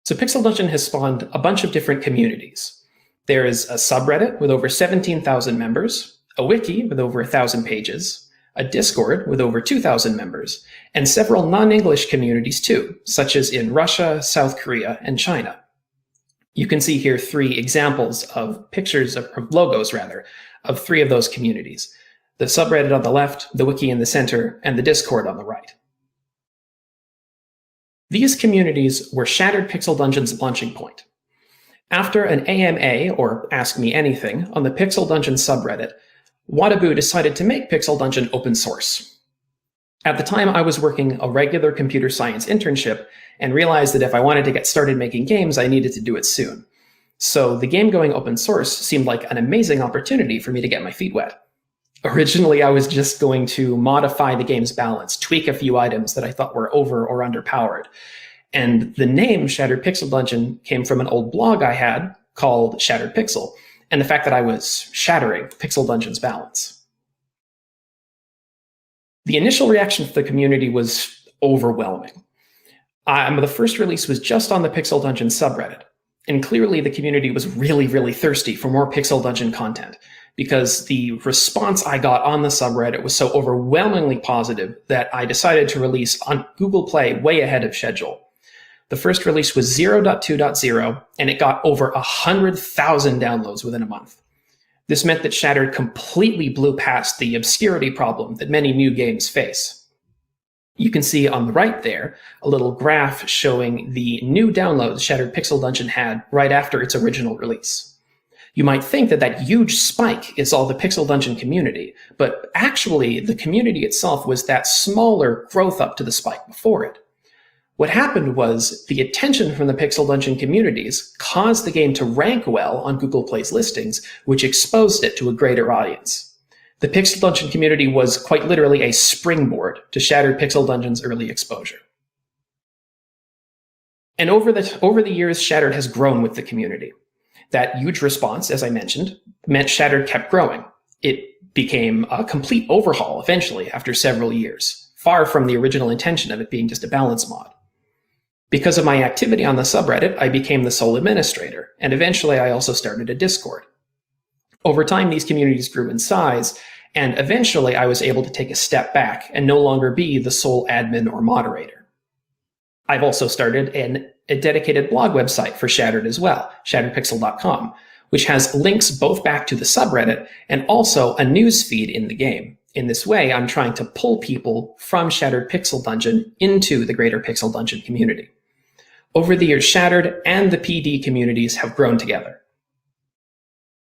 So Pixel Dungeon has spawned a bunch of different communities. There is a subreddit with over 17,000 members, a wiki with over 1,000 pages, a Discord with over 2,000 members, and several non-English communities too, such as in Russia, South Korea, and China. You can see here 3 examples of pictures of logos, of 3 of those communities. The subreddit on the left, the wiki in the center, and the Discord on the right. These communities were Shattered Pixel Dungeon's launching point. After an AMA, or Ask Me Anything, on the Pixel Dungeon subreddit, Whataboo decided to make Pixel Dungeon open source. At the time, I was working a regular computer science internship and realized that if I wanted to get started making games, I needed to do it soon. So the game going open source seemed like an amazing opportunity for me to get my feet wet. Originally, I was just going to modify the game's balance, tweak a few items that I thought were over or underpowered. And the name Shattered Pixel Dungeon came from an old blog I had called Shattered Pixel, and the fact that I was shattering Pixel Dungeon's balance. The initial reaction from the community was overwhelming. The first release was just on the Pixel Dungeon subreddit, and clearly the community was really thirsty for more Pixel Dungeon content, because the response I got on the subreddit was so overwhelmingly positive that I decided to release on Google Play way ahead of schedule. The first release was 0.2.0, and it got over 100,000 downloads within a month. This meant that Shattered completely blew past the obscurity problem that many new games face. You can see on the right there a little graph showing the new downloads Shattered Pixel Dungeon had right after its original release. You might think that that huge spike is all the Pixel Dungeon community, but actually the community itself was that smaller growth up to the spike before it. What happened was the attention from the Pixel Dungeon communities caused the game to rank well on Google Play's listings, which exposed it to a greater audience. The Pixel Dungeon community was quite literally a springboard to Shattered Pixel Dungeon's early exposure. And over the years, Shattered has grown with the community. That huge response, as I mentioned, meant Shattered kept growing. It became a complete overhaul eventually after several years, far from the original intention of it being just a balance mod. Because of my activity on the subreddit, I became the sole administrator, and eventually I also started a Discord. Over time, these communities grew in size, and eventually I was able to take a step back and no longer be the sole admin or moderator. I've also started a dedicated blog website for Shattered as well, shatteredpixel.com, which has links both back to the subreddit and also a news feed in the game. In this way, I'm trying to pull people from Shattered Pixel Dungeon into the greater Pixel Dungeon community. Over the years, Shattered and the PD communities have grown together.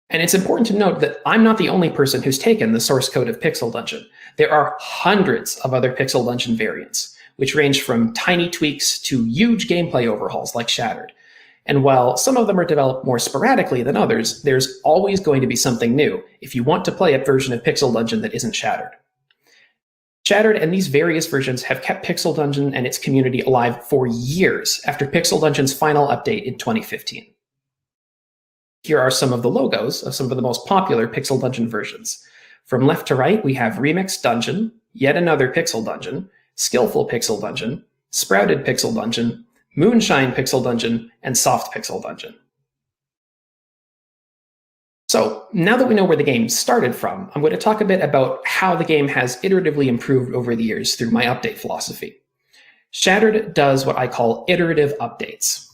And it's important to note that I'm not the only person who's taken the source code of Pixel Dungeon. There are hundreds of other Pixel Dungeon variants, which range from tiny tweaks to huge gameplay overhauls like Shattered. And while some of them are developed more sporadically than others, there's always going to be something new if you want to play a version of Pixel Dungeon that isn't Shattered. Shattered and these various versions have kept Pixel Dungeon and its community alive for years after Pixel Dungeon's final update in 2015. Here are some of the logos of some of the most popular Pixel Dungeon versions. From left to right, we have Remix Dungeon, Yet Another Pixel Dungeon, Skillful Pixel Dungeon, Sprouted Pixel Dungeon, Moonshine Pixel Dungeon, and Soft Pixel Dungeon. So now that we know where the game started from, I'm going to talk a bit about how the game has iteratively improved over the years through my update philosophy. Shattered does what I call iterative updates.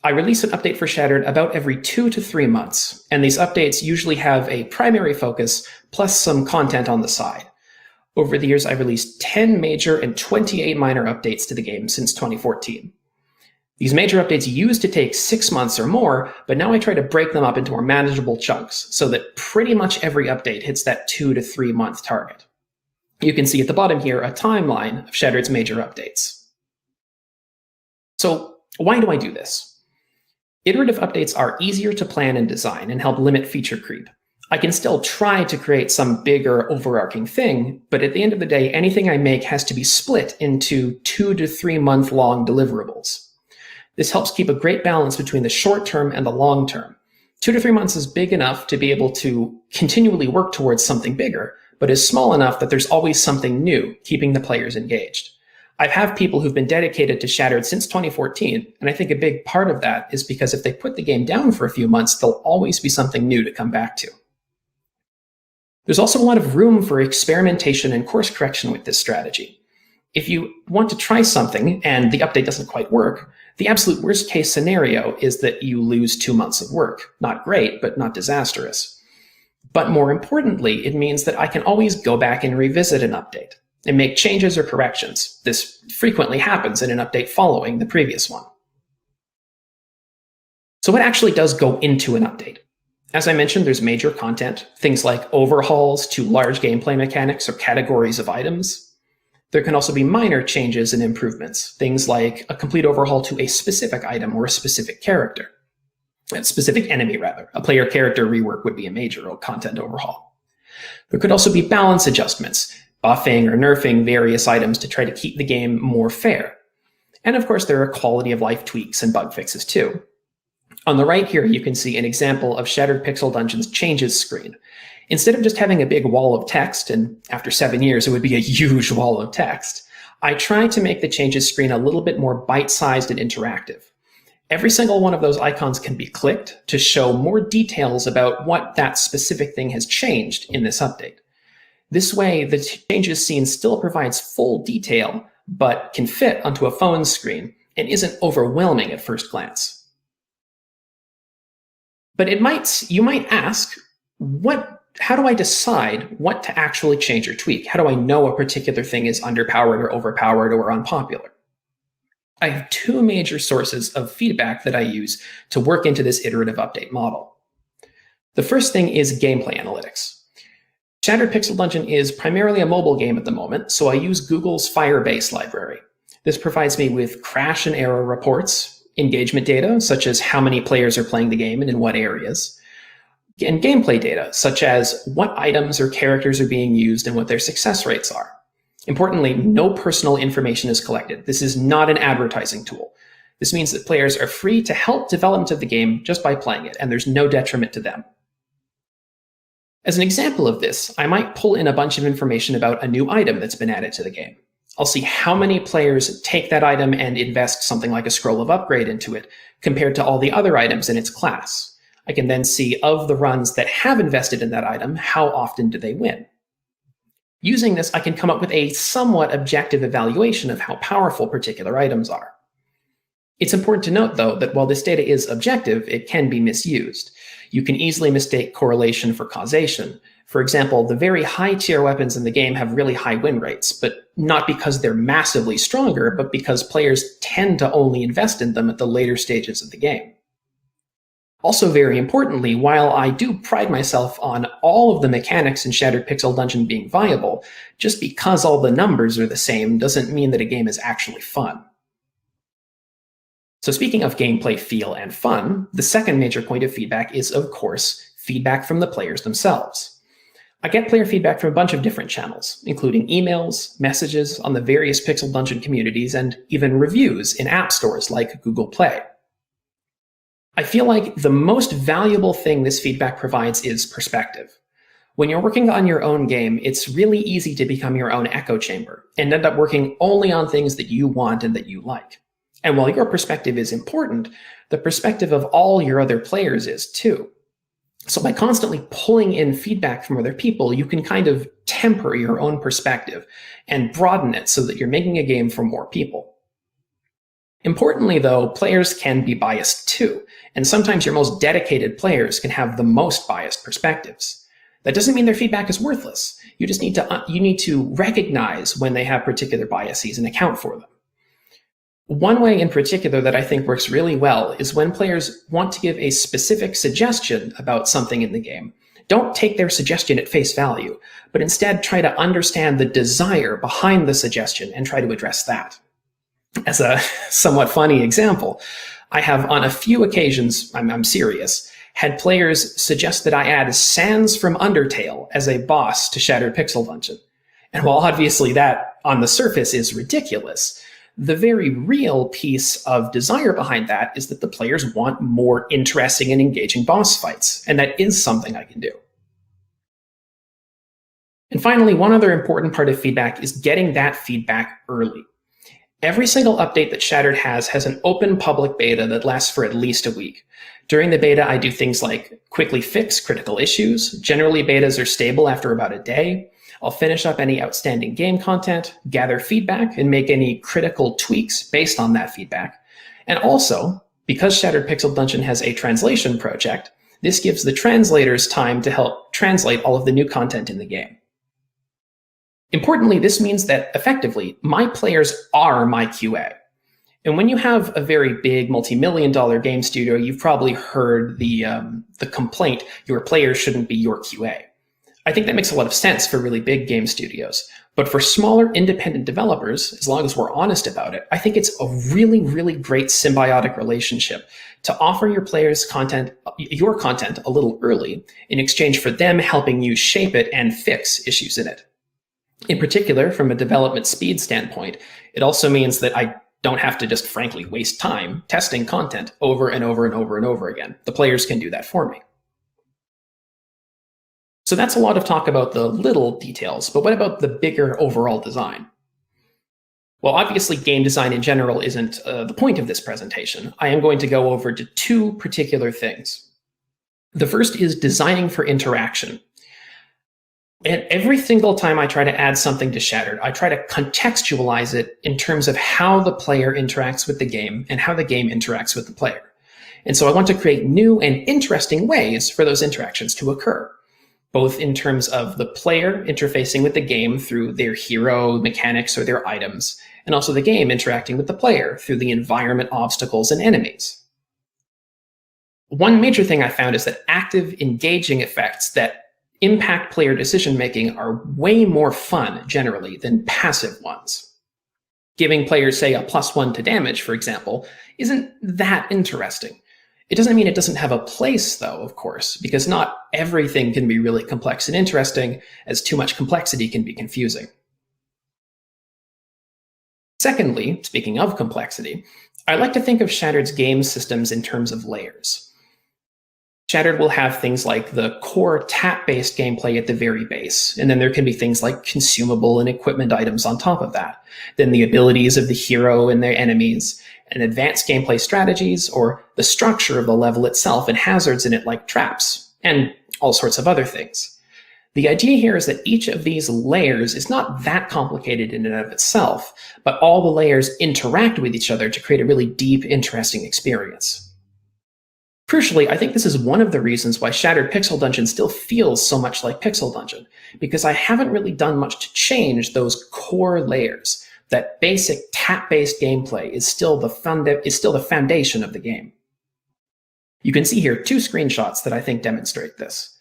I release an update for Shattered about every 2 to 3 months, and these updates usually have a primary focus plus some content on the side. Over the years, I've released 10 major and 28 minor updates to the game since 2014. These major updates used to take 6 months or more, but now I try to break them up into more manageable chunks so that pretty much every update hits that 2 to 3 month target. You can see at the bottom here a timeline of Shattered's major updates. So why do I do this? Iterative updates are easier to plan and design and help limit feature creep. I can still try to create some bigger overarching thing, but at the end of the day, anything I make has to be split into 2 to 3 month long deliverables. This helps keep a great balance between the short term and the long term. 2 to 3 months is big enough to be able to continually work towards something bigger, but is small enough that there's always something new, keeping the players engaged. I have people who've been dedicated to Shattered since 2014, and I think a big part of that is because if they put the game down for a few months, there'll always be something new to come back to. There's also a lot of room for experimentation and course correction with this strategy. If you want to try something and the update doesn't quite work, the absolute worst case scenario is that you lose 2 months of work. Not great, but not disastrous. But more importantly, it means that I can always go back and revisit an update and make changes or corrections. This frequently happens in an update following the previous one. So what actually does go into an update? As I mentioned, there's major content, things like overhauls to large gameplay mechanics or categories of items. There can also be minor changes and improvements, things like a complete overhaul to a specific item or a specific character. A specific enemy, rather. A player character rework would be a major content overhaul. There could also be balance adjustments, buffing or nerfing various items to try to keep the game more fair. And of course, there are quality of life tweaks and bug fixes too. On the right here, you can see an example of Shattered Pixel Dungeon's changes screen. Instead of just having a big wall of text, and after 7 years, it would be a huge wall of text, I tried to make the changes screen a little bit more bite-sized and interactive. Every single one of those icons can be clicked to show more details about what that specific thing has changed in this update. This way, the changes scene still provides full detail, but can fit onto a phone screen and isn't overwhelming at first glance. But you might ask, how do I decide what to actually change or tweak? How do I know a particular thing is underpowered or overpowered or unpopular? I have 2 major sources of feedback that I use to work into this iterative update model. The first thing is gameplay analytics. Shattered Pixel Dungeon is primarily a mobile game at the moment, so I use Google's Firebase library. This provides me with crash and error reports, engagement data, such as how many players are playing the game and in what areas, and gameplay data, such as what items or characters are being used and what their success rates are. Importantly, no personal information is collected. This is not an advertising tool. This means that players are free to help development of the game just by playing it, and there's no detriment to them. As an example of this, I might pull in a bunch of information about a new item that's been added to the game. I'll see how many players take that item and invest something like a scroll of upgrade into it compared to all the other items in its class. I can then see, of the runs that have invested in that item, how often do they win? Using this, I can come up with a somewhat objective evaluation of how powerful particular items are. It's important to note, though, that while this data is objective, it can be misused. You can easily mistake correlation for causation. For example, the very high-tier weapons in the game have really high win rates, but not because they're massively stronger, but because players tend to only invest in them at the later stages of the game. Also, very importantly, while I do pride myself on all of the mechanics in Shattered Pixel Dungeon being viable, just because all the numbers are the same doesn't mean that a game is actually fun. So speaking of gameplay feel and fun, the second major point of feedback is, of course, feedback from the players themselves. I get player feedback from a bunch of different channels, including emails, messages on the various Pixel Dungeon communities, and even reviews in app stores like Google Play. I feel like the most valuable thing this feedback provides is perspective. When you're working on your own game, it's really easy to become your own echo chamber and end up working only on things that you want and that you like. And while your perspective is important, the perspective of all your other players is too. So by constantly pulling in feedback from other people, you can kind of temper your own perspective and broaden it so that you're making a game for more people. Importantly, though, players can be biased too, and sometimes your most dedicated players can have the most biased perspectives. That doesn't mean their feedback is worthless. You just need to recognize when they have particular biases and account for them. One way in particular that I think works really well is when players want to give a specific suggestion about something in the game. Don't take their suggestion at face value, but instead try to understand the desire behind the suggestion and try to address that. As a somewhat funny example, I have on a few occasions, I'm serious, had players suggest that I add Sans from Undertale as a boss to Shattered Pixel Dungeon. And while obviously that on the surface is ridiculous, the very real piece of desire behind that is that the players want more interesting and engaging boss fights, and that is something I can do. And finally, one other important part of feedback is getting that feedback early. Every single update that Shattered has an open public beta that lasts for at least a week. During the beta, I do things like quickly fix critical issues. Generally, betas are stable after about a day. I'll finish up any outstanding game content, gather feedback, and make any critical tweaks based on that feedback. And also, because Shattered Pixel Dungeon has a translation project, this gives the translators time to help translate all of the new content in the game. Importantly, this means that effectively, my players are my QA. And when you have a very big multi-million-dollar game studio, you've probably heard the complaint, your players shouldn't be your QA. I think that makes a lot of sense for really big game studios. But for smaller independent developers, as long as we're honest about it, I think it's a really, really great symbiotic relationship to offer your players your content a little early in exchange for them helping you shape it and fix issues in it. In particular, from a development speed standpoint, it also means that I don't have to just frankly waste time testing content over and over and over and over again. The players can do that for me. So that's a lot of talk about the little details, but what about the bigger overall design? Well, obviously game design in general isn't the point of this presentation. I am going to go over to two particular things. The first is designing for interaction. And every single time I try to add something to Shattered, I try to contextualize it in terms of how the player interacts with the game and how the game interacts with the player. And so I want to create new and interesting ways for those interactions to occur, both in terms of the player interfacing with the game through their hero mechanics or their items, and also the game interacting with the player through the environment, obstacles, and enemies. One major thing I found is that active, engaging effects that impact player decision-making are way more fun, generally, than passive ones. Giving players, say, a +1 to damage, for example, isn't that interesting. It doesn't mean it doesn't have a place, though, of course, because not everything can be really complex and interesting, as too much complexity can be confusing. Secondly, speaking of complexity, I like to think of Shattered's game systems in terms of layers. Shattered will have things like the core tap-based gameplay at the very base, and then there can be things like consumable and equipment items on top of that. Then the abilities of the hero and their enemies, and advanced gameplay strategies, or the structure of the level itself and hazards in it like traps, and all sorts of other things. The idea here is that each of these layers is not that complicated in and of itself, but all the layers interact with each other to create a really deep, interesting experience. Crucially, I think this is one of the reasons why Shattered Pixel Dungeon still feels so much like Pixel Dungeon, because I haven't really done much to change those core layers. That basic tap-based gameplay is still the foundation of the game. You can see here two screenshots that I think demonstrate this.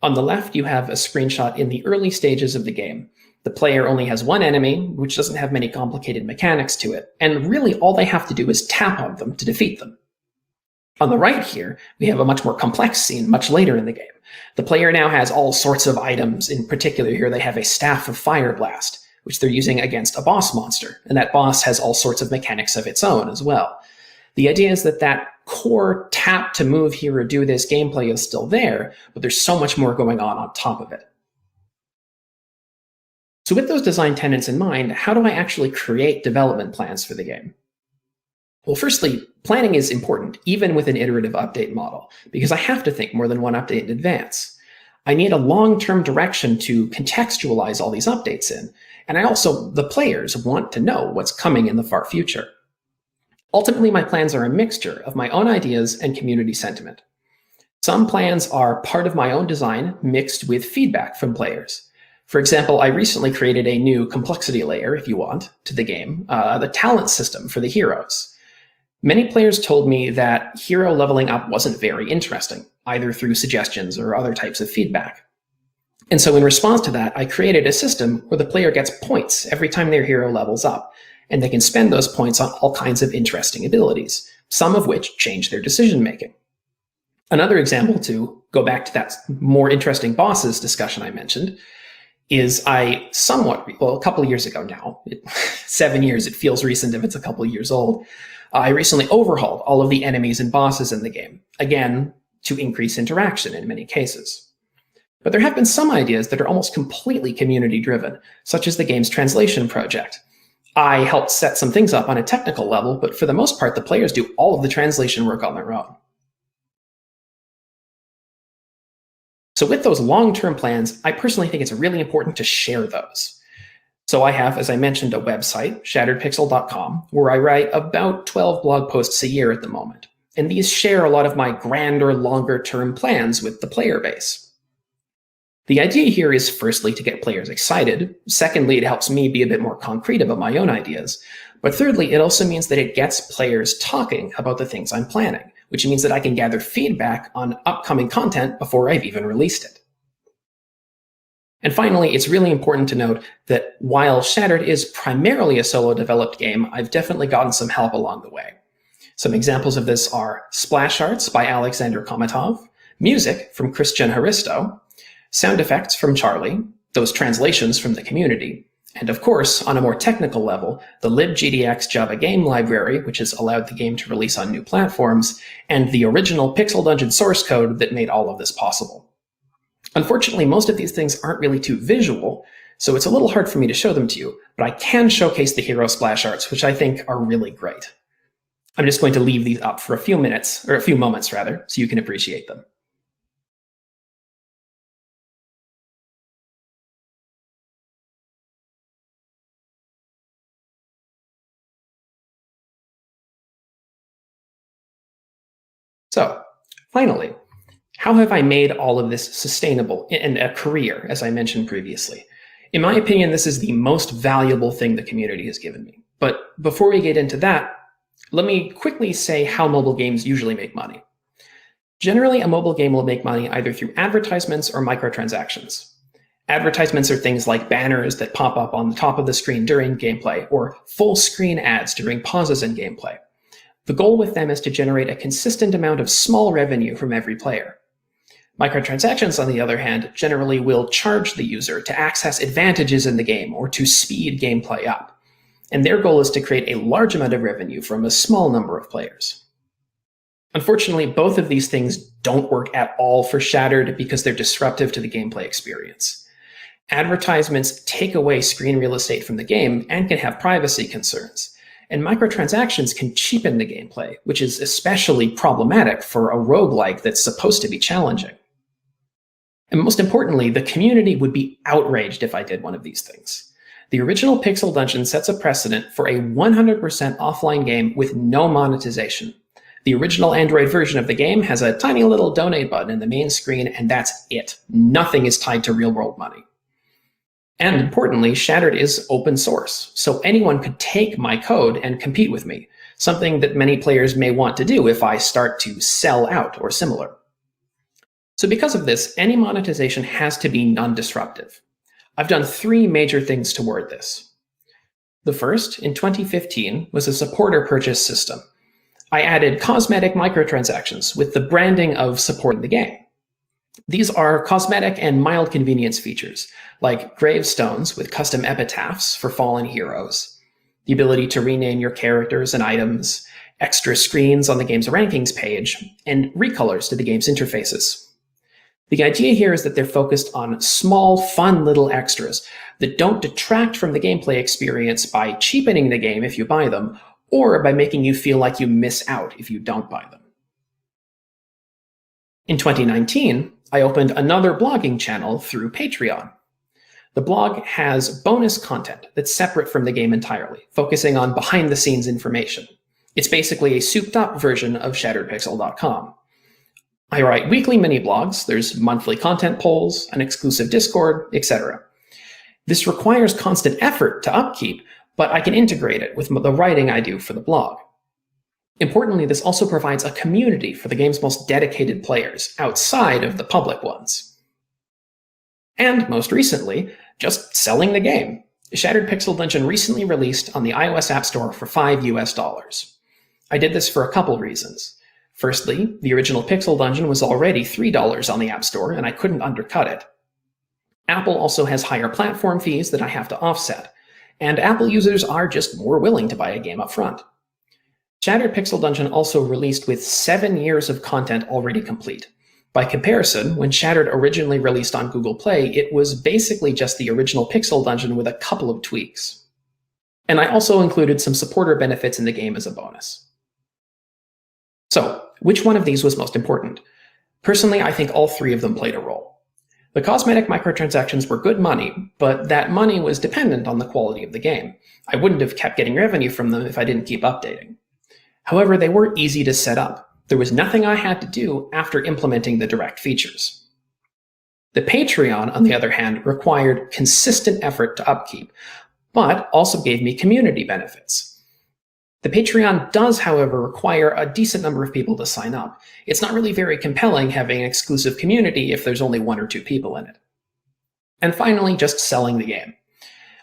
On the left, you have a screenshot in the early stages of the game. The player only has one enemy, which doesn't have many complicated mechanics to it, and really all they have to do is tap on them to defeat them. On the right here, we have a much more complex scene much later in the game. The player now has all sorts of items. In particular here, they have a Staff of Fire Blast, which they're using against a boss monster, and that boss has all sorts of mechanics of its own as well. The idea is that that core tap to move here or do this gameplay is still there, but there's so much more going on top of it. So with those design tenets in mind, how do I actually create development plans for the game? Well, firstly, planning is important, even with an iterative update model, because I have to think more than one update in advance. I need a long-term direction to contextualize all these updates in, and the players want to know what's coming in the far future. Ultimately, my plans are a mixture of my own ideas and community sentiment. Some plans are part of my own design mixed with feedback from players. For example, I recently created a new complexity layer, if you want, to the game, the talent system for the heroes. Many players told me that hero leveling up wasn't very interesting, either through suggestions or other types of feedback. And so in response to that, I created a system where the player gets points every time their hero levels up, and they can spend those points on all kinds of interesting abilities, some of which change their decision-making. Another example, to go back to that more interesting bosses discussion I mentioned, is a couple of years ago now, 7 years, it feels recent if it's a couple of years old, I recently overhauled all of the enemies and bosses in the game, again, to increase interaction in many cases. But there have been some ideas that are almost completely community-driven, such as the game's translation project. I helped set some things up on a technical level, but for the most part, the players do all of the translation work on their own. So with those long-term plans, I personally think it's really important to share those. So I have, as I mentioned, a website, shatteredpixel.com, where I write about 12 blog posts a year at the moment. And these share a lot of my grander, longer-term plans with the player base. The idea here is firstly to get players excited. Secondly, it helps me be a bit more concrete about my own ideas. But thirdly, it also means that it gets players talking about the things I'm planning, which means that I can gather feedback on upcoming content before I've even released it. And finally, it's really important to note that while Shattered is primarily a solo-developed game, I've definitely gotten some help along the way. Some examples of this are splash arts by Alexander Komatov, music from Christian Haristo, sound effects from Charlie, those translations from the community, and of course, on a more technical level, the libgdx Java game library, which has allowed the game to release on new platforms, and the original Pixel Dungeon source code that made all of this possible. Unfortunately, most of these things aren't really too visual, so it's a little hard for me to show them to you, but I can showcase the hero splash arts, which I think are really great. I'm just going to leave these up for a few moments, so you can appreciate them. So, finally, how have I made all of this sustainable and a career, as I mentioned previously? In my opinion, this is the most valuable thing the community has given me. But before we get into that, let me quickly say how mobile games usually make money. Generally, a mobile game will make money either through advertisements or microtransactions. Advertisements are things like banners that pop up on the top of the screen during gameplay, or full screen ads during pauses in gameplay. The goal with them is to generate a consistent amount of small revenue from every player. Microtransactions, on the other hand, generally will charge the user to access advantages in the game or to speed gameplay up. And their goal is to create a large amount of revenue from a small number of players. Unfortunately, both of these things don't work at all for Shattered because they're disruptive to the gameplay experience. Advertisements take away screen real estate from the game and can have privacy concerns. And microtransactions can cheapen the gameplay, which is especially problematic for a roguelike that's supposed to be challenging. And most importantly, the community would be outraged if I did one of these things. The original Pixel Dungeon sets a precedent for a 100% offline game with no monetization. The original Android version of the game has a tiny little donate button in the main screen, and that's it. Nothing is tied to real-world money. And importantly, Shattered is open source, so anyone could take my code and compete with me, something that many players may want to do if I start to sell out or similar. So because of this, any monetization has to be non-disruptive. I've done 3 major things toward this. The first, in 2015, was a supporter purchase system. I added cosmetic microtransactions with the branding of supporting the game. These are cosmetic and mild convenience features, like gravestones with custom epitaphs for fallen heroes, the ability to rename your characters and items, extra screens on the game's rankings page, and recolors to the game's interfaces. The idea here is that they're focused on small, fun little extras that don't detract from the gameplay experience by cheapening the game if you buy them, or by making you feel like you miss out if you don't buy them. In 2019, I opened another blogging channel through Patreon. The blog has bonus content that's separate from the game entirely, focusing on behind-the-scenes information. It's basically a souped-up version of shatteredpixel.com. I write weekly mini-blogs, there's monthly content polls, an exclusive Discord, etc. This requires constant effort to upkeep, but I can integrate it with the writing I do for the blog. Importantly, this also provides a community for the game's most dedicated players outside of the public ones. And most recently, just selling the game. Shattered Pixel Dungeon recently released on the iOS App Store for $5. I did this for a couple reasons. Firstly, the original Pixel Dungeon was already $3 on the App Store, and I couldn't undercut it. Apple also has higher platform fees that I have to offset, and Apple users are just more willing to buy a game up front. Shattered Pixel Dungeon also released with 7 years of content already complete. By comparison, when Shattered originally released on Google Play, it was basically just the original Pixel Dungeon with a couple of tweaks. And I also included some supporter benefits in the game as a bonus. So, which one of these was most important? Personally, I think all three of them played a role. The cosmetic microtransactions were good money, but that money was dependent on the quality of the game. I wouldn't have kept getting revenue from them if I didn't keep updating. However, they were easy to set up. There was nothing I had to do after implementing the direct features. The Patreon, on the other hand, required consistent effort to upkeep, but also gave me community benefits. The Patreon does, however, require a decent number of people to sign up. It's not really very compelling having an exclusive community if there's only 1 or 2 people in it. And finally, just selling the game.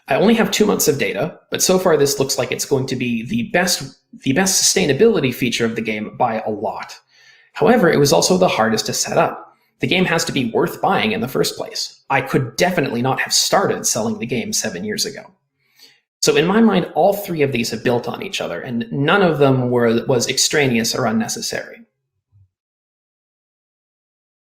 I only have 2 months of data, but so far this looks like it's going to be the best sustainability feature of the game by a lot. However, it was also the hardest to set up. The game has to be worth buying in the first place. I could definitely not have started selling the game 7 years ago. So in my mind, all three of these have built on each other, and none of them was extraneous or unnecessary.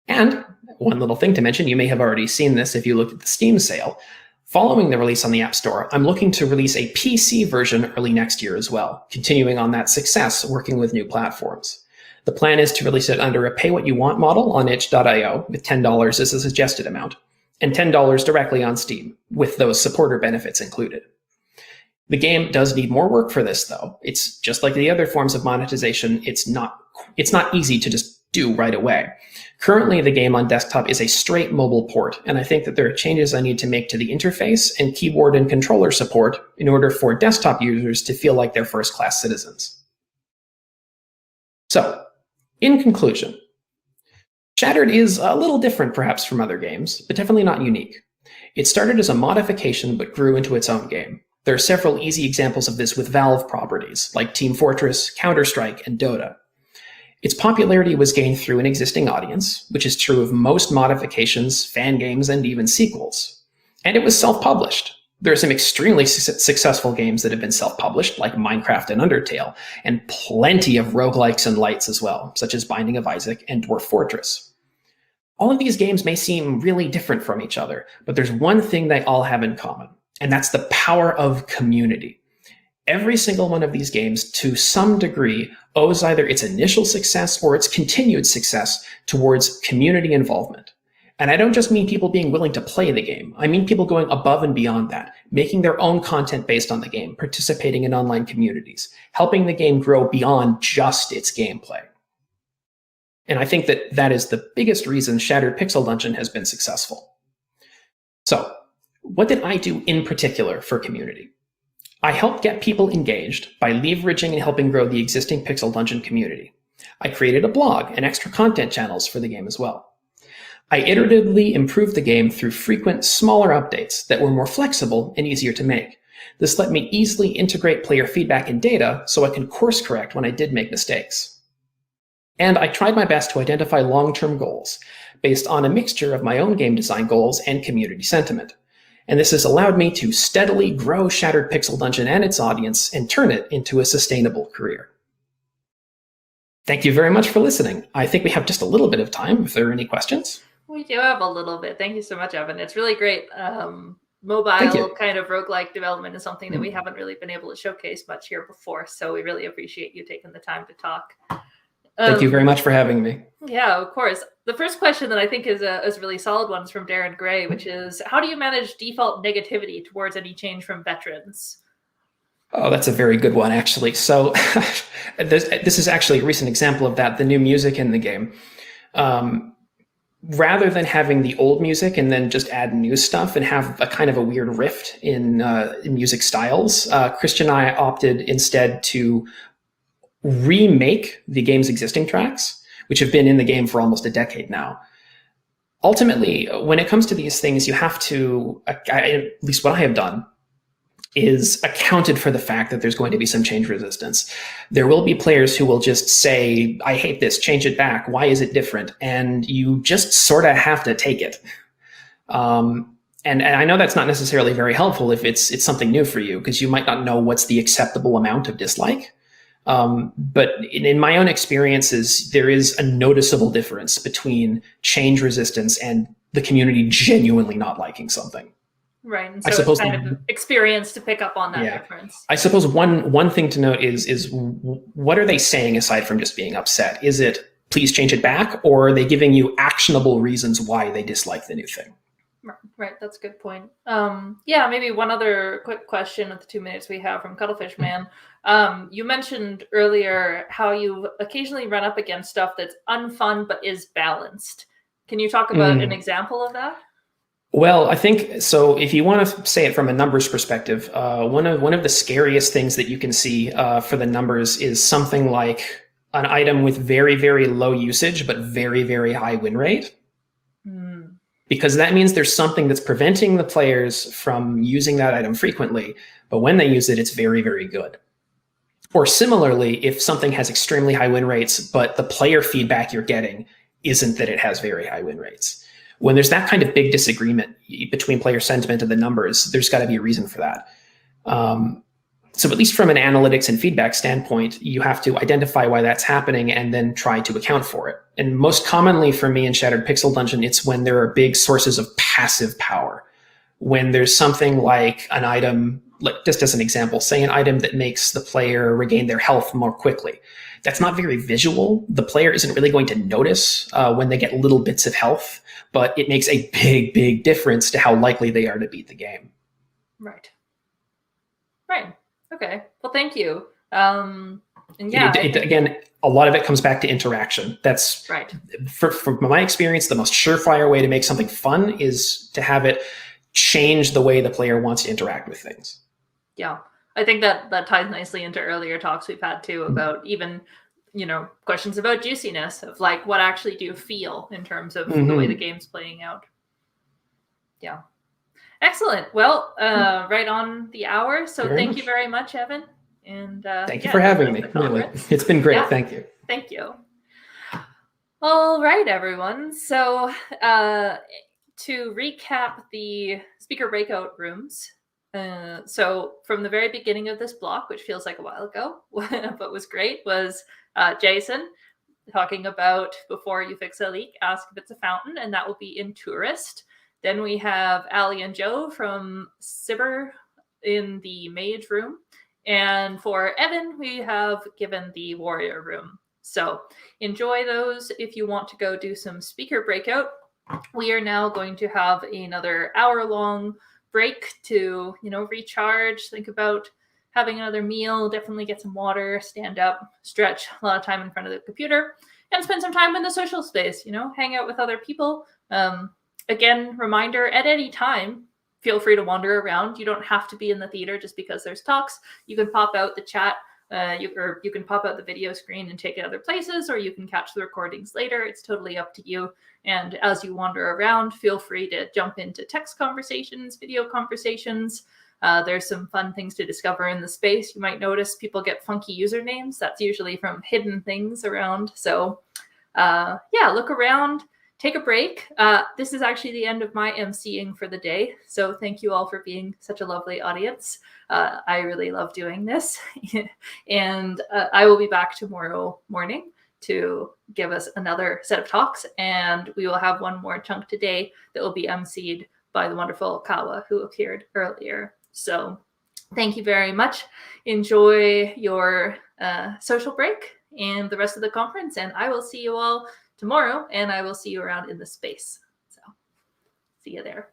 And one little thing to mention, you may have already seen this if you looked at the Steam sale. Following the release on the App Store, I'm looking to release a PC version early next year as well, continuing on that success working with new platforms. The plan is to release it under a pay-what-you-want model on itch.io, with $10 as a suggested amount, and $10 directly on Steam, with those supporter benefits included. The game does need more work for this, though. It's just like the other forms of monetization, it's not easy to just do right away. Currently, the game on desktop is a straight mobile port, and I think that there are changes I need to make to the interface and keyboard and controller support in order for desktop users to feel like they're first-class citizens. So, in conclusion, Shattered is a little different perhaps from other games, but definitely not unique. It started as a modification but grew into its own game. There are several easy examples of this with Valve properties, like Team Fortress, Counter-Strike, and Dota. Its popularity was gained through an existing audience, which is true of most modifications, fan games, and even sequels. And it was self-published. There are some extremely successful games that have been self-published, like Minecraft and Undertale, and plenty of roguelikes and lights as well, such as Binding of Isaac and Dwarf Fortress. All of these games may seem really different from each other, but there's one thing they all have in common, and that's the power of community. Every single one of these games, to some degree, owes either its initial success or its continued success towards community involvement. And I don't just mean people being willing to play the game. I mean people going above and beyond that, making their own content based on the game, participating in online communities, helping the game grow beyond just its gameplay. And I think that that is the biggest reason Shattered Pixel Dungeon has been successful. So, what did I do in particular for community? I helped get people engaged by leveraging and helping grow the existing Pixel Dungeon community. I created a blog and extra content channels for the game as well. I iteratively improved the game through frequent, smaller updates that were more flexible and easier to make. This let me easily integrate player feedback and data so I can course correct when I did make mistakes. And I tried my best to identify long-term goals based on a mixture of my own game design goals and community sentiment. And this has allowed me to steadily grow Shattered Pixel Dungeon and its audience and turn it into a sustainable career. Thank you very much for listening. I think we have just a little bit of time if there are any questions. We do have a little bit. Thank you so much, Evan. It's really great. Mobile kind of roguelike development is something that we haven't really been able to showcase much here before. So we really appreciate you taking the time to talk. Thank you very much for having me. Yeah, of course. The first question that I think is a really solid one is from Darren Gray, which is, how do you manage default negativity towards any change from veterans? Oh, that's a very good one, actually. So this is actually a recent example of that, the new music in the game. rather than having the old music and then just add new stuff and have a kind of a weird rift in music styles, Christian and I opted instead to remake the game's existing tracks, which have been in the game for almost a decade now. Ultimately, when it comes to these things, you have to, at least what I have done, is accounted for the fact that there's going to be some change resistance. There will be players who will just say, I hate this, change it back. Why is it different? And you just sort of have to take it. And I know that's not necessarily very helpful if it's something new for you, because you might not know what's the acceptable amount of dislike. But in my own experiences, there is a noticeable difference between change resistance and the community genuinely not liking something. Right. And I so suppose it's kind of experience to pick up on that difference. I suppose one thing to note is what are they saying aside from just being upset? Is it please change it back, or are they giving you actionable reasons why they dislike the new thing? Right, that's a good point. Yeah, maybe one other quick question at the 2 minutes we have from Cuttlefish Man. You mentioned earlier how you occasionally run up against stuff that's unfun but is balanced. Can you talk about an example of that? Well, I think so. If you want to say it from a numbers perspective, one of the scariest things that you can see for the numbers is something like an item with very, very low usage but very, very high win rate. Because that means there's something that's preventing the players from using that item frequently, but when they use it, it's very, very good. Or similarly, if something has extremely high win rates, but the player feedback you're getting isn't that it has very high win rates. When there's that kind of big disagreement between player sentiment and the numbers, there's got to be a reason for that. So at least from an analytics and feedback standpoint, you have to identify why that's happening and then try to account for it. And most commonly for me in Shattered Pixel Dungeon, it's when there are big sources of passive power. When there's something like an item, like just as an example, say an item that makes the player regain their health more quickly. That's not very visual. The player isn't really going to notice when they get little bits of health, but it makes a big, big difference to how likely they are to beat the game. Right. Right. Okay. Well, thank you. And yeah, again, a lot of it comes back to interaction. That's right. From my experience, the most surefire way to make something fun is to have it change the way the player wants to interact with things. Yeah. I think that ties nicely into earlier talks we've had too about even, questions about juiciness of like, what actually do you feel in terms of the way the game's playing out? Yeah. Excellent. Well, right on the hour. So thank you very much, Evan. And thank you for having me. Really, it's been great. Yeah. Thank you. Thank you. All right, everyone. So to recap the speaker breakout rooms. So from the very beginning of this block, which feels like a while ago, but was great, was Jason talking about before you fix a leak, ask if it's a fountain, and that will be in Tourist. Then we have Ali and Joe from Sibber in the Mage room. And for Evan, we have given the Warrior room. So enjoy those if you want to go do some speaker breakout. We are now going to have another hour-long break to, recharge, think about having another meal, definitely get some water, stand up, stretch, a lot of time in front of the computer, and spend some time in the social space, hang out with other people. Again, reminder, at any time, feel free to wander around. You don't have to be in the theater just because there's talks. You can pop out the chat, you can pop out the video screen and take it other places, or you can catch the recordings later. It's totally up to you. And as you wander around, feel free to jump into text conversations, video conversations. There's some fun things to discover in the space. You might notice people get funky usernames. That's usually from hidden things around. So look around. Take a break. This is actually the end of my emceeing for the day. So thank you all for being such a lovely audience. I really love doing this. And I will be back tomorrow morning to give us another set of talks. And we will have one more chunk today that will be emceed by the wonderful Kawa, who appeared earlier. So thank you very much. Enjoy your social break and the rest of the conference. And I will see you all tomorrow, and I will see you around in the space. So see you there.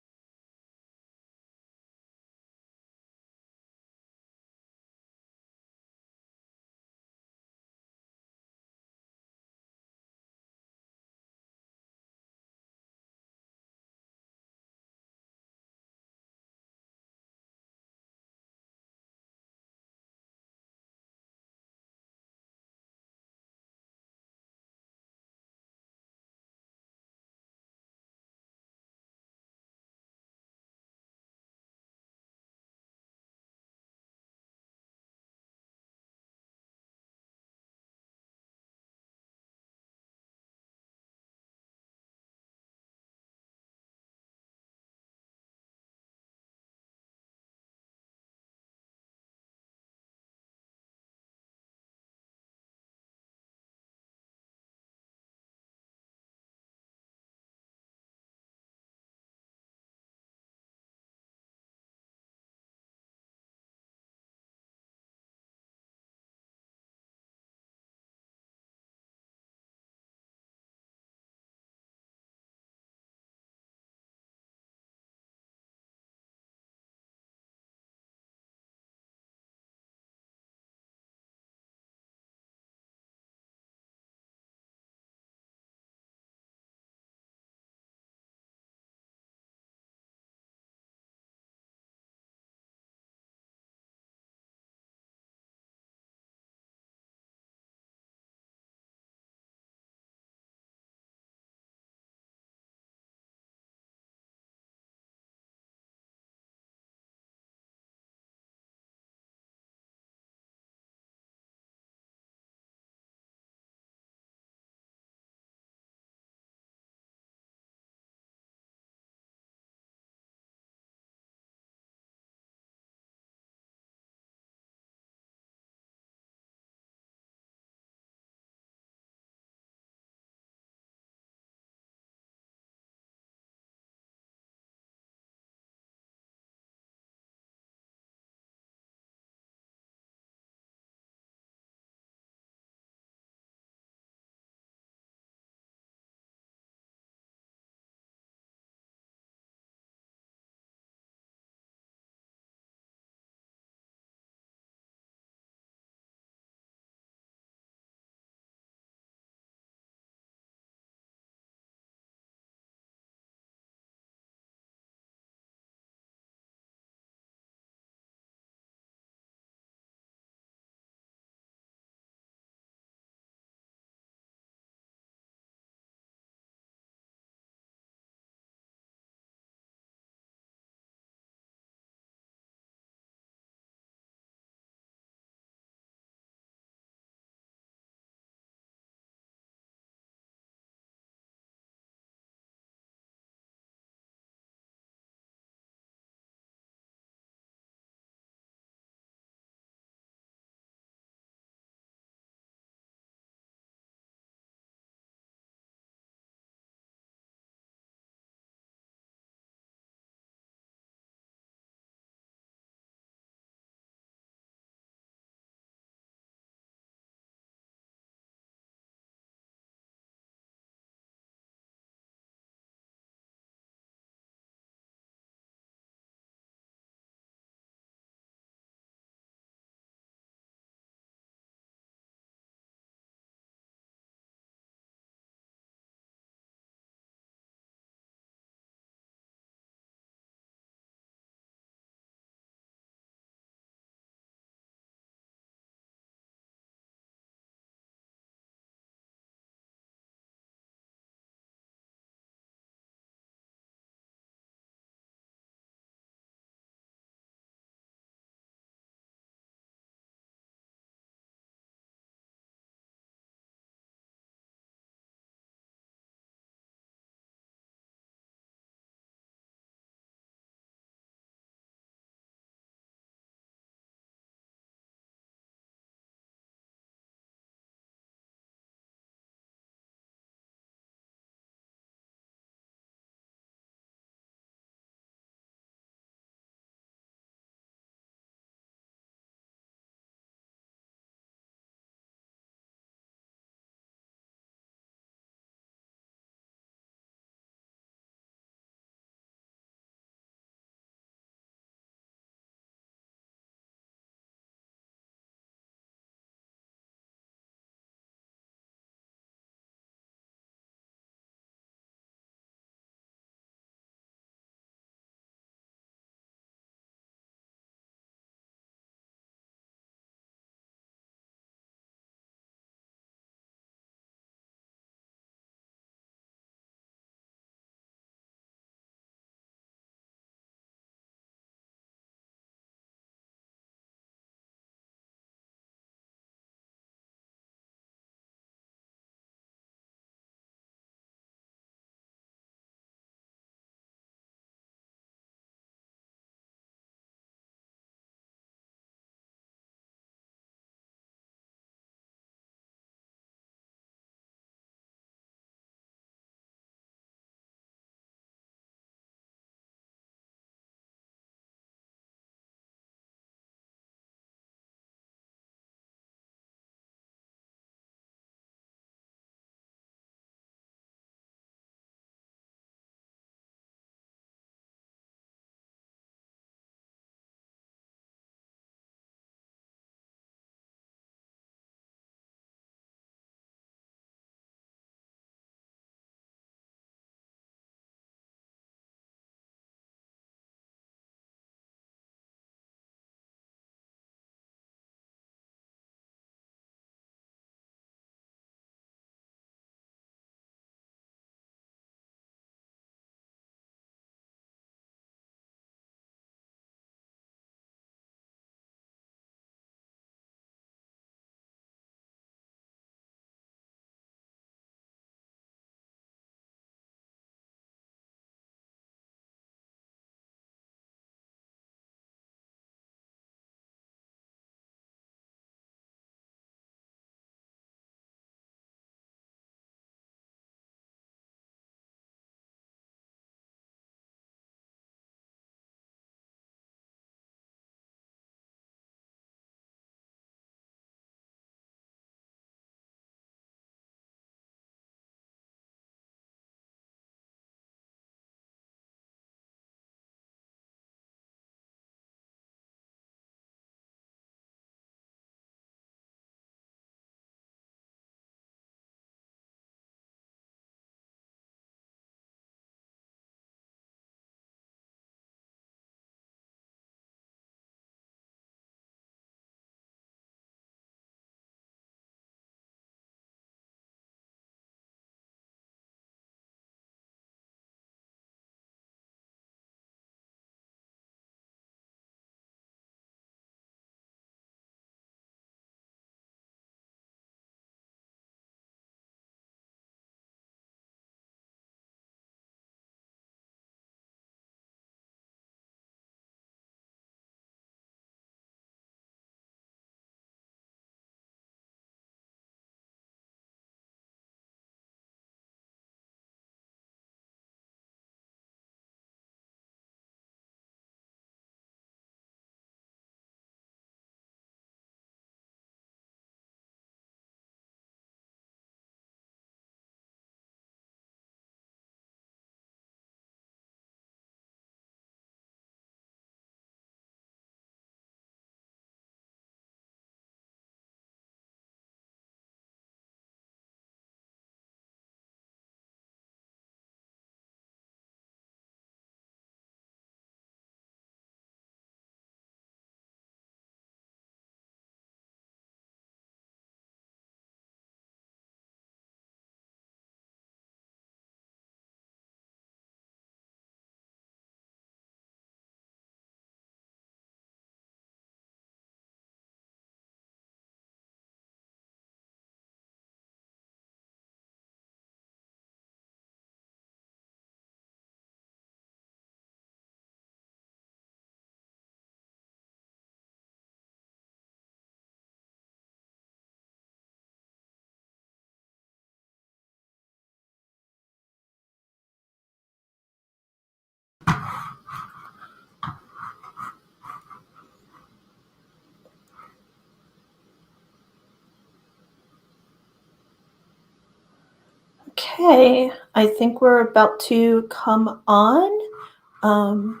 Okay, I think we're about to come on.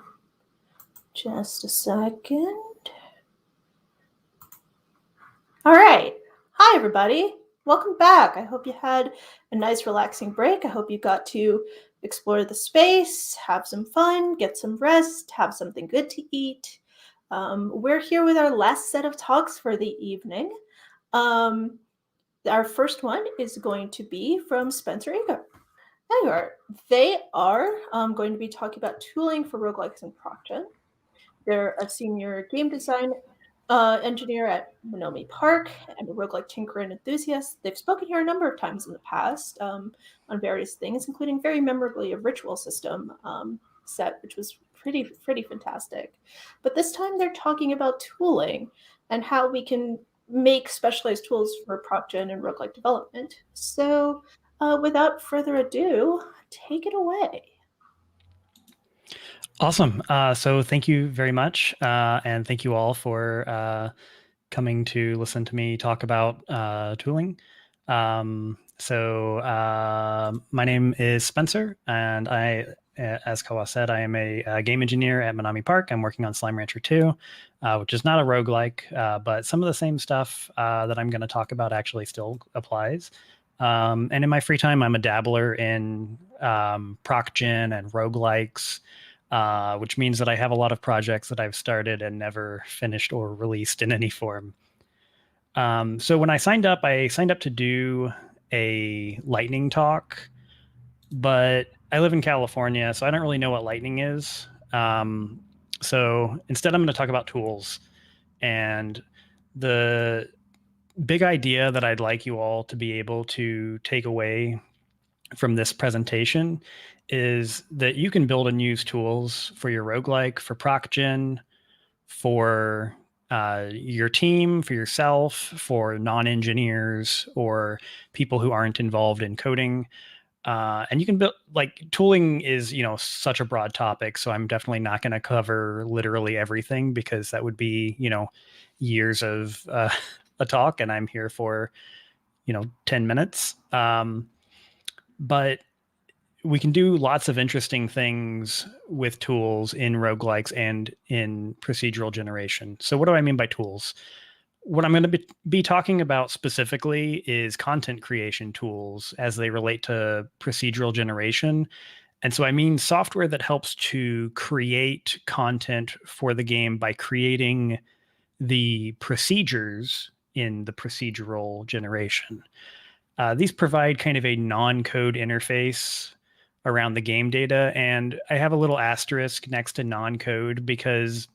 Just a second. All right. Hi, everybody. Welcome back. I hope you had a nice, relaxing break. I hope you got to explore the space, have some fun, get some rest, have something good to eat. We're here with our last set of talks for the evening. Our first one is going to be from Spencer Agar. They are going to be talking about tooling for roguelikes and ProcGen. They're a senior game design engineer at Monomi Park and a roguelike tinkerer and enthusiast. They've spoken here a number of times in the past on various things, including very memorably a ritual system set, which was pretty fantastic. But this time they're talking about tooling and how we can make specialized tools for ProcGen and roguelike development. So without further ado, take it away. Awesome. So thank you very much. And thank you all for coming to listen to me talk about tooling. My name is Spencer, and as Kawa said, I am a game engineer at Monomi Park. I'm working on Slime Rancher 2, which is not a roguelike, but some of the same stuff that I'm going to talk about actually still applies. And in my free time, I'm a dabbler in ProcGen and roguelikes, which means that I have a lot of projects that I've started and never finished or released in any form. So when I signed up to do a lightning talk, but I live in California, so I don't really know what lightning is. So instead, I'm going to talk about tools. And the big idea that I'd like you all to be able to take away from this presentation is that you can build and use tools for your roguelike, for ProcGen, for your team, for yourself, for non-engineers or people who aren't involved in coding. And you can build, like, tooling is, such a broad topic. So I'm definitely not going to cover literally everything, because that would be, years of a talk, and I'm here for, 10 minutes. But we can do lots of interesting things with tools in roguelikes and in procedural generation. So what do I mean by tools? What I'm going to be talking about specifically is content creation tools as they relate to procedural generation. And so I mean software that helps to create content for the game by creating the procedures in the procedural generation. These provide kind of a non-code interface around the game data. And I have a little asterisk next to non-code because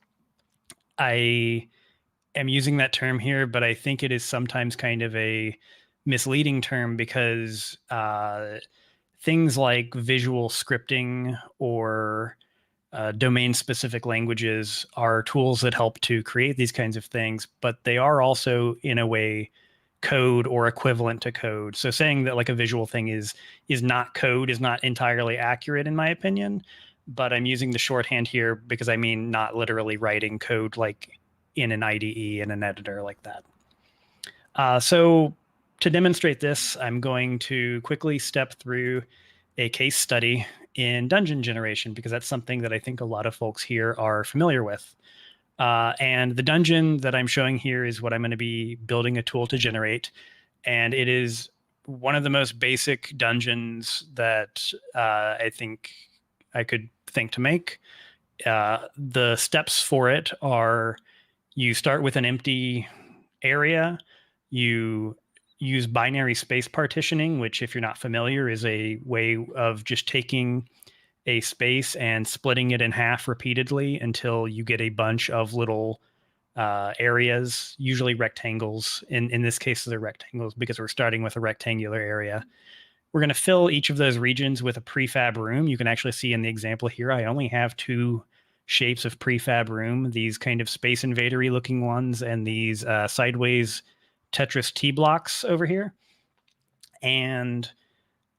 I am using that term here, but I think it is sometimes kind of a misleading term, because things like visual scripting or domain-specific languages are tools that help to create these kinds of things, but they are also, in a way, code or equivalent to code. So saying that like a visual thing is not code is not entirely accurate, in my opinion, but I'm using the shorthand here because I mean not literally writing code like in an IDE and an editor like that. So to demonstrate this, I'm going to quickly step through a case study in dungeon generation, because that's something that I think a lot of folks here are familiar with. And the dungeon that I'm showing here is what I'm going to be building a tool to generate. And it is one of the most basic dungeons that I think I could think to make. The steps for it are: you start with an empty area. You use binary space partitioning, which, if you're not familiar, is a way of just taking a space and splitting it in half repeatedly until you get a bunch of little areas, usually rectangles. In this case, they're rectangles because we're starting with a rectangular area. We're going to fill each of those regions with a prefab room. You can actually see in the example here, I only have two shapes of prefab room, these kind of Space Invader-y looking ones and these sideways Tetris T blocks over here. And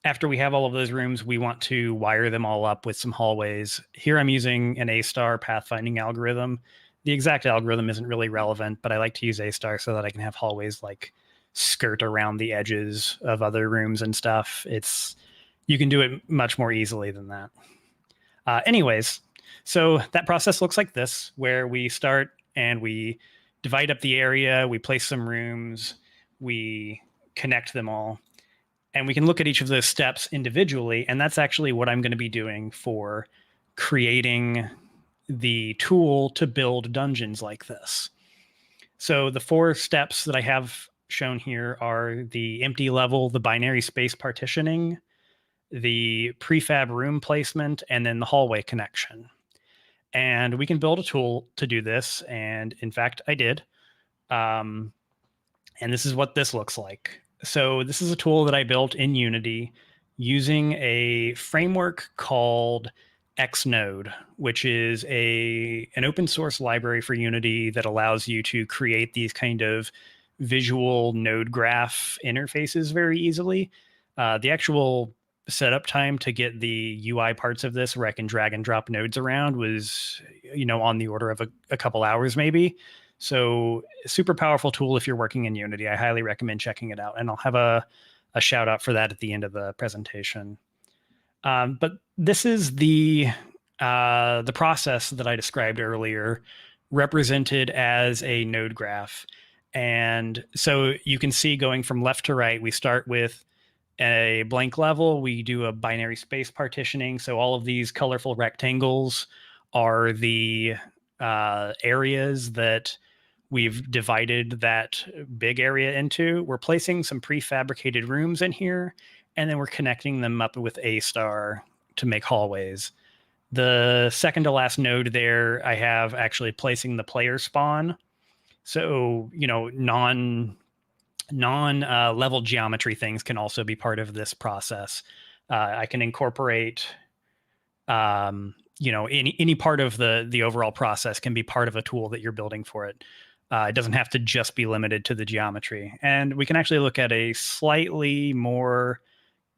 after we have all of those rooms, we want to wire them all up with some hallways. Here I'm using an A-star pathfinding algorithm. The exact algorithm isn't really relevant, but I like to use A-star so that I can have hallways like skirt around the edges of other rooms and stuff. you can do it much more easily than that. Anyways, so that process looks like this, where we start and we divide up the area, we place some rooms, we connect them all, and we can look at each of those steps individually. And that's actually what I'm going to be doing for creating the tool to build dungeons like this. So the 4 steps that I have shown here are the empty level, the binary space partitioning, the prefab room placement, and then the hallway connection. And we can build a tool to do this. And in fact, I did. And this is what this looks like. So this is a tool that I built in Unity using a framework called Xnode, which is an open source library for Unity that allows you to create these kind of visual node graph interfaces very easily. The actual setup time to get the UI parts of this where I can drag and drop nodes around was, on the order of a couple hours maybe. So super powerful tool if you're working in Unity. I highly recommend checking it out. And I'll have a shout out for that at the end of the presentation. But this is the process that I described earlier, represented as a node graph. And so you can see going from left to right, we start with a blank level. We do a binary space partitioning. So all of these colorful rectangles are the areas that we've divided that big area into. We're placing some prefabricated rooms in here, and then we're connecting them up with A* to make hallways. The second to last node there, I have actually placing the player spawn. So, non-level geometry things can also be part of this process. I can incorporate, any part of the overall process can be part of a tool that you're building for it. It doesn't have to just be limited to the geometry. And we can actually look at a slightly more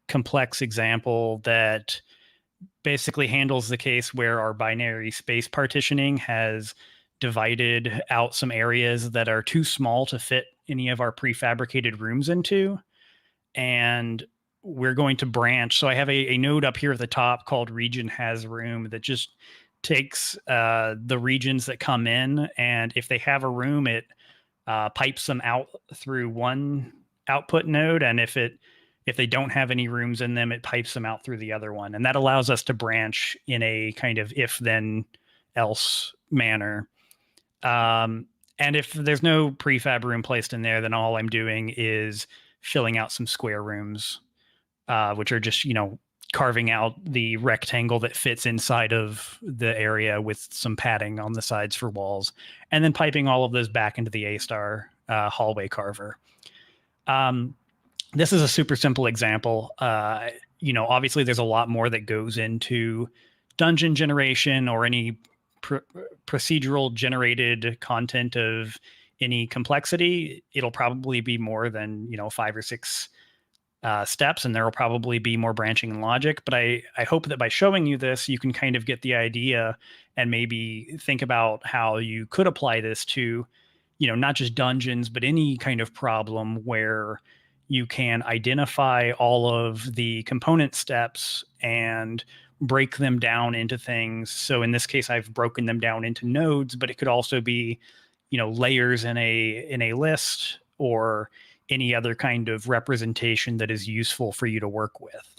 complex example that basically handles the case where our binary space partitioning has divided out some areas that are too small to fit any of our prefabricated rooms into. And we're going to branch. So I have a node up here at the top called region has room that just takes the regions that come in. And if they have a room, it pipes them out through one output node. And if they don't have any rooms in them, it pipes them out through the other one. And that allows us to branch in a kind of if then else manner. And if there's no prefab room placed in there, then all I'm doing is filling out some square rooms, which are just, carving out the rectangle that fits inside of the area with some padding on the sides for walls, and then piping all of those back into the A* hallway carver. This is a super simple example. Obviously there's a lot more that goes into dungeon generation or any procedural generated content of any complexity. It'll probably be more than 5 or 6 steps, and there will probably be more branching and logic. But I hope that by showing you this, you can kind of get the idea and maybe think about how you could apply this to, not just dungeons, but any kind of problem where you can identify all of the component steps and break them down into things. So in this case, I've broken them down into nodes, but it could also be, layers in a list or any other kind of representation that is useful for you to work with.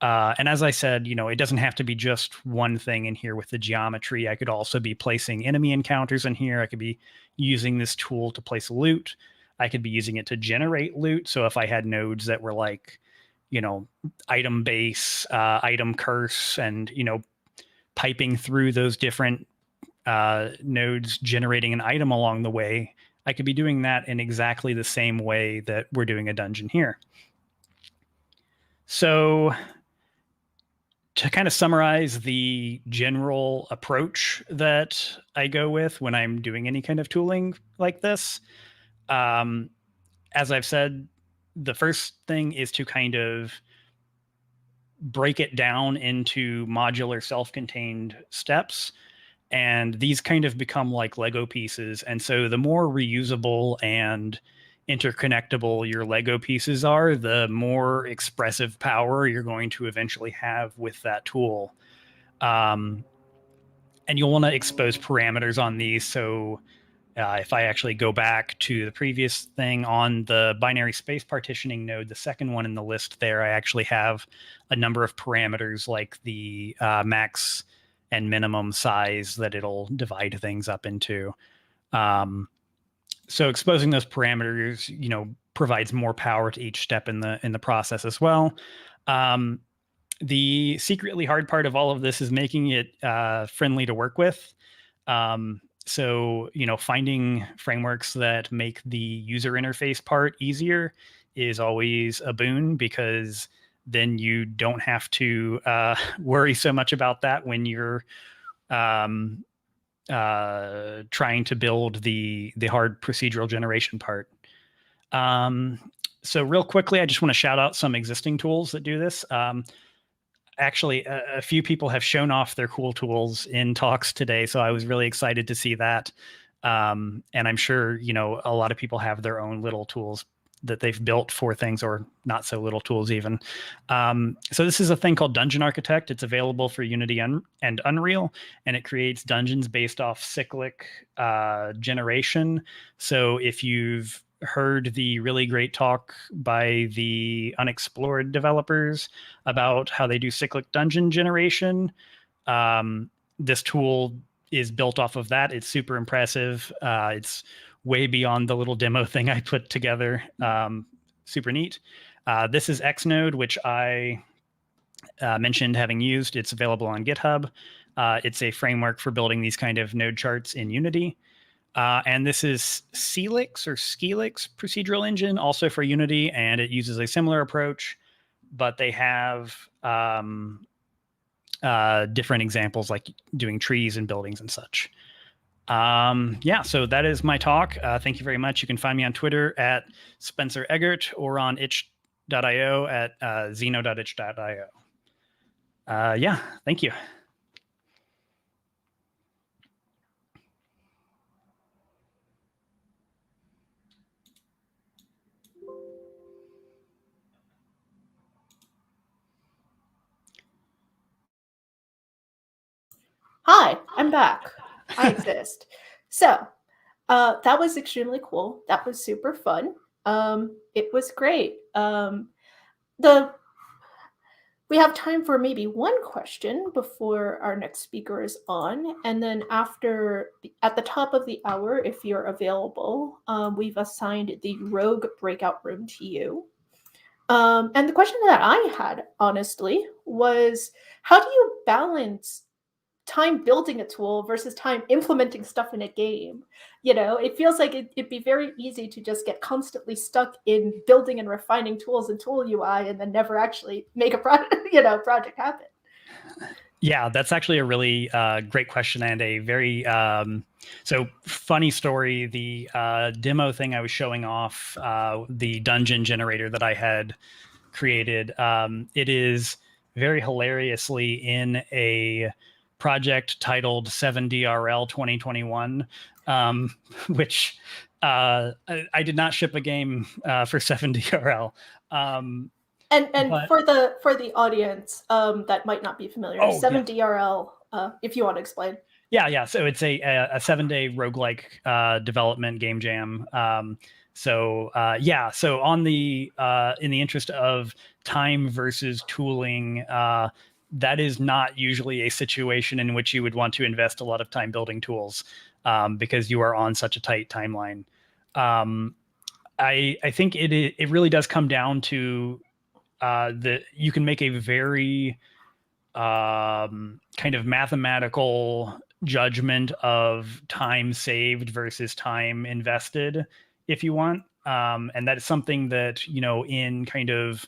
And as I said, it doesn't have to be just one thing in here with the geometry. I could also be placing enemy encounters in here. I could be using this tool to place loot. I could be using it to generate loot. So if I had nodes that were like, item base, item curse, and, piping through those different nodes, generating an item along the way, I could be doing that in exactly the same way that we're doing a dungeon here. So to kind of summarize the general approach that I go with when I'm doing any kind of tooling like this, as I've said, the first thing is to kind of break it down into modular self-contained steps. And these kind of become like Lego pieces. And so the more reusable and interconnectable your Lego pieces are, the more expressive power you're going to eventually have with that tool. And you'll want to expose parameters on these. So if I actually go back to the previous thing on the binary space partitioning node, the second one in the list there, I actually have a number of parameters like the max and minimum size that it'll divide things up into. So exposing those parameters, provides more power to each step in the process as well. The secretly hard part of all of this is making it friendly to work with. So, finding frameworks that make the user interface part easier is always a boon, because then you don't have to worry so much about that when you're trying to build the hard procedural generation part. So real quickly, I just want to shout out some existing tools that do this. Actually, a few people have shown off their cool tools in talks today, so I was really excited to see that. And I'm sure, a lot of people have their own little tools that they've built for things, or not so little tools even. So this is a thing called Dungeon Architect. It's available for Unity and Unreal, and it creates dungeons based off cyclic generation. So if you've heard the really great talk by the Unexplored developers about how they do cyclic dungeon generation, this tool is built off of that. It's super impressive. It's way beyond the little demo thing I put together. Super neat. This is Xnode, which I mentioned having used. It's available on GitHub. It's a framework for building these kind of node charts in Unity. And this is Celix or Skelix procedural engine, also for Unity, and it uses a similar approach, but they have different examples like doing trees and buildings and such. Yeah, so that is my talk. Thank you very much. You can find me on Twitter at Spencer Eggert, or on itch.io at zeno.itch.io. Yeah, thank you. Hi, I'm back. I exist. So that was extremely cool. That was super fun. It was great. We have time for maybe one question before our next speaker is on. And then at the top of the hour, if you're available, we've assigned the Rogue breakout room to you. And the question that I had, honestly, was how do you balance time building a tool versus time implementing stuff in a game? It feels like it'd be very easy to just get constantly stuck in building and refining tools and tool UI and then never actually make a project happen. Yeah, that's actually a really great question, and a very so funny story. The demo thing I was showing off, the dungeon generator that I had created, it is very hilariously in a project titled 7DRL 2021, which I did not ship a game for 7DRL. And for the audience that might not be familiar, 7DRL, if you want to explain. Yeah. So it's a 7-day roguelike development game jam. So on the in the interest of time versus tooling, that is not usually a situation in which you would want to invest a lot of time building tools, because you are on such a tight timeline. I think it really does come down to you can make a very kind of mathematical judgment of time saved versus time invested, if you want. And that is something that, in kind of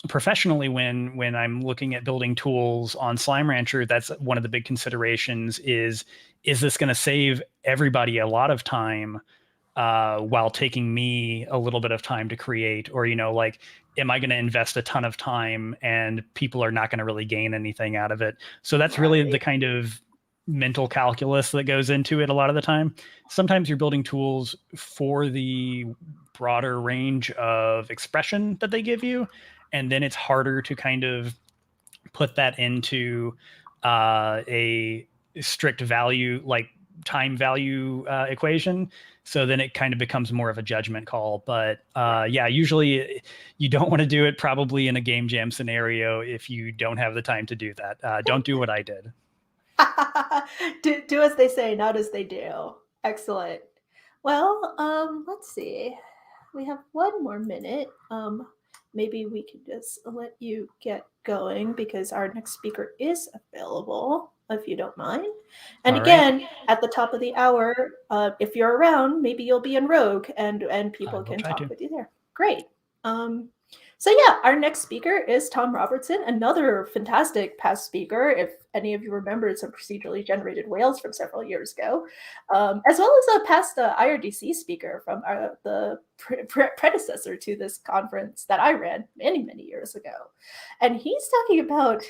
professionally, when I'm looking at building tools on Slime Rancher, that's one of the big considerations is this going to save everybody a lot of time while taking me a little bit of time to create? Or, am I going to invest a ton of time and people are not going to really gain anything out of it? So that's really the kind of mental calculus that goes into it a lot of the time. Sometimes you're building tools for the broader range of expression that they give you, and then it's harder to kind of put that into a strict value, like time value equation. So then it kind of becomes more of a judgment call. But yeah, usually you don't want to do it probably in a game jam scenario if you don't have the time to do that. Don't do what I did. do as they say, not as they do. Excellent. Well, let's see. We have one more minute. Maybe we could just let you get going because our next speaker is available, if you don't mind. And All again, at the top of the hour, if you're around, maybe you'll be in Rogue and people will can try talk to. with you there. Great. So yeah, our next speaker is Tom Robertson, another fantastic past speaker. If any of you remembered some procedurally generated whales from several years ago, as well as a past IRDC speaker from the predecessor to this conference that I ran many, many years ago. And he's talking about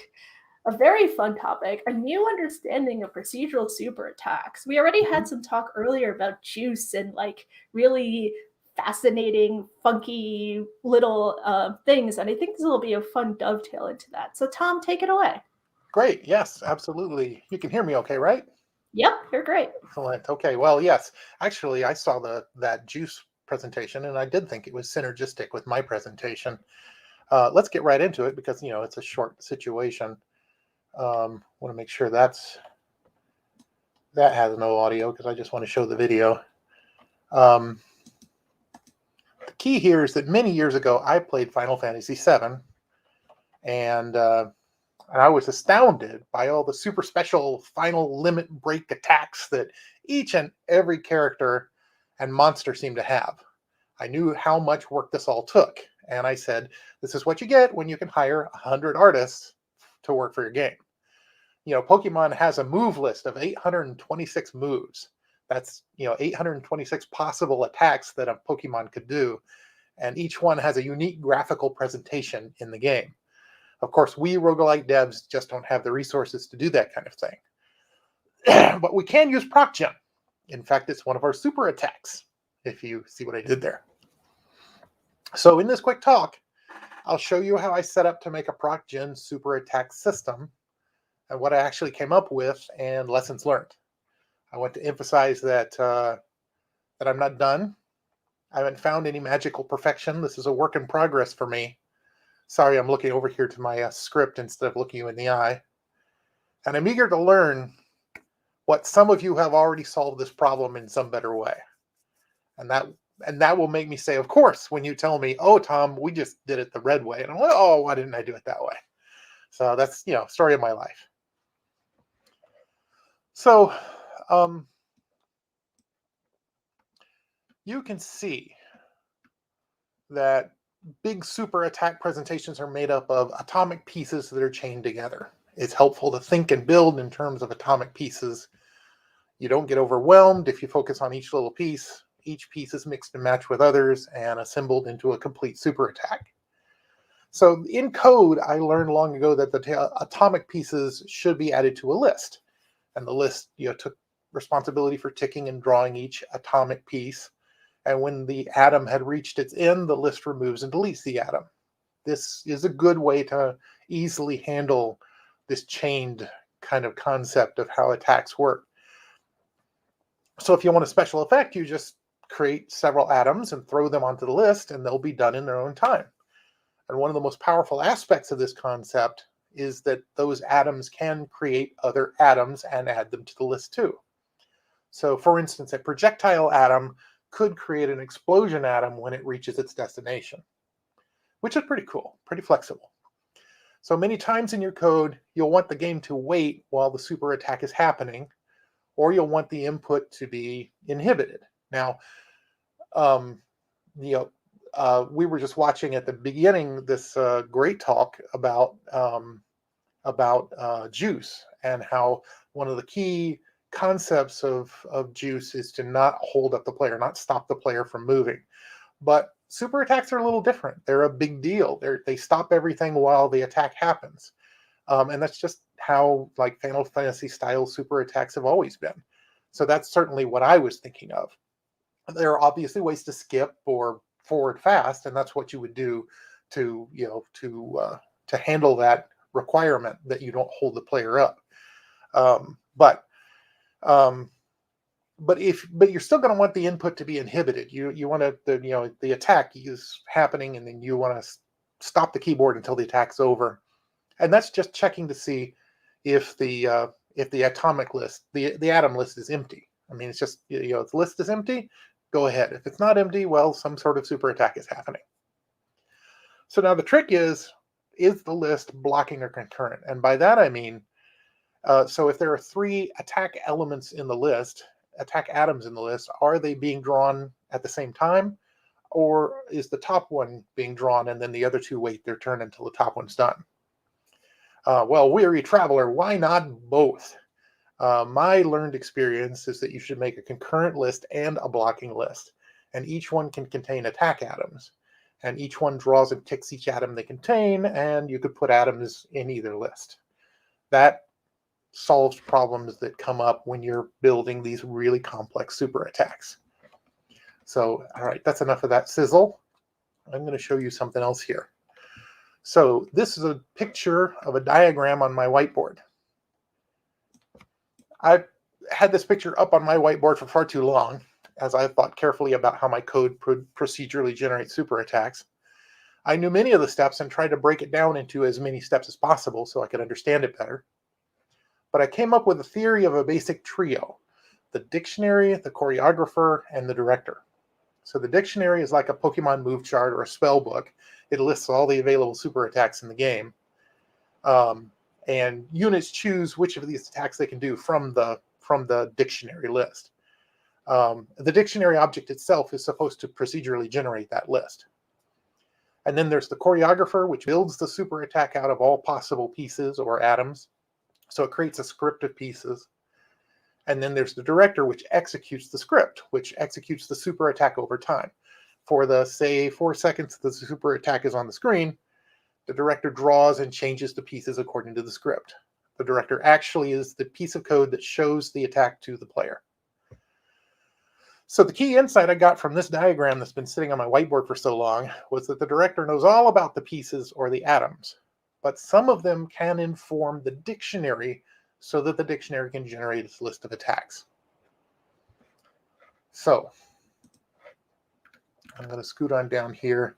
a very fun topic, a new understanding of procedural super attacks. We already had some talk earlier about juice and like really fascinating, funky little things. And I think this will be a fun dovetail into that. So Tom, take it away. Great. Yes, absolutely. You can hear me okay, right? Yep, you're great. Excellent. Okay. Well, yes. Actually, I saw that juice presentation, and I did think it was synergistic with my presentation. Let's get right into it because, it's a short situation. Want to make sure that has no audio because I just want to show the video. The key here is that many years ago, I played Final Fantasy VII, and I was astounded by all the super special final limit break attacks that each and every character and monster seemed to have. I knew how much work this all took, and I said, this is what you get when you can hire 100 artists to work for your game. Pokemon has a move list of 826 moves. That's 826 possible attacks that a Pokemon could do, and each one has a unique graphical presentation in the game. Of course, we roguelike devs just don't have the resources to do that kind of thing. But we can use ProcGen. In fact, it's one of our super attacks, if you see what I did there. So in this quick talk, I'll show you how I set up to make a ProcGen super attack system and what I actually came up with and lessons learned. I want to emphasize that I'm not done. I haven't found any magical perfection. This is a work in progress for me. Sorry, I'm looking over here to my script instead of looking you in the eye. And I'm eager to learn what some of you have already solved this problem in some better way. And that will make me say, of course, when you tell me, oh, Tom, we just did it the red way. And I'm like, oh, why didn't I do it that way? So that's, story of my life. So you can see that big super attack presentations are made up of atomic pieces that are chained together. It's helpful to think and build in terms of atomic pieces. You don't get overwhelmed if you focus on each little piece. Each piece is mixed and matched with others and assembled into a complete super attack. So in code, I learned long ago that the atomic pieces should be added to a list. And the list took responsibility for ticking and drawing each atomic piece. And when the atom had reached its end, the list removes and deletes the atom. This is a good way to easily handle this chained kind of concept of how attacks work. So if you want a special effect, you just create several atoms and throw them onto the list, and they'll be done in their own time. And one of the most powerful aspects of this concept is that those atoms can create other atoms and add them to the list too. So for instance, a projectile atom could create an explosion atom when it reaches its destination, which is pretty cool, pretty flexible. So many times in your code, you'll want the game to wait while the super attack is happening, or you'll want the input to be inhibited. Now, we were just watching at the beginning this great talk about juice and how one of the key concepts of juice is to not hold up the player, not stop the player from moving. But super attacks are a little different. They're a big deal. They stop everything while the attack happens. And that's just how like Final Fantasy style super attacks have always been. So that's certainly what I was thinking of. There are obviously ways to skip or forward fast, and that's what you would do to to handle that requirement that you don't hold the player up. But you're still going to want the input to be inhibited. You want the attack is happening, and then you want to stop the keyboard until the attack's over, and that's just checking to see if the atomic list, the atom list is empty. I mean, it's just if the list is empty, go ahead. If it's not empty, well, some sort of super attack is happening. So now the trick is the list blocking or concurrent? And by that I mean, so if there are 3 attack elements in the list, attack atoms in the list, are they being drawn at the same time? Or is the top one being drawn and then the other 2 wait their turn until the top one's done? Well, weary traveler, why not both? My learned experience is that you should make a concurrent list and a blocking list, and each one can contain attack atoms, and each one draws and ticks each atom they contain, and you could put atoms in either list. That solves problems that come up when you're building these really complex super attacks. So, all right, that's enough of that sizzle. I'm going to show you something else here. So this is a picture of a diagram on my whiteboard. I've had this picture up on my whiteboard for far too long, as I thought carefully about how my code procedurally generates super attacks. I knew many of the steps and tried to break it down into as many steps as possible so I could understand it better. But I came up with a theory of a basic trio: the dictionary, the choreographer, and the director. So the dictionary is like a Pokemon move chart or a spell book. It lists all the available super attacks in the game. And units choose which of these attacks they can do from the dictionary list. The dictionary object itself is supposed to procedurally generate that list. And then there's the choreographer, which builds the super attack out of all possible pieces or atoms. So it creates a script of pieces. And then there's the director, which executes the script, which executes the super attack over time. For the, say, 4 seconds the super attack is on the screen, the director draws and changes the pieces according to the script. The director actually is the piece of code that shows the attack to the player. So the key insight I got from this diagram that's been sitting on my whiteboard for so long was that the director knows all about the pieces or the atoms, but some of them can inform the dictionary so that the dictionary can generate its list of attacks. So I'm going to scoot on down here,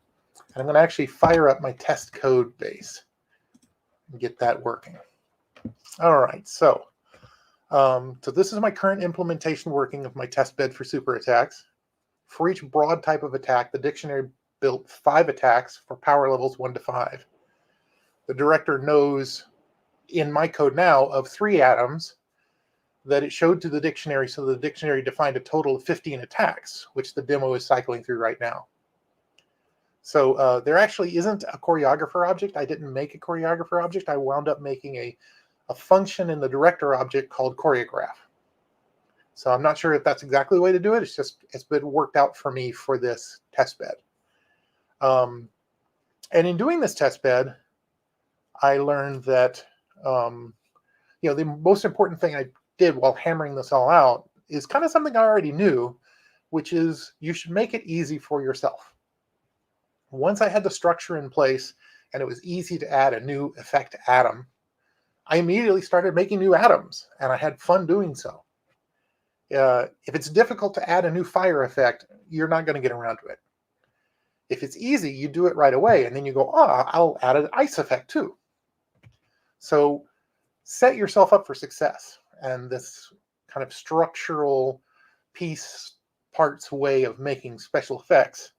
and I'm going to actually fire up my test code base and get that working. All right, so this is my current implementation working of my test bed for super attacks. For each broad type of attack, the dictionary built 5 attacks for power levels 1 to 5. The director knows in my code now of 3 atoms that it showed to the dictionary, so the dictionary defined a total of 15 attacks, which the demo is cycling through right now. So there actually isn't a choreographer object. I didn't make a choreographer object. I wound up making a function in the director object called choreograph. So I'm not sure if that's exactly the way to do it. It's been worked out for me for this test bed. And in doing this test bed, I learned that the most important thing I did while hammering this all out is kind of something I already knew, which is you should make it easy for yourself. Once I had the structure in place and it was easy to add a new effect atom, I immediately started making new atoms, and I had fun doing so. If it's difficult to add a new fire effect, you're not going to get around to it. If it's easy, you do it right away, and then you go, I'll add an ice effect too. So set yourself up for success, and this kind of structural piece parts way of making special effects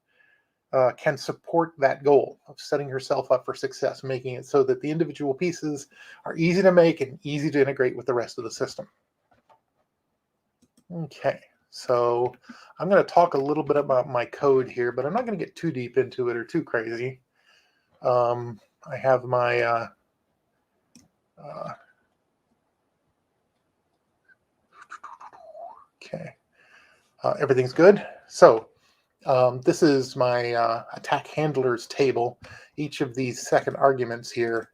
can support that goal of setting yourself up for success, making it so that the individual pieces are easy to make and easy to integrate with the rest of the system. Okay, so I'm going to talk a little bit about my code here, but I'm not going to get too deep into it or too crazy. I have my okay, everything's good. So this is my attack handlers table. Each of these second arguments here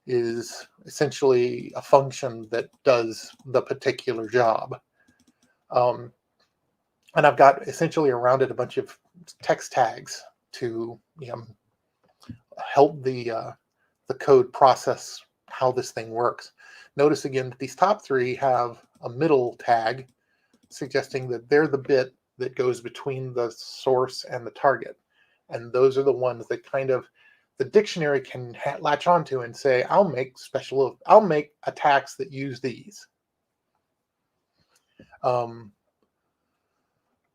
is essentially a function that does the particular job. And I've got essentially around it a bunch of text tags to help the code process how this thing works. Notice again that these top three have a middle tag suggesting that they're the bit that goes between the source and the target. And those are the ones that kind of the dictionary can latch onto and say, I'll make attacks that use these.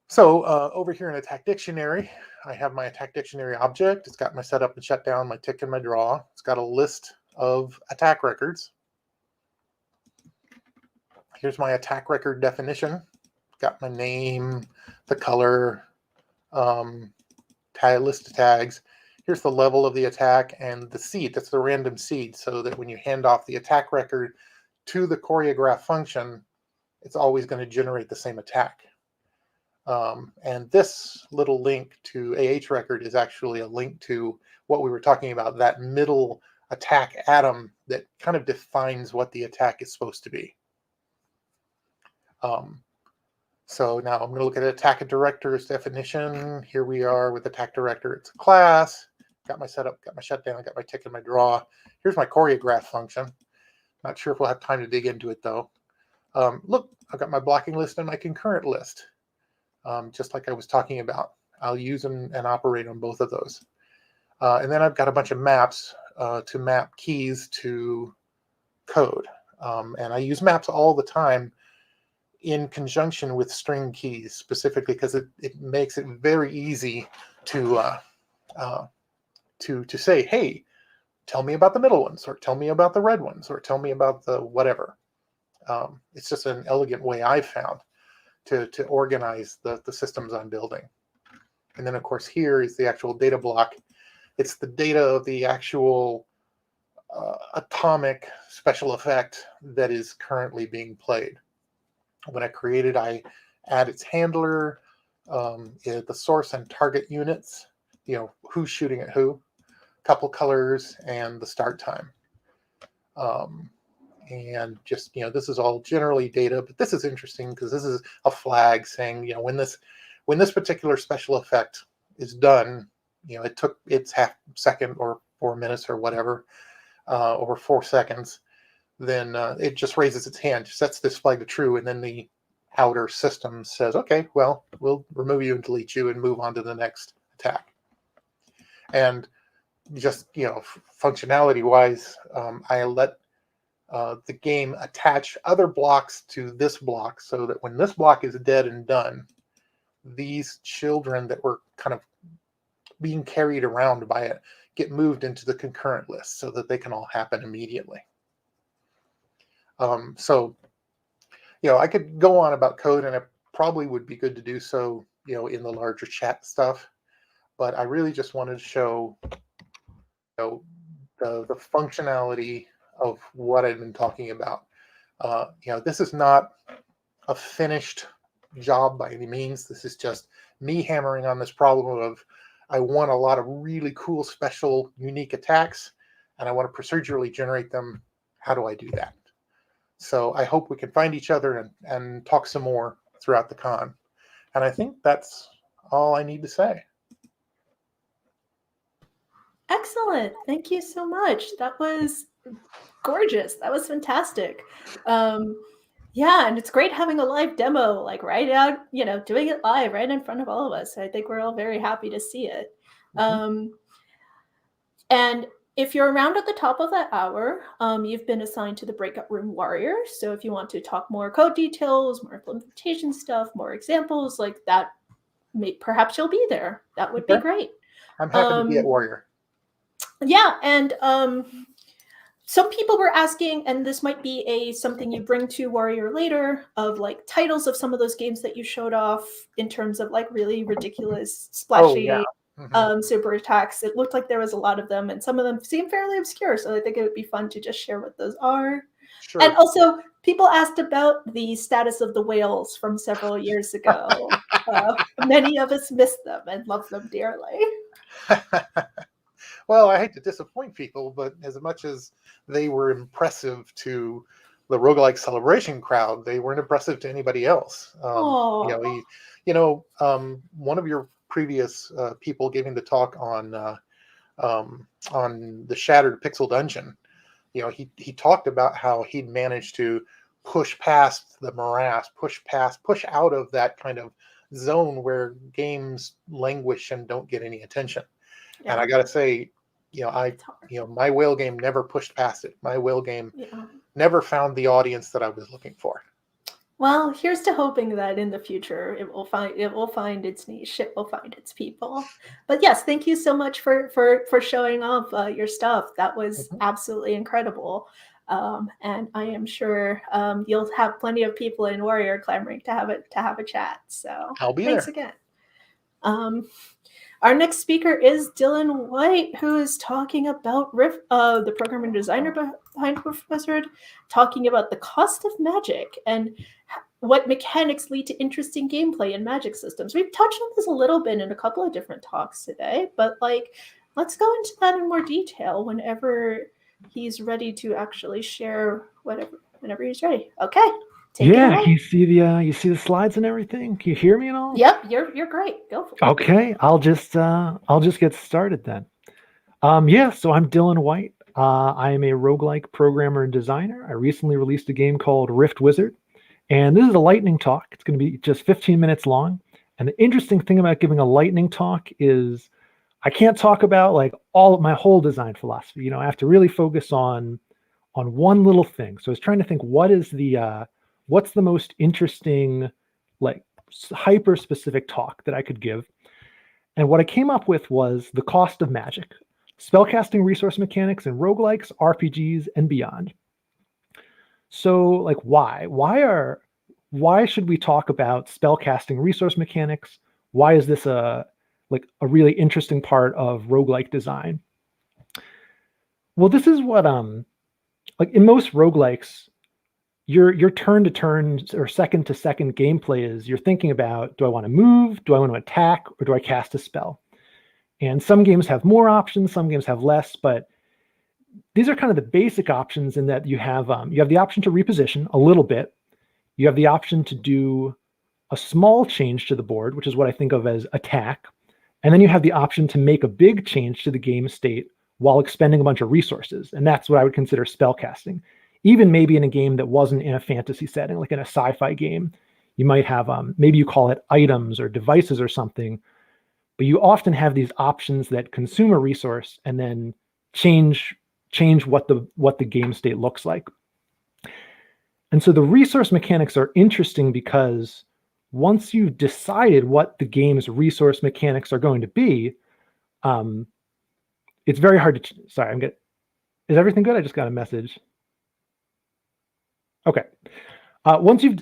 So over here in Attack Dictionary, I have my Attack Dictionary object. It's got my setup and shutdown, my tick and my draw. It's got a list of attack records. Here's my attack record definition. Got my name, the color, list of tags. Here's the level of the attack and the seed. That's the random seed, so that when you hand off the attack record to the choreograph function, it's always going to generate the same attack. And this little link to AH record is actually a link to what we were talking about, that middle attack atom that kind of defines what the attack is supposed to be. So now I'm going to look at attack director's definition. Here we are with attack director. It's a class. Got my setup, got my shutdown, got my tick and my draw. Here's my choreograph function. Not sure if we'll have time to dig into it though. Look, I've got my blocking list and my concurrent list. Just like I was talking about. I'll use and operate on both of those. And then I've got a bunch of maps to map keys to code. And I use maps all the time in conjunction with string keys, specifically because it makes it very easy to say, hey, tell me about the middle ones, or tell me about the red ones, or tell me about the whatever. It's just an elegant way I've found to organize the systems I'm building. And then, of course, here is the actual data block. It's the data of the actual atomic special effect that is currently being played. When I create it, I add its handler, the source and target units, who's shooting at who, couple colors, and the start time. And just, this is all generally data, but this is interesting because this is a flag saying, when this particular special effect is done, it took its half second or 4 minutes or whatever, or 4 seconds, then it just raises its hand, sets this flag to true, and then the outer system says, okay, well, we'll remove you and delete you and move on to the next attack. And just, functionality wise, I let the game attach other blocks to this block so that when this block is dead and done, these children that were kind of being carried around by it get moved into the concurrent list so that they can all happen immediately. So, I could go on about code, and it probably would be good to do so, in the larger chat stuff, but I really just wanted to show, the functionality of what I've been talking about. This is not a finished job by any means. This is just me hammering on this problem of, I want a lot of really cool, special, unique attacks, and I want to procedurally generate them. How do I do that? So I hope we can find each other and talk some more throughout the con. And I think that's all I need to say. Excellent. Thank you so much. That was gorgeous. That was fantastic. Yeah, and it's great having a live demo, like right out, doing it live right in front of all of us. I think we're all very happy to see it. And if you're around at the top of that hour, you've been assigned to the breakout room warrior. So if you want to talk more code details, more implementation stuff, more examples like that, perhaps you'll be there. That would be great. I'm happy to be at warrior. Yeah, and some people were asking, and this might be something you bring to Warrior later, of like titles of some of those games that you showed off in terms of like really ridiculous, splashy super attacks. It looked like there was a lot of them, and some of them seem fairly obscure, so I think it would be fun to just share what those are. Sure. And also, people asked about the status of the whales from several years ago. Many of us missed them and love them dearly. Well, I hate to disappoint people, but as much as they were impressive to the roguelike celebration crowd, they weren't impressive to anybody else. Oh, One of your previous people giving the talk on the Shattered Pixel Dungeon, he talked about how he'd managed to push past the morass, push out of that kind of zone where games languish and don't get any attention. yeah. And I got to say, It's hard. my whale game never pushed past it. My whale game Yeah. never found the audience that I was looking for. Well, here's to hoping that in the future it will find its niche, it will find its people. But yes, thank you so much for showing off your stuff. That was absolutely incredible. And I am sure you'll have plenty of people in Warrior clamoring to have a chat. So I'll be thanks there. again. Our next speaker is Dylan White, who is talking about Rift, the programmer and designer behind Rift Wizard, talking about the cost of magic and what mechanics lead to interesting gameplay in magic systems. We've touched on this a little bit in a couple of different talks today, but let's go into that in more detail whenever he's ready to actually share whenever he's ready. Okay. Take it away. You see the slides and everything. Can you hear me and all? Yep, you're great. Go for it. Okay, I'll just get started then. So I'm Dylan White. I am a roguelike programmer and designer. I recently released a game called Rift Wizard, and this is a lightning talk. It's going to be just 15 minutes long. And the interesting thing about giving a lightning talk is I can't talk about all of my whole design philosophy. I have to really focus on one little thing. So I was trying to think what's the most interesting, hyper specific talk that I could give. And what I came up with was the cost of magic, spellcasting resource mechanics in roguelikes, RPGs, and beyond. So why should we talk about spellcasting resource mechanics? Why is this a really interesting part of roguelike design? Well, this is what in most roguelikes, your turn to turn or second to second gameplay is you're thinking about, do I want to move? Do I want to attack? Or do I cast a spell? And some games have more options, some games have less, but these are kind of the basic options in that you have the option to reposition a little bit. You have the option to do a small change to the board, which is what I think of as attack. And then you have the option to make a big change to the game state while expending a bunch of resources. And that's what I would consider spellcasting. Even maybe in a game that wasn't in a fantasy setting, like in a sci-fi game, you might have, maybe you call it items or devices or something, but you often have these options that consume a resource and then change what the game state looks like. And so the resource mechanics are interesting because once you've decided what the game's resource mechanics are going to be, it's very hard to, is everything good? I just got a message. Okay. Once you've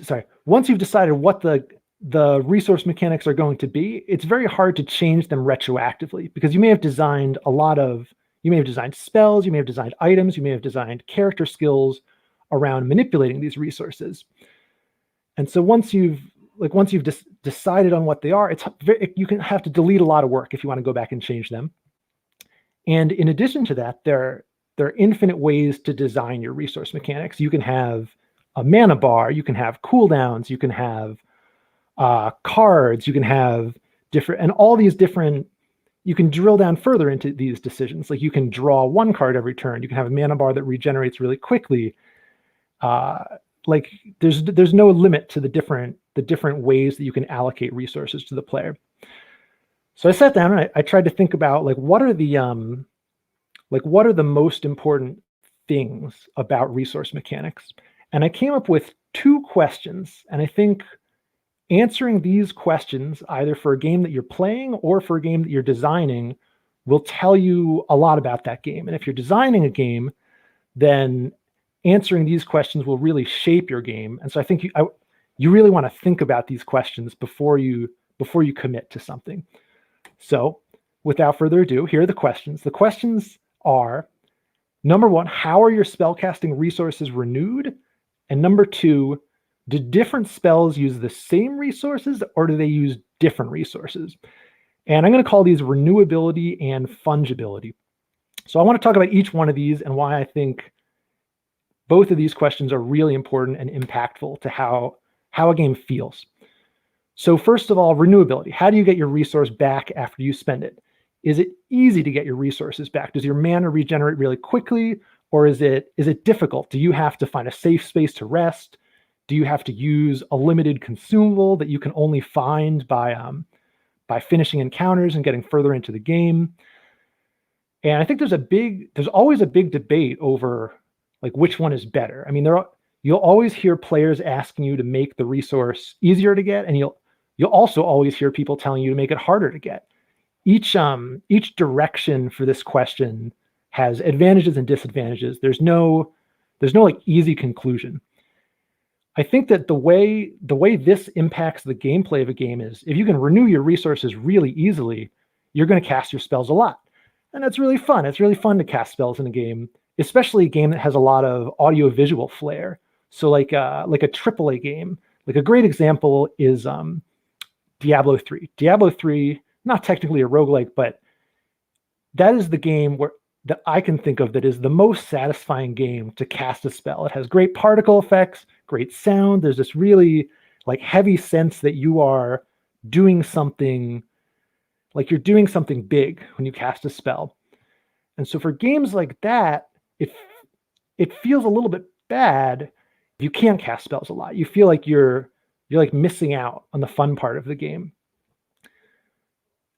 decided what the resource mechanics are going to be, it's very hard to change them retroactively because you may have designed spells, you may have designed items, you may have designed character skills around manipulating these resources. And so once you've decided on what they are, you can have to delete a lot of work if you want to go back and change them. And in addition to that, there are infinite ways to design your resource mechanics. You can have a mana bar, you can have cooldowns, you can have cards, you can have different, and all these different, you can drill down further into these decisions. Like you can draw one card every turn, you can have a mana bar that regenerates really quickly. There's no limit to the different ways that you can allocate resources to the player. So I sat down and I tried to think about what are the most important things about resource mechanics. And I came up with 2 questions. And I think answering these questions, either for a game that you're playing or for a game that you're designing, will tell you a lot about that game. And if you're designing a game, then answering these questions will really shape your game. And so I think you really want to think about these questions before you commit to something. So without further ado, here are the questions. The questions are, number 1, how are your spellcasting resources renewed? And number 2, do different spells use the same resources or do they use different resources? And I'm going to call these renewability and fungibility. So I want to talk about each one of these and why I think both of these questions are really important and impactful to how a game feels. So first of all, renewability. How do you get your resource back after you spend it? Is it easy to get your resources back? Does your mana regenerate really quickly? Or is it difficult? Do you have to find a safe space to rest? Do you have to use a limited consumable that you can only find by finishing encounters and getting further into the game? And I think there's always a big debate over like which one is better. I mean, you'll always hear players asking you to make the resource easier to get, and you'll also always hear people telling you to make it harder to get. Each direction for this question has advantages and disadvantages. There's no like easy conclusion. I think that the way this impacts the gameplay of a game is if you can renew your resources really easily, you're going to cast your spells a lot. And that's really fun. It's really fun to cast spells in a game, especially a game that has a lot of audio-visual flair. So like a AAA game, like a great example is Diablo 3. Diablo 3, not technically a roguelike, but that is the game that I can think of that is the most satisfying game to cast a spell. It has great particle effects, great sound. There's this really like heavy sense that you are doing something, like you're doing something big when you cast a spell. And so for games like that, it feels a little bit bad if you can't cast spells a lot. You feel like you're like missing out on the fun part of the game.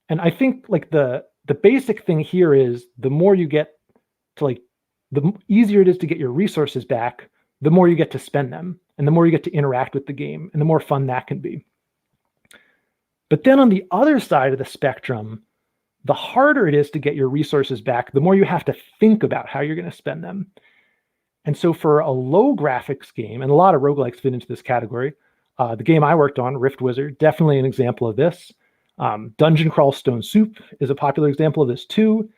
And I think like the basic thing here is the more you get to like, the easier it is to get your resources back, the more you get to spend them and the more you get to interact with the game and the more fun that can be. But then on the other side of the spectrum, the harder it is to get your resources back, the more you have to think about how you're going to spend them. And so for a low graphics game, and a lot of roguelikes fit into this category, the game I worked on, Rift Wizard, definitely an example of this. Dungeon Crawl Stone Soup is a popular example of this too.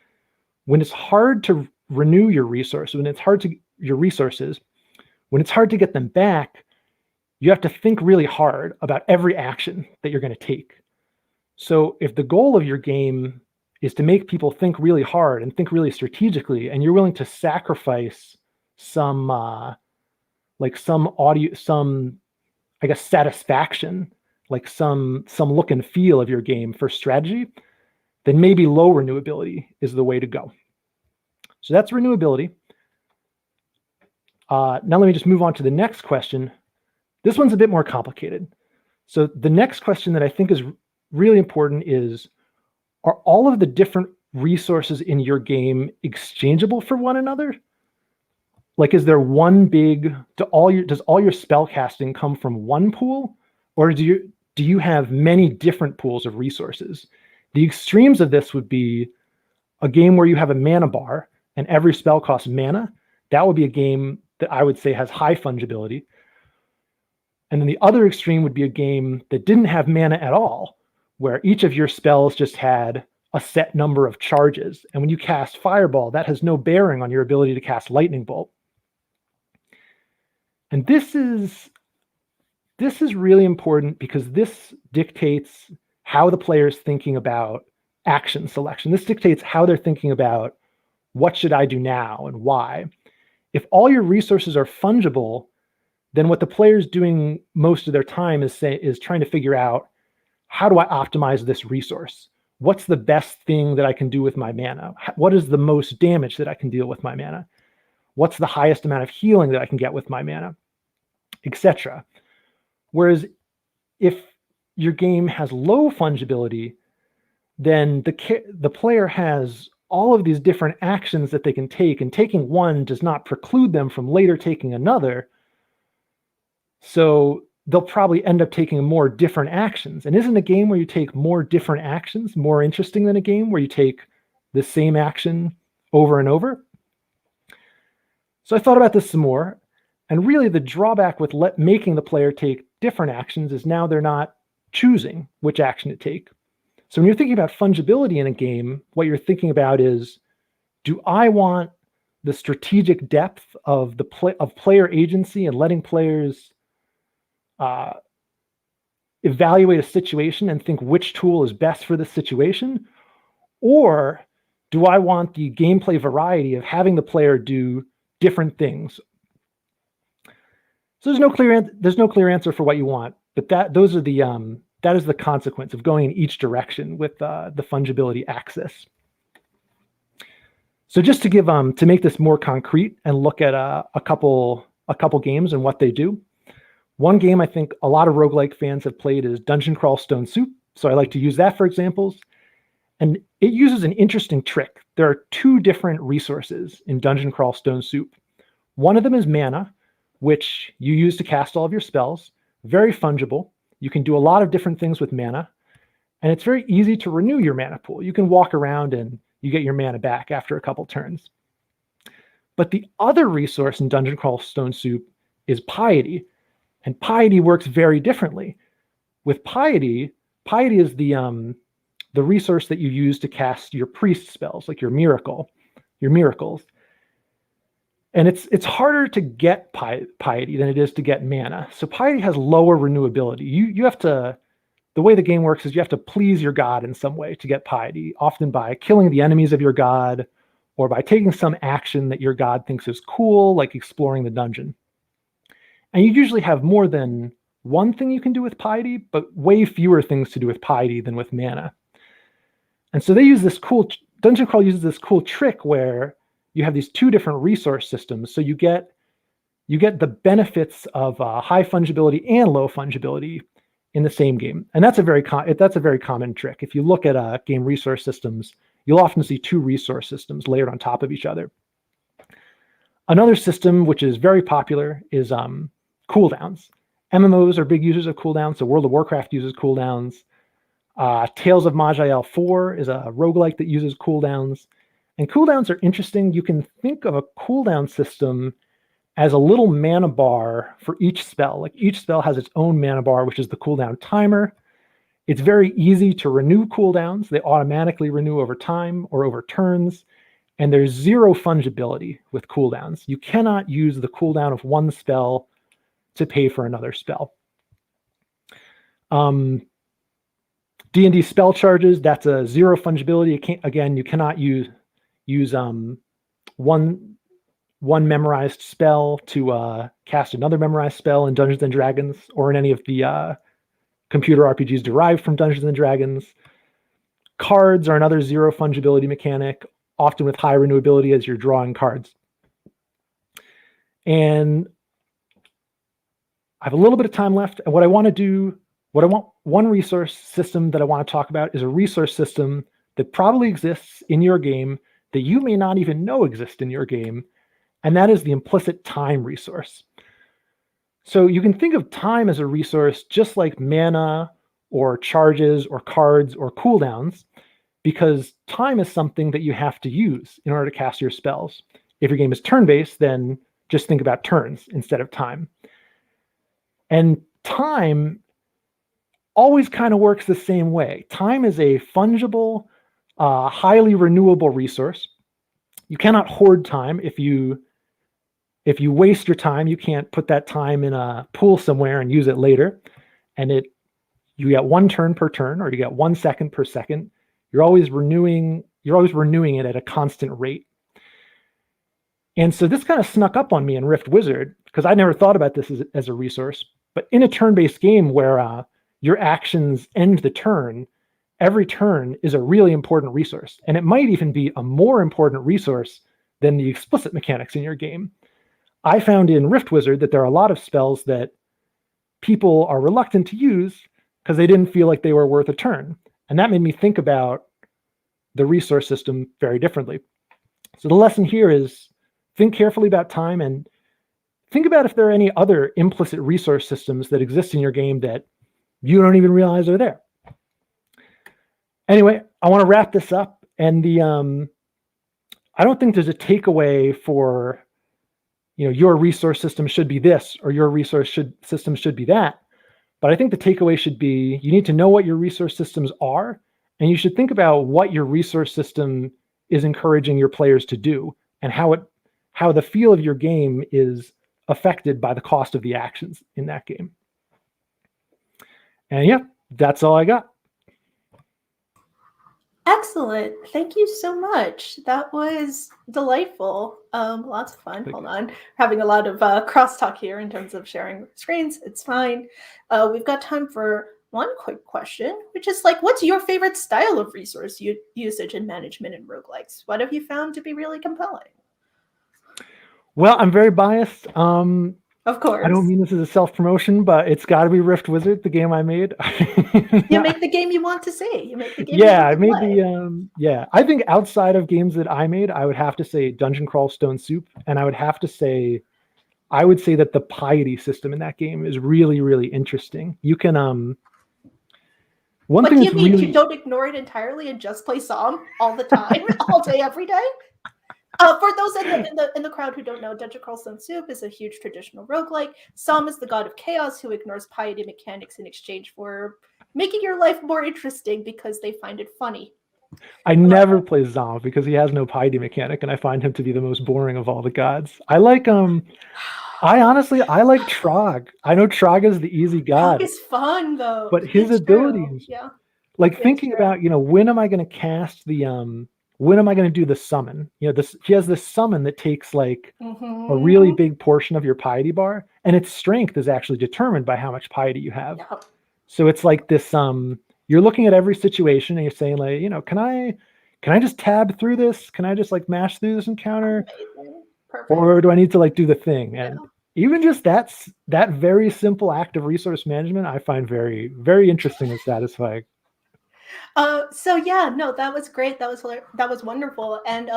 When it's hard to renew your resources, when it's hard to get them back, you have to think really hard about every action that you're going to take. So if the goal of your game is to make people think really hard and think really strategically, and you're willing to sacrifice some satisfaction, like some look and feel of your game for strategy, then maybe low renewability is the way to go. So that's renewability. Now let me just move on to the next question. This one's a bit more complicated. So the next question that I think is really important is, are all of the different resources in your game exchangeable for one another? Like, is there one big, does all your spell casting come from one pool? Or do you have many different pools of resources? The extremes of this would be a game where you have a mana bar and every spell costs mana. That would be a game that I would say has high fungibility. And then the other extreme would be a game that didn't have mana at all, where each of your spells just had a set number of charges. And when you cast Fireball, that has no bearing on your ability to cast Lightning Bolt. And this is really important because this dictates how the player is thinking about action selection. This dictates how they're thinking about what should I do now and why. If all your resources are fungible, then what the player is doing most of their time is trying to figure out, how do I optimize this resource? What's the best thing that I can do with my mana? What is the most damage that I can deal with my mana? What's the highest amount of healing that I can get with my mana, etc. Whereas if your game has low fungibility, then the player has all of these different actions that they can take, and taking one does not preclude them from later taking another. So they'll probably end up taking more different actions. And isn't a game where you take more different actions more interesting than a game where you take the same action over and over? So I thought about this some more. And really the drawback with making the player take different actions is now they're not choosing which action to take. So when you're thinking about fungibility in a game, what you're thinking about is, do I want the strategic depth of player agency and letting players evaluate a situation and think which tool is best for the situation? Or do I want the gameplay variety of having the player do different things? So there's no clear answer for what you want, but that is the consequence of going in each direction with the fungibility axis. So just to make this more concrete and look at a couple games and what they do. One game I think a lot of roguelike fans have played is Dungeon Crawl Stone Soup. So I like to use that for examples. And it uses an interesting trick. There are two different resources in Dungeon Crawl Stone Soup. One of them is mana, which you use to cast all of your spells. Very fungible. You can do a lot of different things with mana. And it's very easy to renew your mana pool. You can walk around and you get your mana back after a couple turns. But the other resource in Dungeon Crawl Stone Soup is Piety. And Piety works very differently. With Piety is the resource that you use to cast your priest spells, like your miracles. And it's harder to get Piety than it is to get mana. So Piety has lower renewability. You have to, the way the game works is you have to please your god in some way to get Piety, often by killing the enemies of your god or by taking some action that your god thinks is cool, like exploring the dungeon. And you usually have more than one thing you can do with Piety, but way fewer things to do with Piety than with mana. And so they use this Dungeon Crawl uses this cool trick where you have these two different resource systems. So you get the benefits of high fungibility and low fungibility in the same game. And that's a very common trick. If you look at game resource systems, you'll often see two resource systems layered on top of each other. Another system which is very popular is cooldowns. MMOs are big users of cooldowns, so World of Warcraft uses cooldowns. Tales of Maj'El 4 is a roguelike that uses cooldowns. And cooldowns are interesting. You can think of a cooldown system as a little mana bar for each spell. Like each spell has its own mana bar, which is the cooldown timer. It's very easy to renew cooldowns. They automatically renew over time or over turns. And there's zero fungibility with cooldowns. You cannot use the cooldown of one spell to pay for another spell. D&D spell charges, that's a zero fungibility. You cannot use one memorized spell to cast another memorized spell in Dungeons & Dragons or in any of the computer RPGs derived from Dungeons & Dragons. Cards are another zero fungibility mechanic, often with high renewability as you're drawing cards. And I have a little bit of time left. And one resource system that I want to talk about is a resource system that probably exists in your game that you may not even know exists in your game, and that is the implicit time resource. So you can think of time as a resource just like mana or charges or cards or cooldowns, because time is something that you have to use in order to cast your spells. If your game is turn-based, then just think about turns instead of time. And time always kind of works the same way. Time is a fungible, highly renewable resource. You cannot hoard time. If you waste your time, you can't put that time in a pool somewhere and use it later. And you get 1 turn per turn, or you get 1 second per second. You're always renewing it at a constant rate. And so this kind of snuck up on me in Rift Wizard because I never thought about this as a resource. But in a turn-based game where your actions end the turn, every turn is a really important resource. And it might even be a more important resource than the explicit mechanics in your game. I found in Rift Wizard that there are a lot of spells that people are reluctant to use because they didn't feel like they were worth a turn. And that made me think about the resource system very differently. So the lesson here is think carefully about time and think about if there are any other implicit resource systems that exist in your game that you don't even realize are there. Anyway, I want to wrap this up. And I don't think there's a takeaway for, your resource system should be this or your resource system should be that. But I think the takeaway should be you need to know what your resource systems are, and you should think about what your resource system is encouraging your players to do and how the feel of your game is affected by the cost of the actions in that game. And yeah, that's all I got. Excellent. Thank you so much. That was delightful. Lots of fun. Hold on. Having a lot of crosstalk here in terms of sharing screens. It's fine. We've got time for one quick question, which is like, what's your favorite style of resource usage and management in roguelikes? What have you found to be really compelling? Well, I'm very biased. Of course. I don't mean this as a self-promotion, but it's got to be Rift Wizard, the game I made. You make the game you want to see. You make the game. Yeah, I you made want to play. the I think outside of games that I made, I would have to say Dungeon Crawl Stone Soup, and I would say that the piety system in that game is really, really interesting. You can one What thing do you that's mean? really You don't ignore it entirely and just play Psalm all the time, all day, every day? For those in the crowd who don't know, Dungeon Crawl Stone Soup is a huge traditional roguelike. Psalm is the god of chaos who ignores piety mechanics in exchange for making your life more interesting because they find it funny. I never play Zom because he has no piety mechanic, and I find him to be the most boring of all the gods. I like I like Trog. I know Trog is the easy god, It's fun though. but his It's true. abilities, Yeah. like It's thinking true. about, when am I going to cast the when am I going to do the summon? He has this summon that takes like a really big portion of your piety bar, and its strength is actually determined by how much piety you have. Yeah. So it's like this you're looking at every situation and you're saying like, can I just tab through this? Can I just like mash through this encounter? Amazing. Perfect. Or do I need to like do the thing? And even just that very simple act of resource management, I find very, very interesting and satisfying. So yeah, no, that was great. That was wonderful. And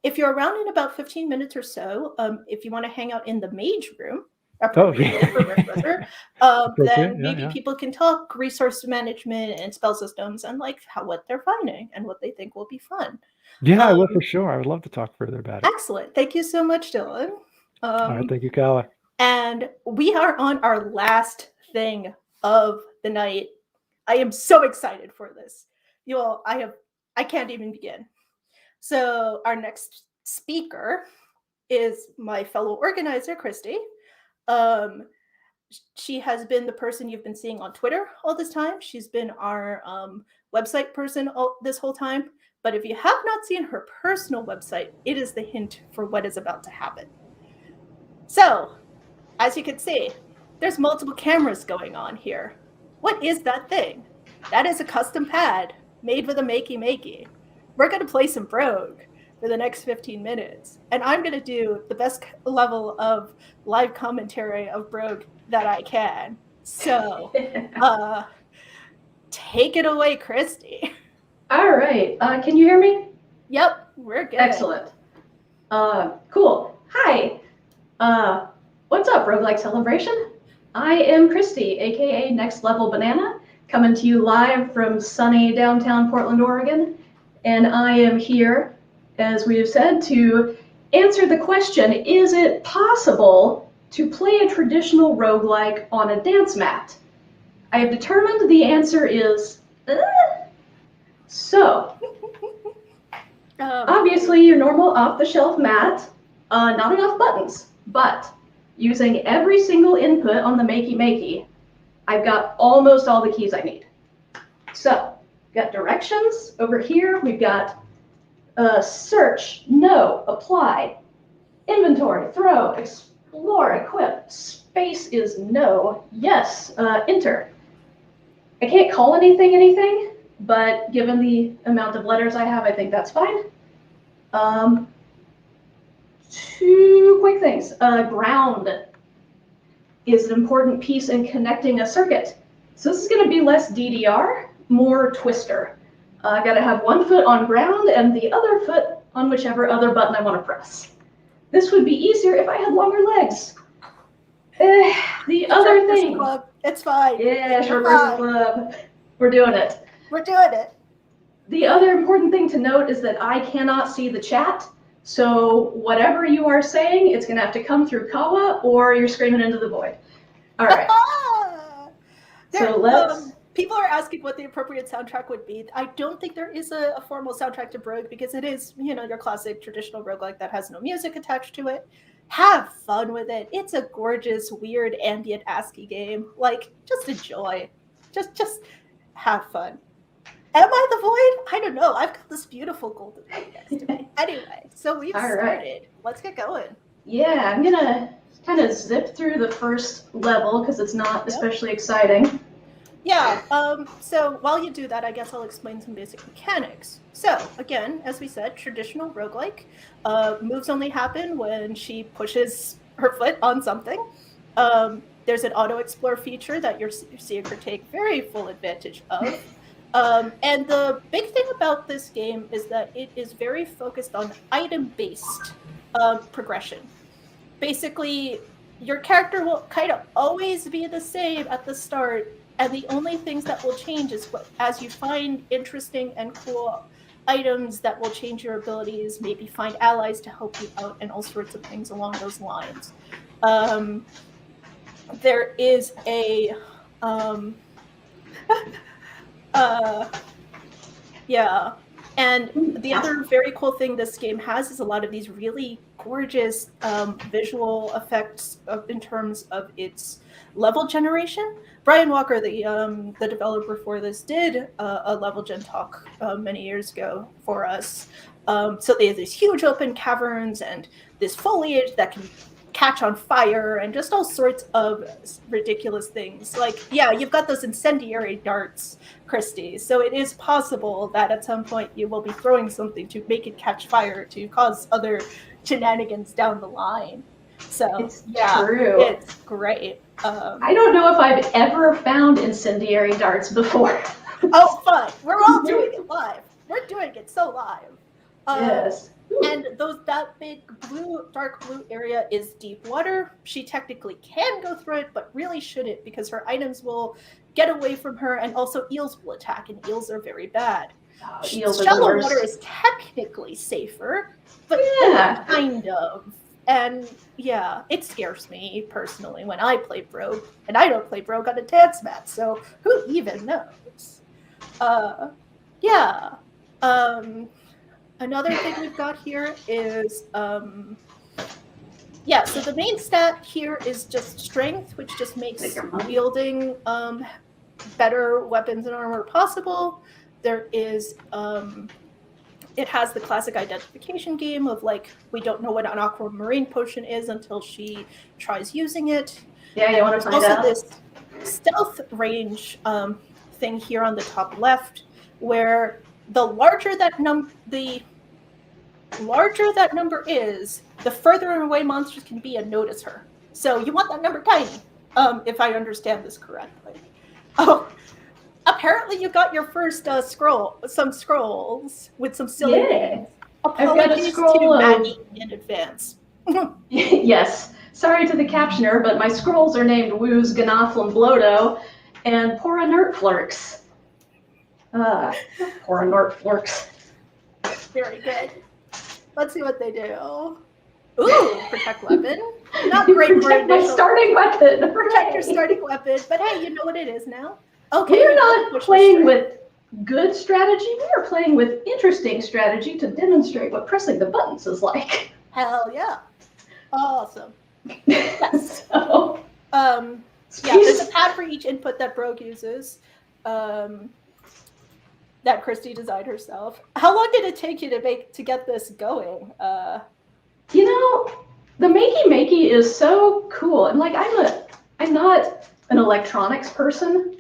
if you're around in about 15 minutes or so, if you want to hang out in the mage room, appropriately for Rift Wizard, then maybe people can talk resource management and spell systems and like what they're finding and what they think will be fun. Yeah, I will for sure. I would love to talk further about it. Excellent. Thank you so much, Dylan. All right, thank you, Kala. And we are on our last thing of the night. I am so excited for this. You all, I can't even begin. So our next speaker is my fellow organizer, Christy. She has been the person you've been seeing on Twitter all this time. She's been our website person this whole time. But if you have not seen her personal website, it is the hint for what is about to happen. So, as you can see, there's multiple cameras going on here. What is that thing? That is a custom pad made with a makey. We're going to play some Brogue for the next 15 minutes. And I'm going to do the best level of live commentary of Brogue that I can. So, take it away, Christy. All right. Can you hear me? Yep, we're good. Excellent. Cool. Hi. What's up, Roguelike Celebration? I am Christy, aka Next Level Banana, coming to you live from sunny downtown Portland, Oregon. And I am here, as we have said, to answer the question, is it possible to play a traditional roguelike on a dance mat? I have determined the answer is, So, obviously your normal off-the-shelf mat, not enough buttons, but using every single input on the makey, I've got almost all the keys I need. So, we've got directions over here. We've got search, no, apply, inventory, throw, explore, equip, space is no, yes, enter. I can't call anything, but given the amount of letters I have, I think that's fine. Two quick things. Ground is an important piece in connecting a circuit. So this is going to be less DDR, more twister. I got to have one foot on ground and the other foot on whichever other button I want to press. This would be easier if I had longer legs. The other thing. Club. It's fine. Yeah, short person club. We're doing it. We're doing it. The other important thing to note is that I cannot see the chat. So whatever you are saying, it's going to have to come through Kawa or you're screaming into the void. All right. So let's... people are asking what the appropriate soundtrack would be. I don't think there is a formal soundtrack to Brogue because it is, your classic traditional roguelike that has no music attached to it. Have fun with it. It's a gorgeous, weird, ambient ASCII game. Like, just enjoy. Just have fun. Am I the void? I don't know. I've got this beautiful golden light next to me. Anyway, so we've All right. started. Let's get going. Yeah, I'm gonna kind of zip through the first level because it's not especially exciting. Yeah, so while you do that, I guess I'll explain some basic mechanics. So, again, as we said, traditional roguelike. Moves only happen when she pushes her foot on something. There's an auto-explore feature that your seer could take very full advantage of. And the big thing about this game is that it is very focused on item-based progression. Basically, your character will kind of always be the same at the start, and the only things that will change is as you find interesting and cool items that will change your abilities, maybe find allies to help you out, and all sorts of things along those lines. There is a yeah. And the other very cool thing this game has is a lot of these really gorgeous visual effects in terms of its level generation. Brian Walker, the developer for this, did a level gen talk many years ago for us. So they have these huge open caverns and this foliage that can catch on fire and just all sorts of ridiculous things. Like, yeah, you've got those incendiary darts, Christy. So it is possible that at some point you will be throwing something to make it catch fire to cause other shenanigans down the line. So It's true. it's great. I don't know if I've ever found incendiary darts before. Oh, fun. We're all doing it live. We're doing it so live. Yes. And that big dark blue area is deep water. She technically can go through it, but really shouldn't because her items will get away from her, and also eels will attack, and eels are very bad. Eels are the Shallow worst. water is technically safer, but Yeah. kind of. And yeah, it scares me personally when I play Brogue, and I don't play Brogue on a dance mat, so who even knows? Yeah. Another thing we've got here is, yeah, so the main stat here is just strength, which just makes wielding better weapons and armor possible. There is, it has the classic identification game of like, we don't know what an aquamarine potion is until she tries using it. Yeah, you want to There's find also out? this stealth range thing here on the top left, where the larger that number is, the further away monsters can be and notice her. So you want that number tiny, if I understand this correctly. Oh, apparently you got your first some scrolls with some silly Yeah. names. I've got a Apologies scroll to of- Maggie in advance. Yes. Sorry to the captioner, but my scrolls are named Woos, Ganothl, Blodo, and Pora Nertflurks. Pora Nertflurks. Very good. Let's see what they do. Ooh, protect weapon. Not great for Protect my initial. starting weapon. Protect your Hooray. starting weapon, but hey, you know what it is now. Okay, We're you not push the playing string. with good strategy. We are playing with interesting strategy to demonstrate what pressing the buttons is like. Hell yeah. Awesome. So, Yeah, there's a pad for each input that Brogue uses. That Christy designed herself. How long did it take you to get this going? you know, the makey is so cool. And like I'm not an electronics person.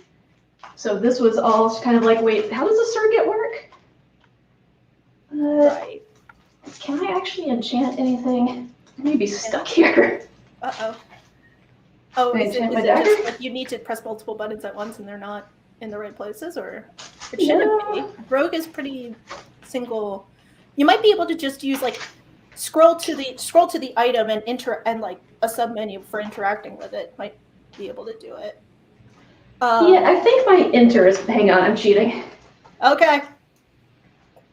So this was all kind of like, wait, how does the circuit work? Right. Can I actually enchant anything? I may be stuck here. Uh-oh. Oh, Wait, is it enchant my just dagger? like you need to press multiple buttons at once and they're not in the right places, or it shouldn't be. Rogue is pretty single. You might be able to just use like scroll to the item and like a submenu for interacting with it. Might be able to do it. Yeah, I think my enter is. Hang on, I'm cheating. Okay.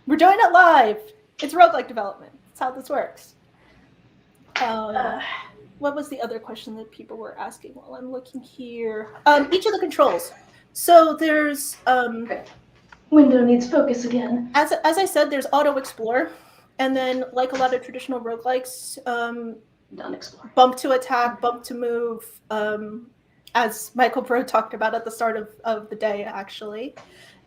We're doing it live. It's roguelike development. That's how this works. What was the other question that people were asking while I'm looking here? Each of the controls. So there's Window needs focus again. as I said, there's auto explore, and then like a lot of traditional roguelikes, Done explore. bump to attack, bump to move, as Michael Pro talked about at the start of the day, actually.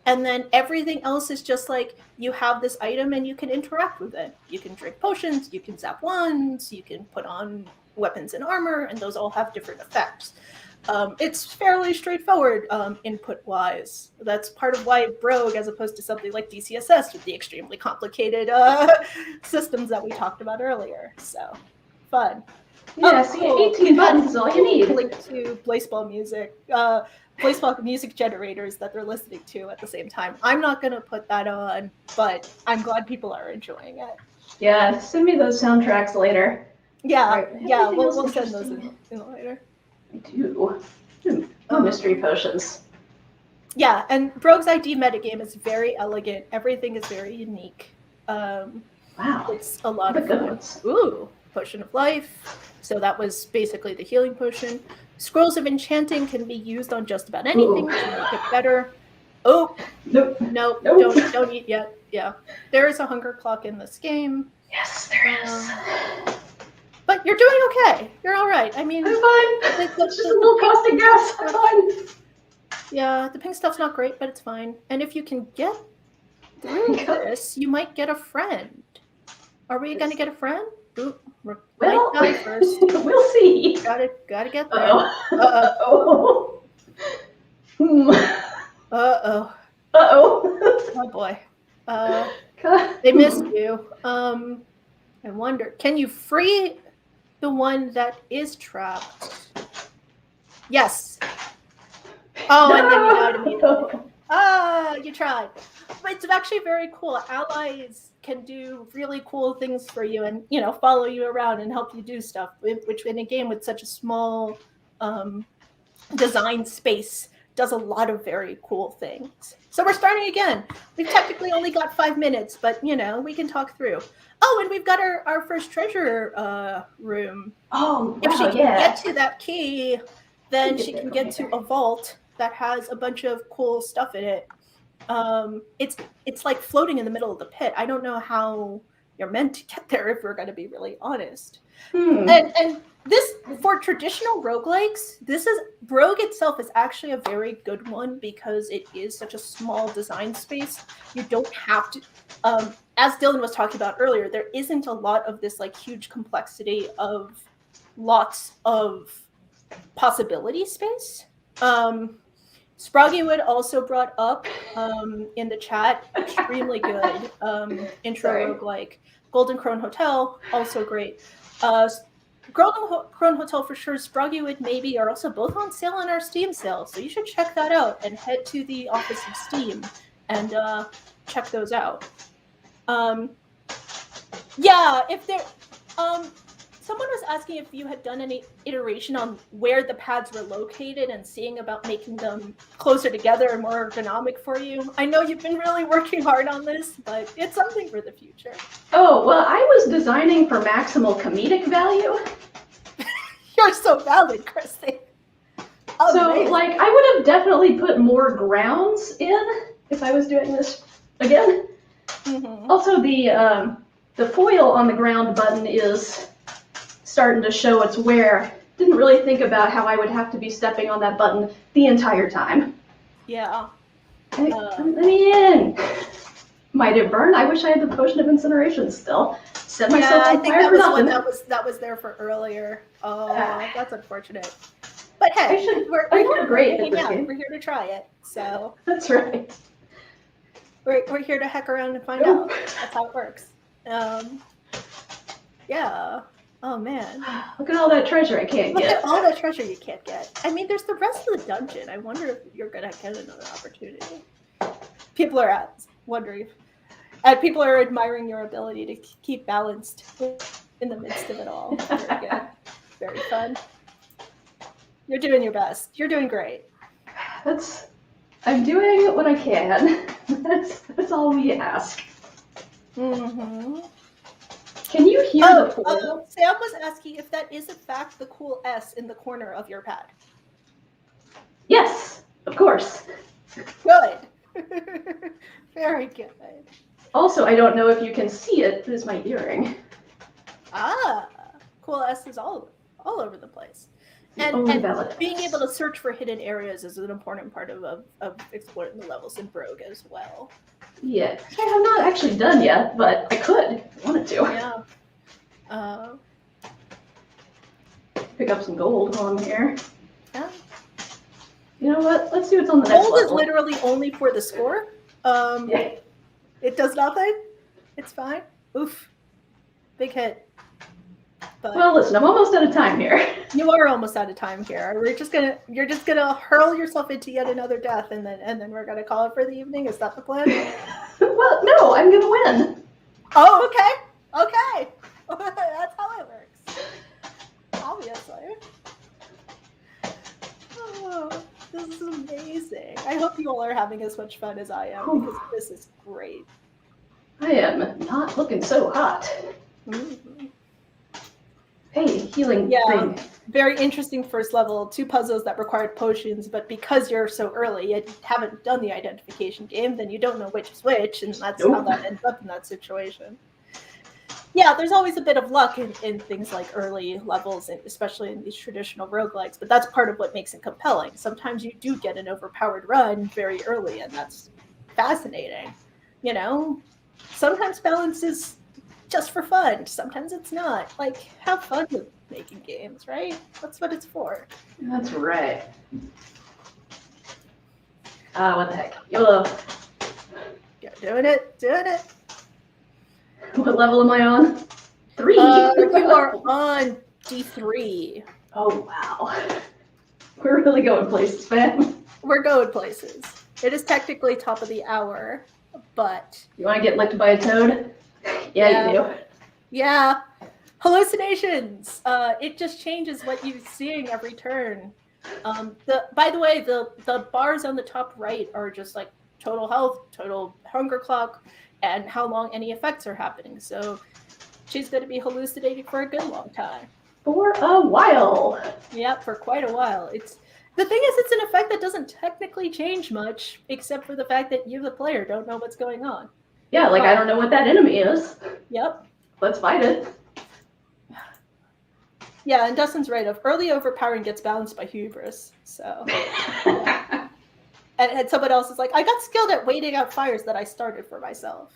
And then everything else is just like you have this item and you can interact with it. You can drink potions, you can zap wands, you can put on weapons and armor, and those all have different effects. It's fairly straightforward input-wise. That's part of why Brogue, as opposed to something like DCSS with the extremely complicated systems that we talked about earlier. So, fun. Yeah, see, 18 buttons is all you need. Link to Blaseball music. Blaseball music generators that they're listening to at the same time. I'm not going to put that on, but I'm glad people are enjoying it. Yeah, send me those soundtracks later. Yeah, Right. yeah, Anything we'll else send those interesting? in later. I do. Oh, mystery potions. Yeah, and Brogue's ID metagame is very elegant. Everything is very unique. Wow. It's a lot The of good fun. ones. Ooh, Potion of Life. So that was basically the healing potion. Scrolls of Enchanting can be used on just about anything Ooh. to make it better. Oh, Nope. no, Nope. don't eat yet. Yeah, there is a hunger clock in this game. Yes, there is. But you're doing okay. You're all right. I mean, I'm fine. It's just a little caustic gas. I'm fine. Yeah, the pink stuff's not great, but it's fine. And if you can get through this, you might get a friend. Are we gonna get a friend? Ooh, Well, might die first. we'll see. Gotta get there. Uh-oh. Uh-oh. Uh-oh. Oh boy. They missed you. I wonder, can you free the one that is trapped? Yes. Oh, and then you died immediately. Ah, you tried. But it's actually very cool. Allies can do really cool things for you and, you know, follow you around and help you do stuff, which in a game with such a small design space does a lot of very cool things. So we're starting again. We've technically only got 5 minutes, but, you know, we can talk through. Oh, and we've got our first treasure room. Oh, if she wow, can yeah. get to that key, then she can get to a vault that has a bunch of cool stuff in it. It's like floating in the middle of the pit. I don't know how you're meant to get there if we're going to be really honest. And this, for traditional roguelikes, Brogue itself is actually a very good one because it is such a small design space. You don't have to, as Dylan was talking about earlier, there isn't a lot of this like huge complexity of lots of possibility space. Sproggywood also brought up in the chat, extremely good intro roguelike. Golden Crone Hotel, also great. Golden Crone Hotel for sure, Sproggywood maybe are also both on sale on our Steam sale, so you should check that out and head to the Office of Steam and check those out. Yeah, if there, someone was asking if you had done any iteration on where the pads were located and seeing about making them closer together and more ergonomic for you. I know you've been really working hard on this, but it's something for the future. Oh, well, I was designing for maximal comedic value. You're so valid, Christy. So, Amazing. like, I would have definitely put more grounds in if I was doing this again. Mm-hmm. Also, the foil on the ground button is starting to show its wear. Didn't really think about how I would have to be stepping on that button the entire time. Yeah. Let me in. Might it burn? I wish I had the potion of incineration still. Set myself I on think fire that for was one nothing. that was there for earlier. Oh, that's unfortunate. But hey, I'm not great at this out. game. We're here to try it. So That's right. we're here to heck around and find out. That's how it works. Yeah. Oh man. Look at all that treasure I can't Look get. at all the treasure you can't get. I mean, there's the rest of the dungeon. I wonder if you're gonna get another opportunity. People are wondering, and people are admiring your ability to keep balanced in the midst of it all. Very good. Very fun. You're doing your best. You're doing great. I'm doing what I can. That's all we ask. Mm-hmm. Can you hear the pool? Sam was asking if that is in fact the cool S in the corner of your pad. Yes, of course. Good. Very good. Also, I don't know if you can see it. This is my earring. Ah, cool S is all over the place. And valid being advice. able to search for hidden areas is an important part of exploring the levels in Rogue as well. Yeah, which I have not actually done yet, but I could if I wanted to. Yeah. Pick up some gold while I'm here. Yeah. You know what? Let's see what's on the next Gold is level. literally only for the score. Yeah. It does nothing. It's fine. Oof. Big hit. But Well, listen, I'm almost out of time here. you are almost out of time here. You're just gonna hurl yourself into yet another death, and then we're gonna call it for the evening. Is that the plan? Well, no, I'm gonna win. Oh, okay. Okay. That's how it works. Obviously. Oh, this is amazing. I hope you all are having as much fun as I am, because this is great. I am not looking so hot. Mm-hmm. Hey, healing thing. Very interesting first level. 2 puzzles that required potions, but because you're so early and haven't done the identification game, then you don't know which is which, and that's how that ends up in that situation. Yeah, there's always a bit of luck in things like early levels, especially in these traditional roguelikes, but that's part of what makes it compelling. Sometimes you do get an overpowered run very early, and that's fascinating. You know, sometimes balance is just for fun. Sometimes it's not. Like, have fun with making games, right? That's what it's for. That's right. What the heck? YOLO. Yeah, doing it. What level am I on? 3. You are on D3. Oh, wow. We're really going places, fam. We're going places. It is technically top of the hour, but... You want to get licked by a toad? Yeah, you do. Yeah. Hallucinations. It just changes what you're seeing every turn. By the way, the bars on the top right are just like total health, total hunger clock, and how long any effects are happening. So she's going to be hallucinating for a good long time. For a while. Yeah, for quite a while. The thing is, it's an effect that doesn't technically change much, except for the fact that you, the player, don't know what's going on. Yeah, like I don't know what that enemy is. Yep. Let's fight it. Yeah, and Dustin's right. Of early overpowering gets balanced by hubris. So, yeah. and someone else is like, I got skilled at waiting out fires that I started for myself.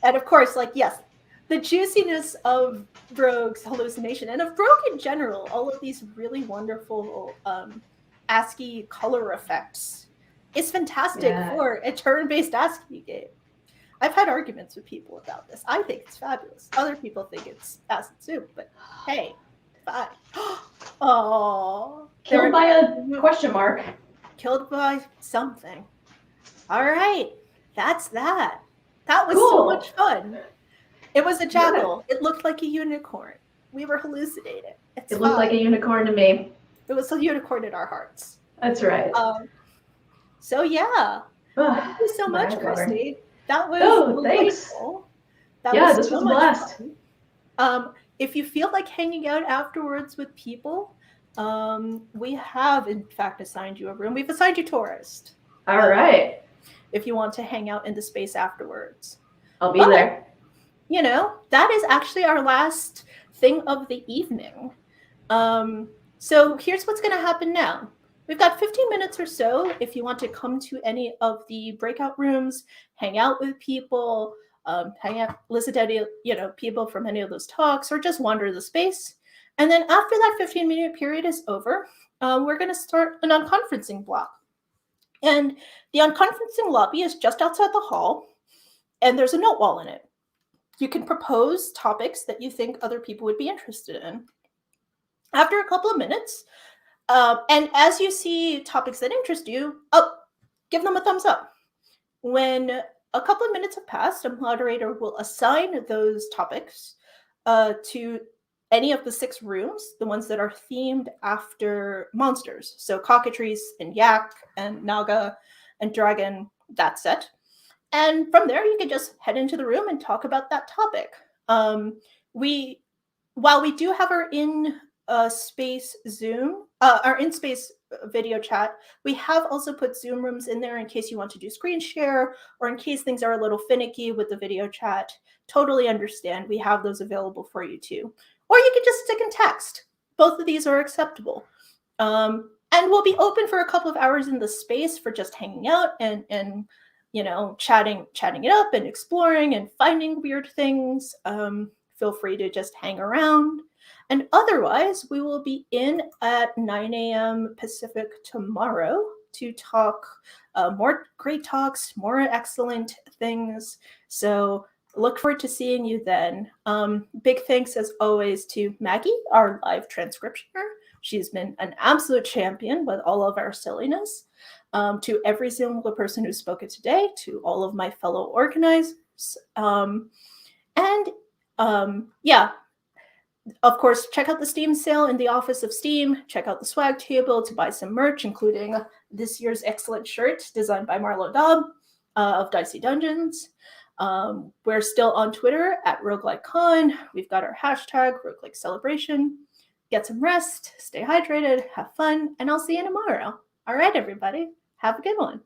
And of course, like, yes, the juiciness of Rogue's hallucination and of Rogue in general, all of these really wonderful ASCII color effects is fantastic for a turn-based ASCII game. I've had arguments with people about this. I think it's fabulous. Other people think it's acid soup, but hey, fine. Oh, Killed by a question mark. Killed by something. All right, that's that. That was Cool. so much fun. It was a jackal. It looked like a unicorn. We were hallucinating. It looked like a unicorn to me. It was a unicorn in our hearts. That's right. So yeah, thank you so much, Christy. That was thanks. delightful. This was a blast. If you feel like hanging out afterwards with people, we have in fact assigned you a room. We've assigned you tourist. All right. If you want to hang out in the space afterwards, I'll be there. You know, that is actually our last thing of the evening. So here's what's going to happen now. We've got 15 minutes or so if you want to come to any of the breakout rooms, hang out with people, listen to any, people from any of those talks, or just wander the space. And then after that 15-minute period is over, we're going to start an unconferencing block. And the unconferencing lobby is just outside the hall, and there's a note wall in it. You can propose topics that you think other people would be interested in. After a couple of minutes, and as you see topics that interest you, give them a thumbs up. When a couple of minutes have passed, a moderator will assign those topics to any of the 6 rooms, the ones that are themed after monsters. So cockatrice and yak and naga and dragon, that set. And from there, you can just head into the room and talk about that topic. While we do have our in-space Zoom, our in-space video chat, we have also put Zoom rooms in there in case you want to do screen share or in case things are a little finicky with the video chat. Totally understand. We have those available for you too. Or you can just stick in text. both of these are acceptable. And we'll be open for a couple of hours in the space for just hanging out and chatting it up and exploring and finding weird things. Feel free to just hang around. And otherwise, we will be in at 9 a.m. Pacific tomorrow to talk more great talks, more excellent things. So look forward to seeing you then. Big thanks as always to Maggie, our live transcriptioner. She's been an absolute champion with all of our silliness. To every single person who's spoken today, to all of my fellow organizers. Of course, check out the Steam sale in the Office of Steam. Check out the swag table to buy some merch, including this year's excellent shirt designed by Marlo Dobb of Dicey Dungeons. We're still on Twitter at RoguelikeCon. We've got our hashtag Roguelike Celebration. Get some rest, stay hydrated, have fun, and I'll see you tomorrow. All right, everybody. Have a good one.